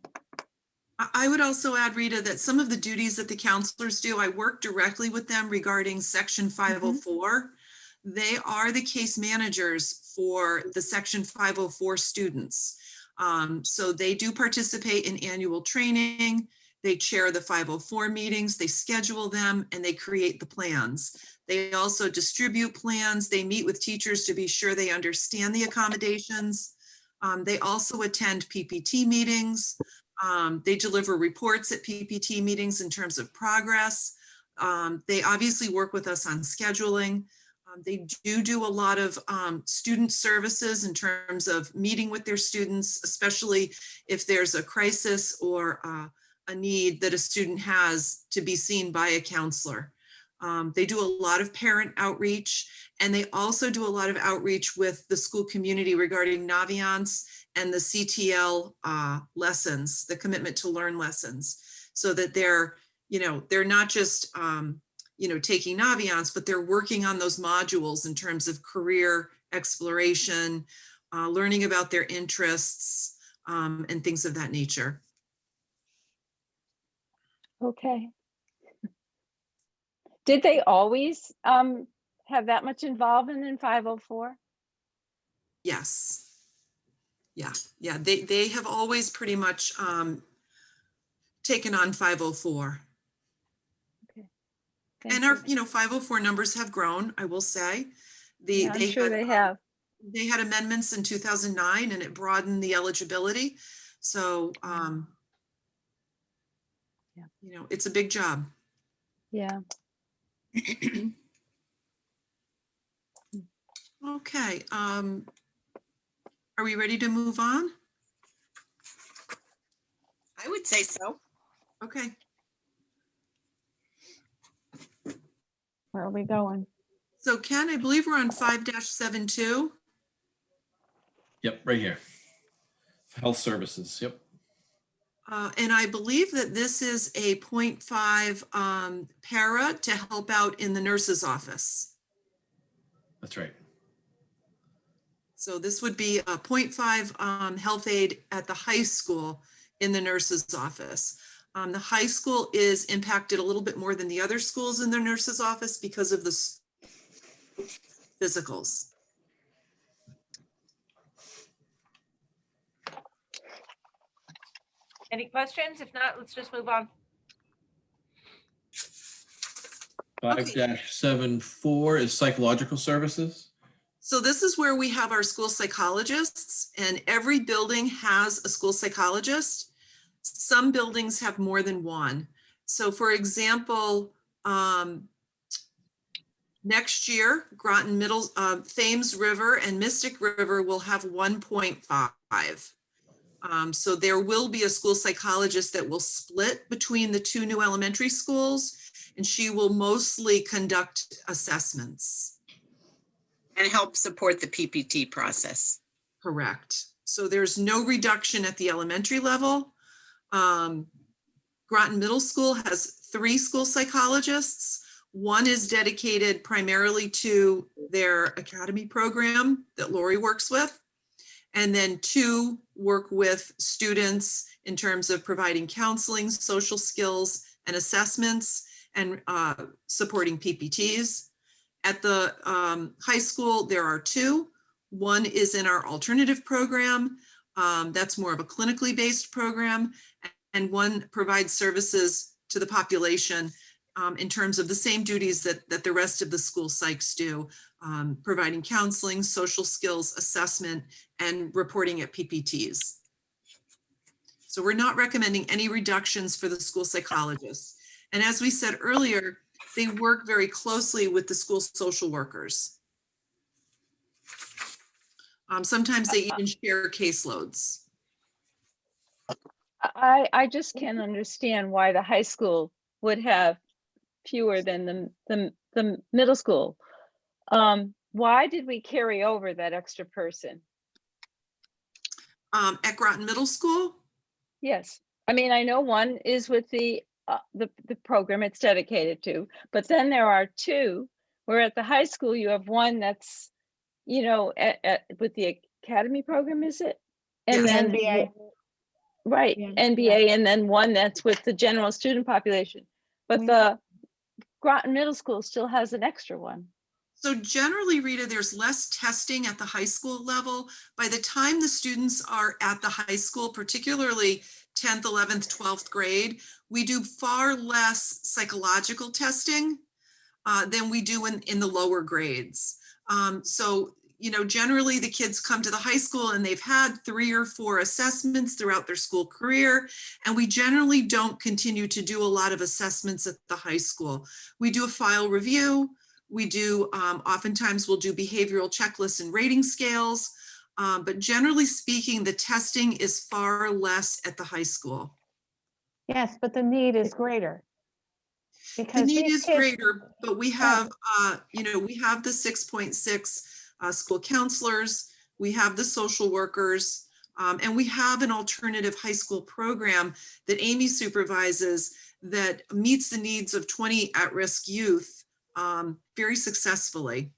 I would also add, Rita, that some of the duties that the counselors do, I work directly with them regarding Section 504. They are the case managers for the Section 504 students. So they do participate in annual training. They chair the 504 meetings, they schedule them, and they create the plans. They also distribute plans. They meet with teachers to be sure they understand the accommodations. They also attend PPT meetings. They deliver reports at PPT meetings in terms of progress. They obviously work with us on scheduling. They do a lot of student services in terms of meeting with their students, especially if there's a crisis or a need that a student has to be seen by a counselor. They do a lot of parent outreach, and they also do a lot of outreach with the school community regarding Naviance and the CTL lessons, the commitment to learn lessons, so that they're not just taking Naviance, but they're working on those modules in terms of career exploration, learning about their interests, and things of that nature. Okay. Did they always have that much involvement in 504? Yes. Yeah. They have always pretty much taken on 504. Okay. And our 504 numbers have grown, I will say. I'm sure they have. They had amendments in 2009 and it broadened the eligibility. So, it's a big job. Yeah. Okay. Are we ready to move on? I would say so. Okay. Where are we going? So Ken, I believe we're on 5-72. Yep, right here. Health services, yep. And I believe that this is a 0.5 para to help out in the nurse's office. That's right. So this would be a 0.5 health aid at the high school in the nurse's office. The high school is impacted a little bit more than the other schools in their nurse's office because of the physicals. Any questions? If not, let's just move on. 5-74 is psychological services. So this is where we have our school psychologists, and every building has a school psychologist. Some buildings have more than one. So for example, next year, Groton Thames River and Mystic River will have 1.5. So there will be a school psychologist that will split between the two new elementary schools, and she will mostly conduct assessments. And help support the PPT process. Correct. So there's no reduction at the elementary level. Groton Middle School has 3 school psychologists. One is dedicated primarily to their academy program that Lori works with. And then 2 work with students in terms of providing counseling, social skills, and assessments, and supporting PPTs. At the high school, there are 2. One is in our alternative program. That's more of a clinically based program. And one provides services to the population in terms of the same duties that the rest of the school psychs do, providing counseling, social skills, assessment, and reporting at PPTs. So we're not recommending any reductions for the school psychologists. And as we said earlier, they work very closely with the school social workers. Sometimes they even share caseloads. I just can't understand why the high school would have fewer than the middle school. Why did we carry over that extra person? At Groton Middle School? Yes, I mean, I know one is with the program it's dedicated to, but then there are 2, where at the high school you have one that's, you know, with the academy program, is it? And Yes. then NBA. Right, Yeah. NBA, and then one that's with the general student population. But We- the Groton Middle School still has an extra one. So generally, Rita, there's less testing at the high school level. By the time the students are at the high school, particularly 10th, 11th, 12th grade, we do far less psychological testing than we do in the lower grades. So, you know, generally the kids come to the high school and they've had 3 or 4 assessments throughout their school career. And we generally don't continue to do a lot of assessments at the high school. We do a file review. We do, oftentimes we'll do behavioral checklists and rating scales. But generally speaking, the testing is far less at the high school. Yes, but the need is greater. The Because need these is kids- greater, but we have, you know, we have the 6.6 school counselors, we have the social workers, and we have an alternative high school program that Amy supervises that meets the needs of 20 at-risk youth very successfully.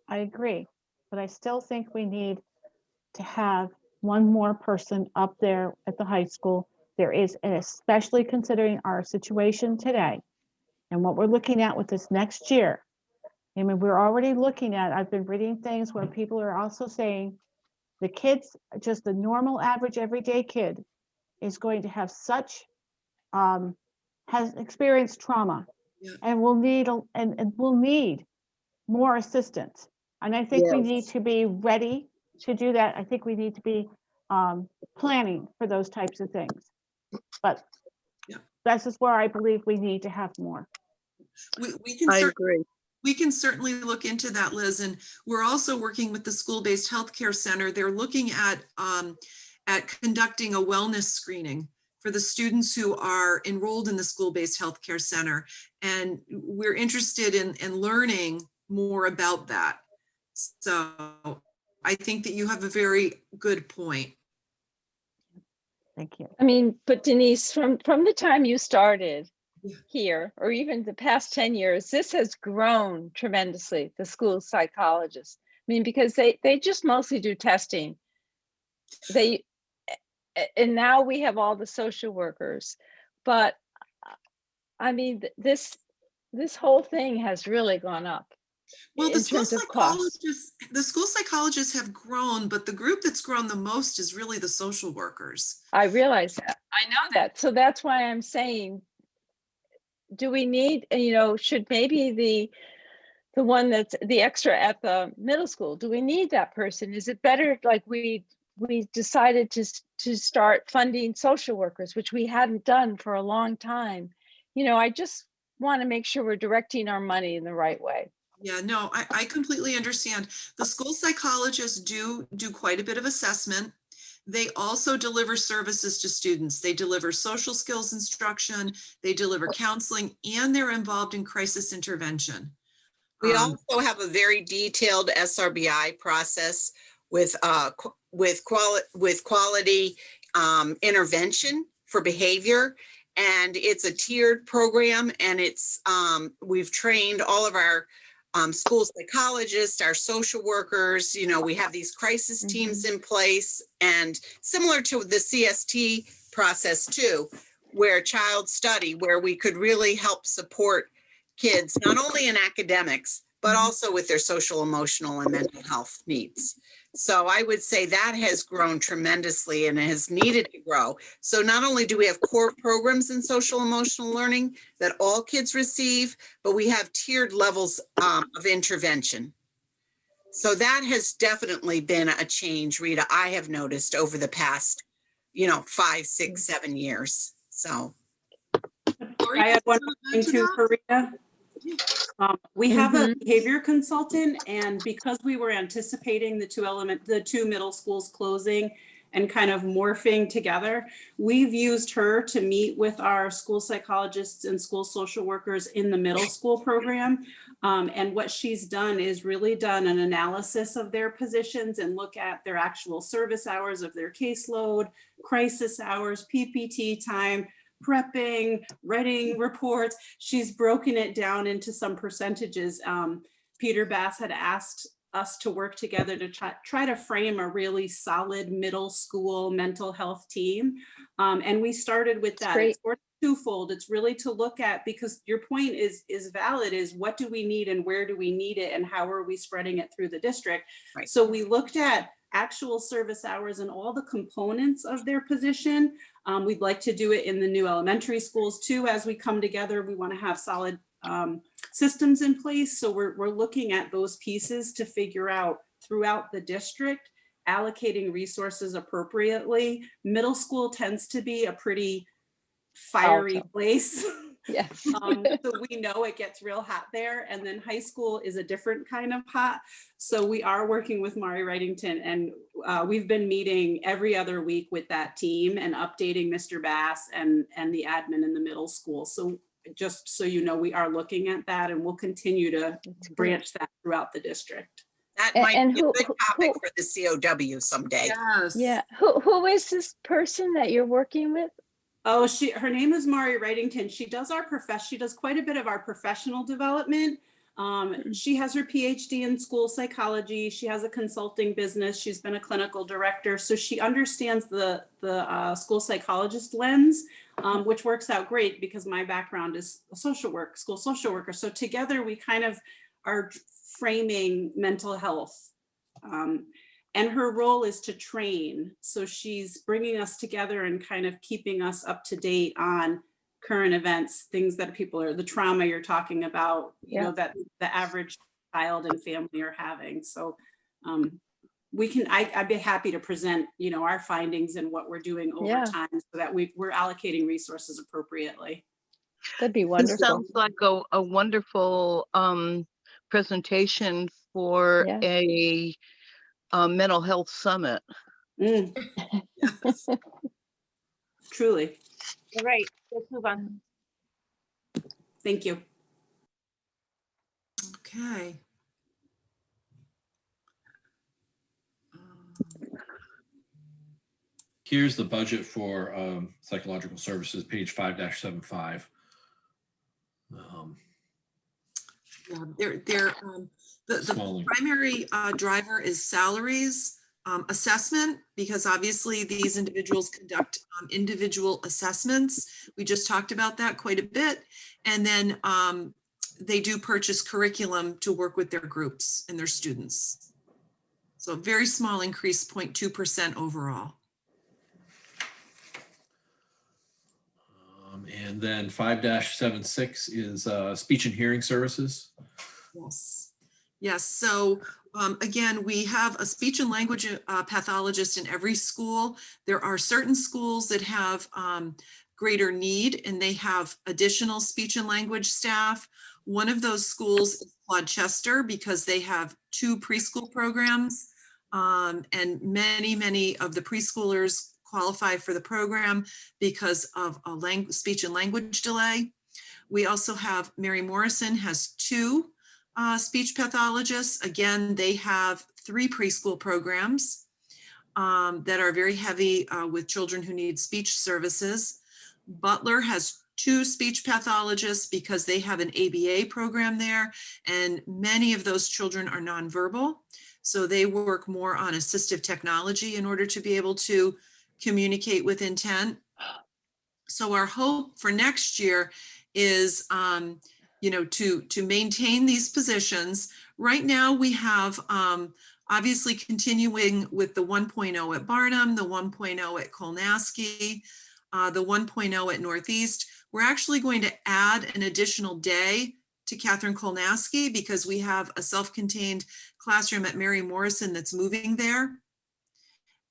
I agree, but I still think we need to have one more person up there at the high school. There is, and especially considering our situation today and what we're looking at with this next year. I mean, we're already looking at, I've been reading things where people are also saying the kids, just the normal, average, everyday kid is going to have such, has experienced trauma Yeah. and will need, and will need more assistance. And I think we need to be ready to do that. I think we need to be planning for those types of things. But Yeah. this is where I believe we need to have more. We can I certainly agree. We can certainly look into that, Liz. And we're also working with the school-based healthcare center. They're looking at conducting a wellness screening for the students who are enrolled in the school-based healthcare center. And we're interested in learning more about that. So I think that you have a very good point. Thank you. I mean, but Denise, from the time you started Yeah. here, or even the past 10 years, this has grown tremendously, the school psychologists. I mean, because they just mostly do testing. And now we have all the social workers. But I mean, this whole thing has really gone up. Well, in terms of cost. the school psychologists have grown, but the group that's grown the most is really the social workers. I realize that. I know that. So that's why I'm saying, do we need, you know, should maybe the one that's the extra at the middle school, do we need that person? Is it better, like we decided to start funding social workers, which we hadn't done for a long time? You know, I just want to make sure we're directing our money in the right way. Yeah, no, I completely understand. The school psychologists do quite a bit of assessment. They also deliver services to students. They deliver social skills instruction, they deliver counseling, and they're involved in crisis intervention. We also have a very detailed SRBI process with quality intervention for behavior. And it's a tiered program, and we've trained all of our school psychologists, our social workers. We have these crisis teams in place, and similar to the CST process too, where child study, where we could really help support kids, not only in academics, but also with their social, emotional, and mental health needs. So I would say that has grown tremendously and has needed to grow. So not only do we have core programs in social emotional learning that all kids receive, but we have tiered levels of intervention. So that has definitely been a change, Rita, I have noticed over the past, 5, 6, 7 years. So. I had one thing too, Rita. We have a behavior consultant, and because we were anticipating the two middle schools closing and kind of morphing together, we've used her to meet with our school psychologists and school social workers in the middle school program. And what she's done is really done an analysis of their positions and look at their actual service hours of their caseload, crisis hours, PPT time, prepping, writing reports. She's broken it down into some percentages. Peter Bass had asked us to work together to try to frame a really solid middle school mental health team. And we started with that. It's sort of twofold. It's really to look at, because your point is valid, is what do we need and where do we need it and how are we spreading it through the district? Right. So we looked at actual service hours and all the components of their position. We'd like to do it in the new elementary schools too. As we come together, we want to have solid systems in place. So we're looking at those pieces to figure out throughout the district, allocating resources appropriately. Middle school tends to be a pretty fiery place. Yes. So we know it gets real hot there. And then high school is a different kind of hot. So we are working with Mari Wrightington, and we've been meeting every other week with that team and updating Mr. Bass and the admin in the middle school. So just so you know, we are looking at that, and we'll continue to branch that throughout the district. That might be a good topic for the COW someday. Yes. Yeah. Who is this person that you're working with? Oh, her name is Mari Wrightington. She does she does quite a bit of our professional development. She has her PhD in school psychology. She has a consulting business. She's been a clinical director. So she understands the school psychologist lens, which works out great because my background is school social worker. So together we kind of are framing mental health. And her role is to train. So she's bringing us together and kind of keeping us up to date on current events, things that the trauma you're talking about, you know, that the average child and family are having. So I'd be happy to present, our findings and what we're doing over time so that we're allocating resources appropriately. That'd be It wonderful. sounds like a wonderful presentation for a mental health summit. Yes. Truly. All right, let's move on. Thank you. Okay. Here's the budget for psychological services, page 5-75. The primary driver is salaries, assessment, because obviously these individuals conduct individual assessments. We just talked about that quite a bit. And then they do purchase curriculum to work with their groups and their students. So very small increase, 0.2% overall. And then 5-76 is speech and hearing services. Yes. Yes. So again, we have a speech and language pathologist in every school. There are certain schools that have greater need and they have additional speech and language staff. One of those schools is Clodchester because they have 2 preschool programs and many of the preschoolers qualify for the program because of a speech and language delay. We also have Mary Morrison has 2 speech pathologists. Again, they have 3 preschool programs. that are very heavy with children who need speech services. Butler has 2 speech pathologists because they have an ABA program there, and many of those children are nonverbal. So they work more on assistive technology in order to be able to communicate with intent. So our hope for next year is, to maintain these positions. Right now we have obviously continuing with the 1.0 at Barnum, the 1.0 at Kolnaski, the 1.0 at Northeast. We're actually going to add an additional day to Catherine Kolnaski because we have a self-contained classroom at Mary Morrison that's moving there.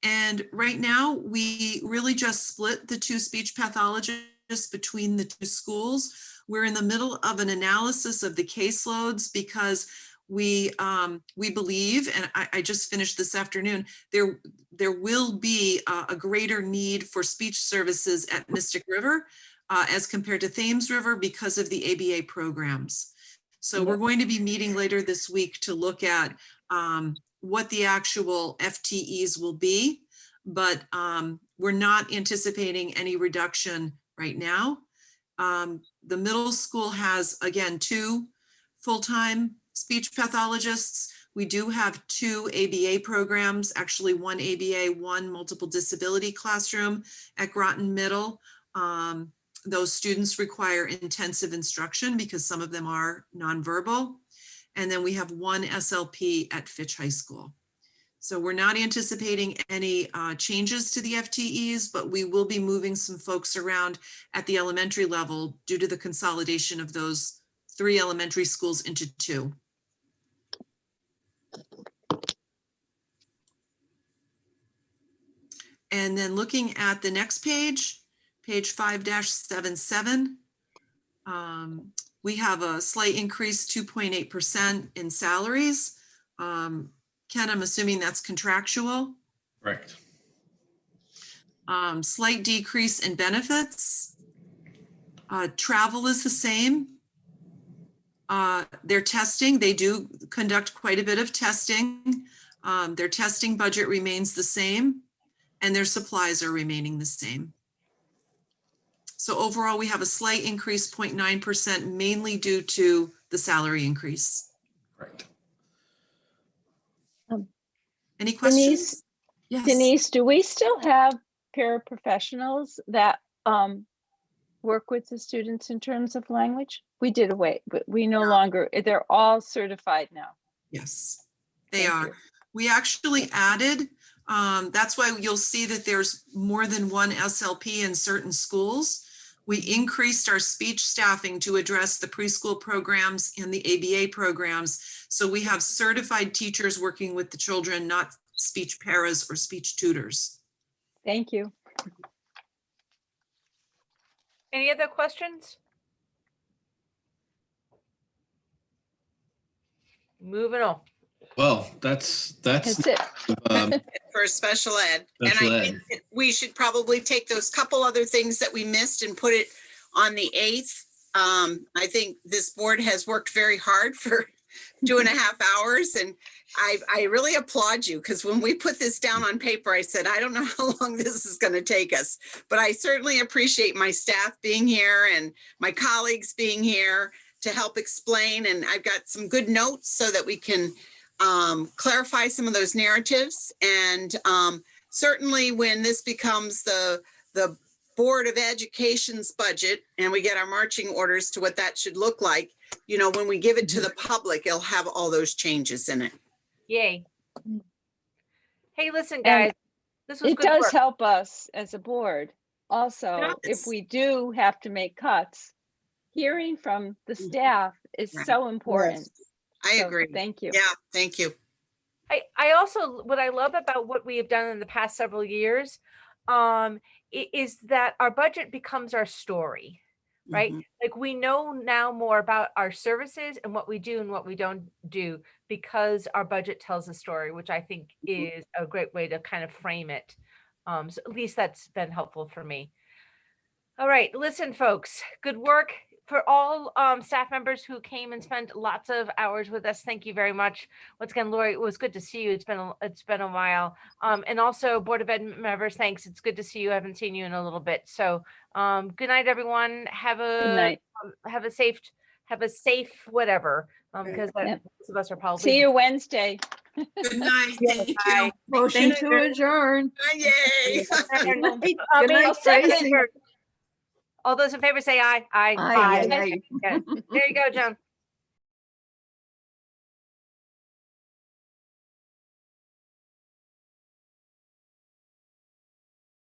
And right now, we really just split the 2 speech pathologists between the 2 schools. We're in the middle of an analysis of the caseloads because we believe, and I just finished this afternoon, there will be a greater need for speech services at Mystic River as compared to Thames River because of the ABA programs. So we're going to be meeting later this week to look at what the actual FTEs will be, but we're not anticipating any reduction right now. The middle school has, again, 2 full-time speech pathologists. We do have 2 ABA programs, actually 1 ABA, 1 multiple disability classroom at Groton Middle. Those students require intensive instruction because some of them are nonverbal. And then we have 1 SLP at Fitch High School. So we're not anticipating any changes to the FTEs, but we will be moving some folks around at the elementary level due to the consolidation of those 3 elementary schools into 2. And then looking at the next page, page 5-77, we have a slight increase, 2.8% in salaries. Ken, I'm assuming that's contractual. Correct. Slight decrease in benefits. Travel is the same. Their testing, they do conduct quite a bit of testing. Their testing budget remains the same, and their supplies are remaining the same. So overall, we have a slight increase, 0.9%, mainly due to the salary increase. Correct. Any questions? Yes. Denise, do we still have paraprofessionals that work with the students in terms of language? We did away, but we no longer, they're all certified now. Yes, they Thank are. you. We actually added, that's why you'll see that there's more than 1 SLP in certain schools. We increased our speech staffing to address the preschool programs and the ABA programs. So we have certified teachers working with the children, not speech paras or speech tutors. Thank you. Any other questions? Moving on. Well, that's That's it. For special ed. And Special I ed. think that we should probably take those couple other things that we missed and put it on the 8th. I think this board has worked very hard for 2.5 hours, and I really applaud you, because when we put this down on paper, I said, I don't know how long this is going to take us, but I certainly appreciate my staff being here and my colleagues being here to help explain. And I've got some good notes so that we can clarify some of those narratives. And certainly when this becomes the Board of Education's budget and we get our marching orders to what that should look like, you know, when we give it to the public, it'll have all those changes in it. Yay. Hey, listen, guys, And this was it good does work. help us as a board. Also, if does. we do have to make cuts, hearing from the staff is Right. so important. I So, agree. thank you. Yeah, thank you. I also, what I love about what we have done in the past several years is that our budget becomes our story, right? Mhm. Like we know now more about our services and what we do and what we don't do because our budget tells a story, which I think is a great way to kind of frame it. So at least that's been helpful for me. All right, listen, folks, good work. for all staff members who came and spent lots of hours with us, thank you very much. Once again, Lori, it was good to see you. It's been a while. And also Board of Ed members, thanks. It's good to see you. I haven't seen you in a little bit. So good night, everyone. Good night. Have a safe whatever. Because Yep. most of us are probably See you Wednesday. Good night. Thank you. Bye. Motion Thank to you. adjourn. Yay. Good night, Maybe Tracy. second or- all those in favor say aye. Aye, aye, aye. Yeah. There you go, Joan.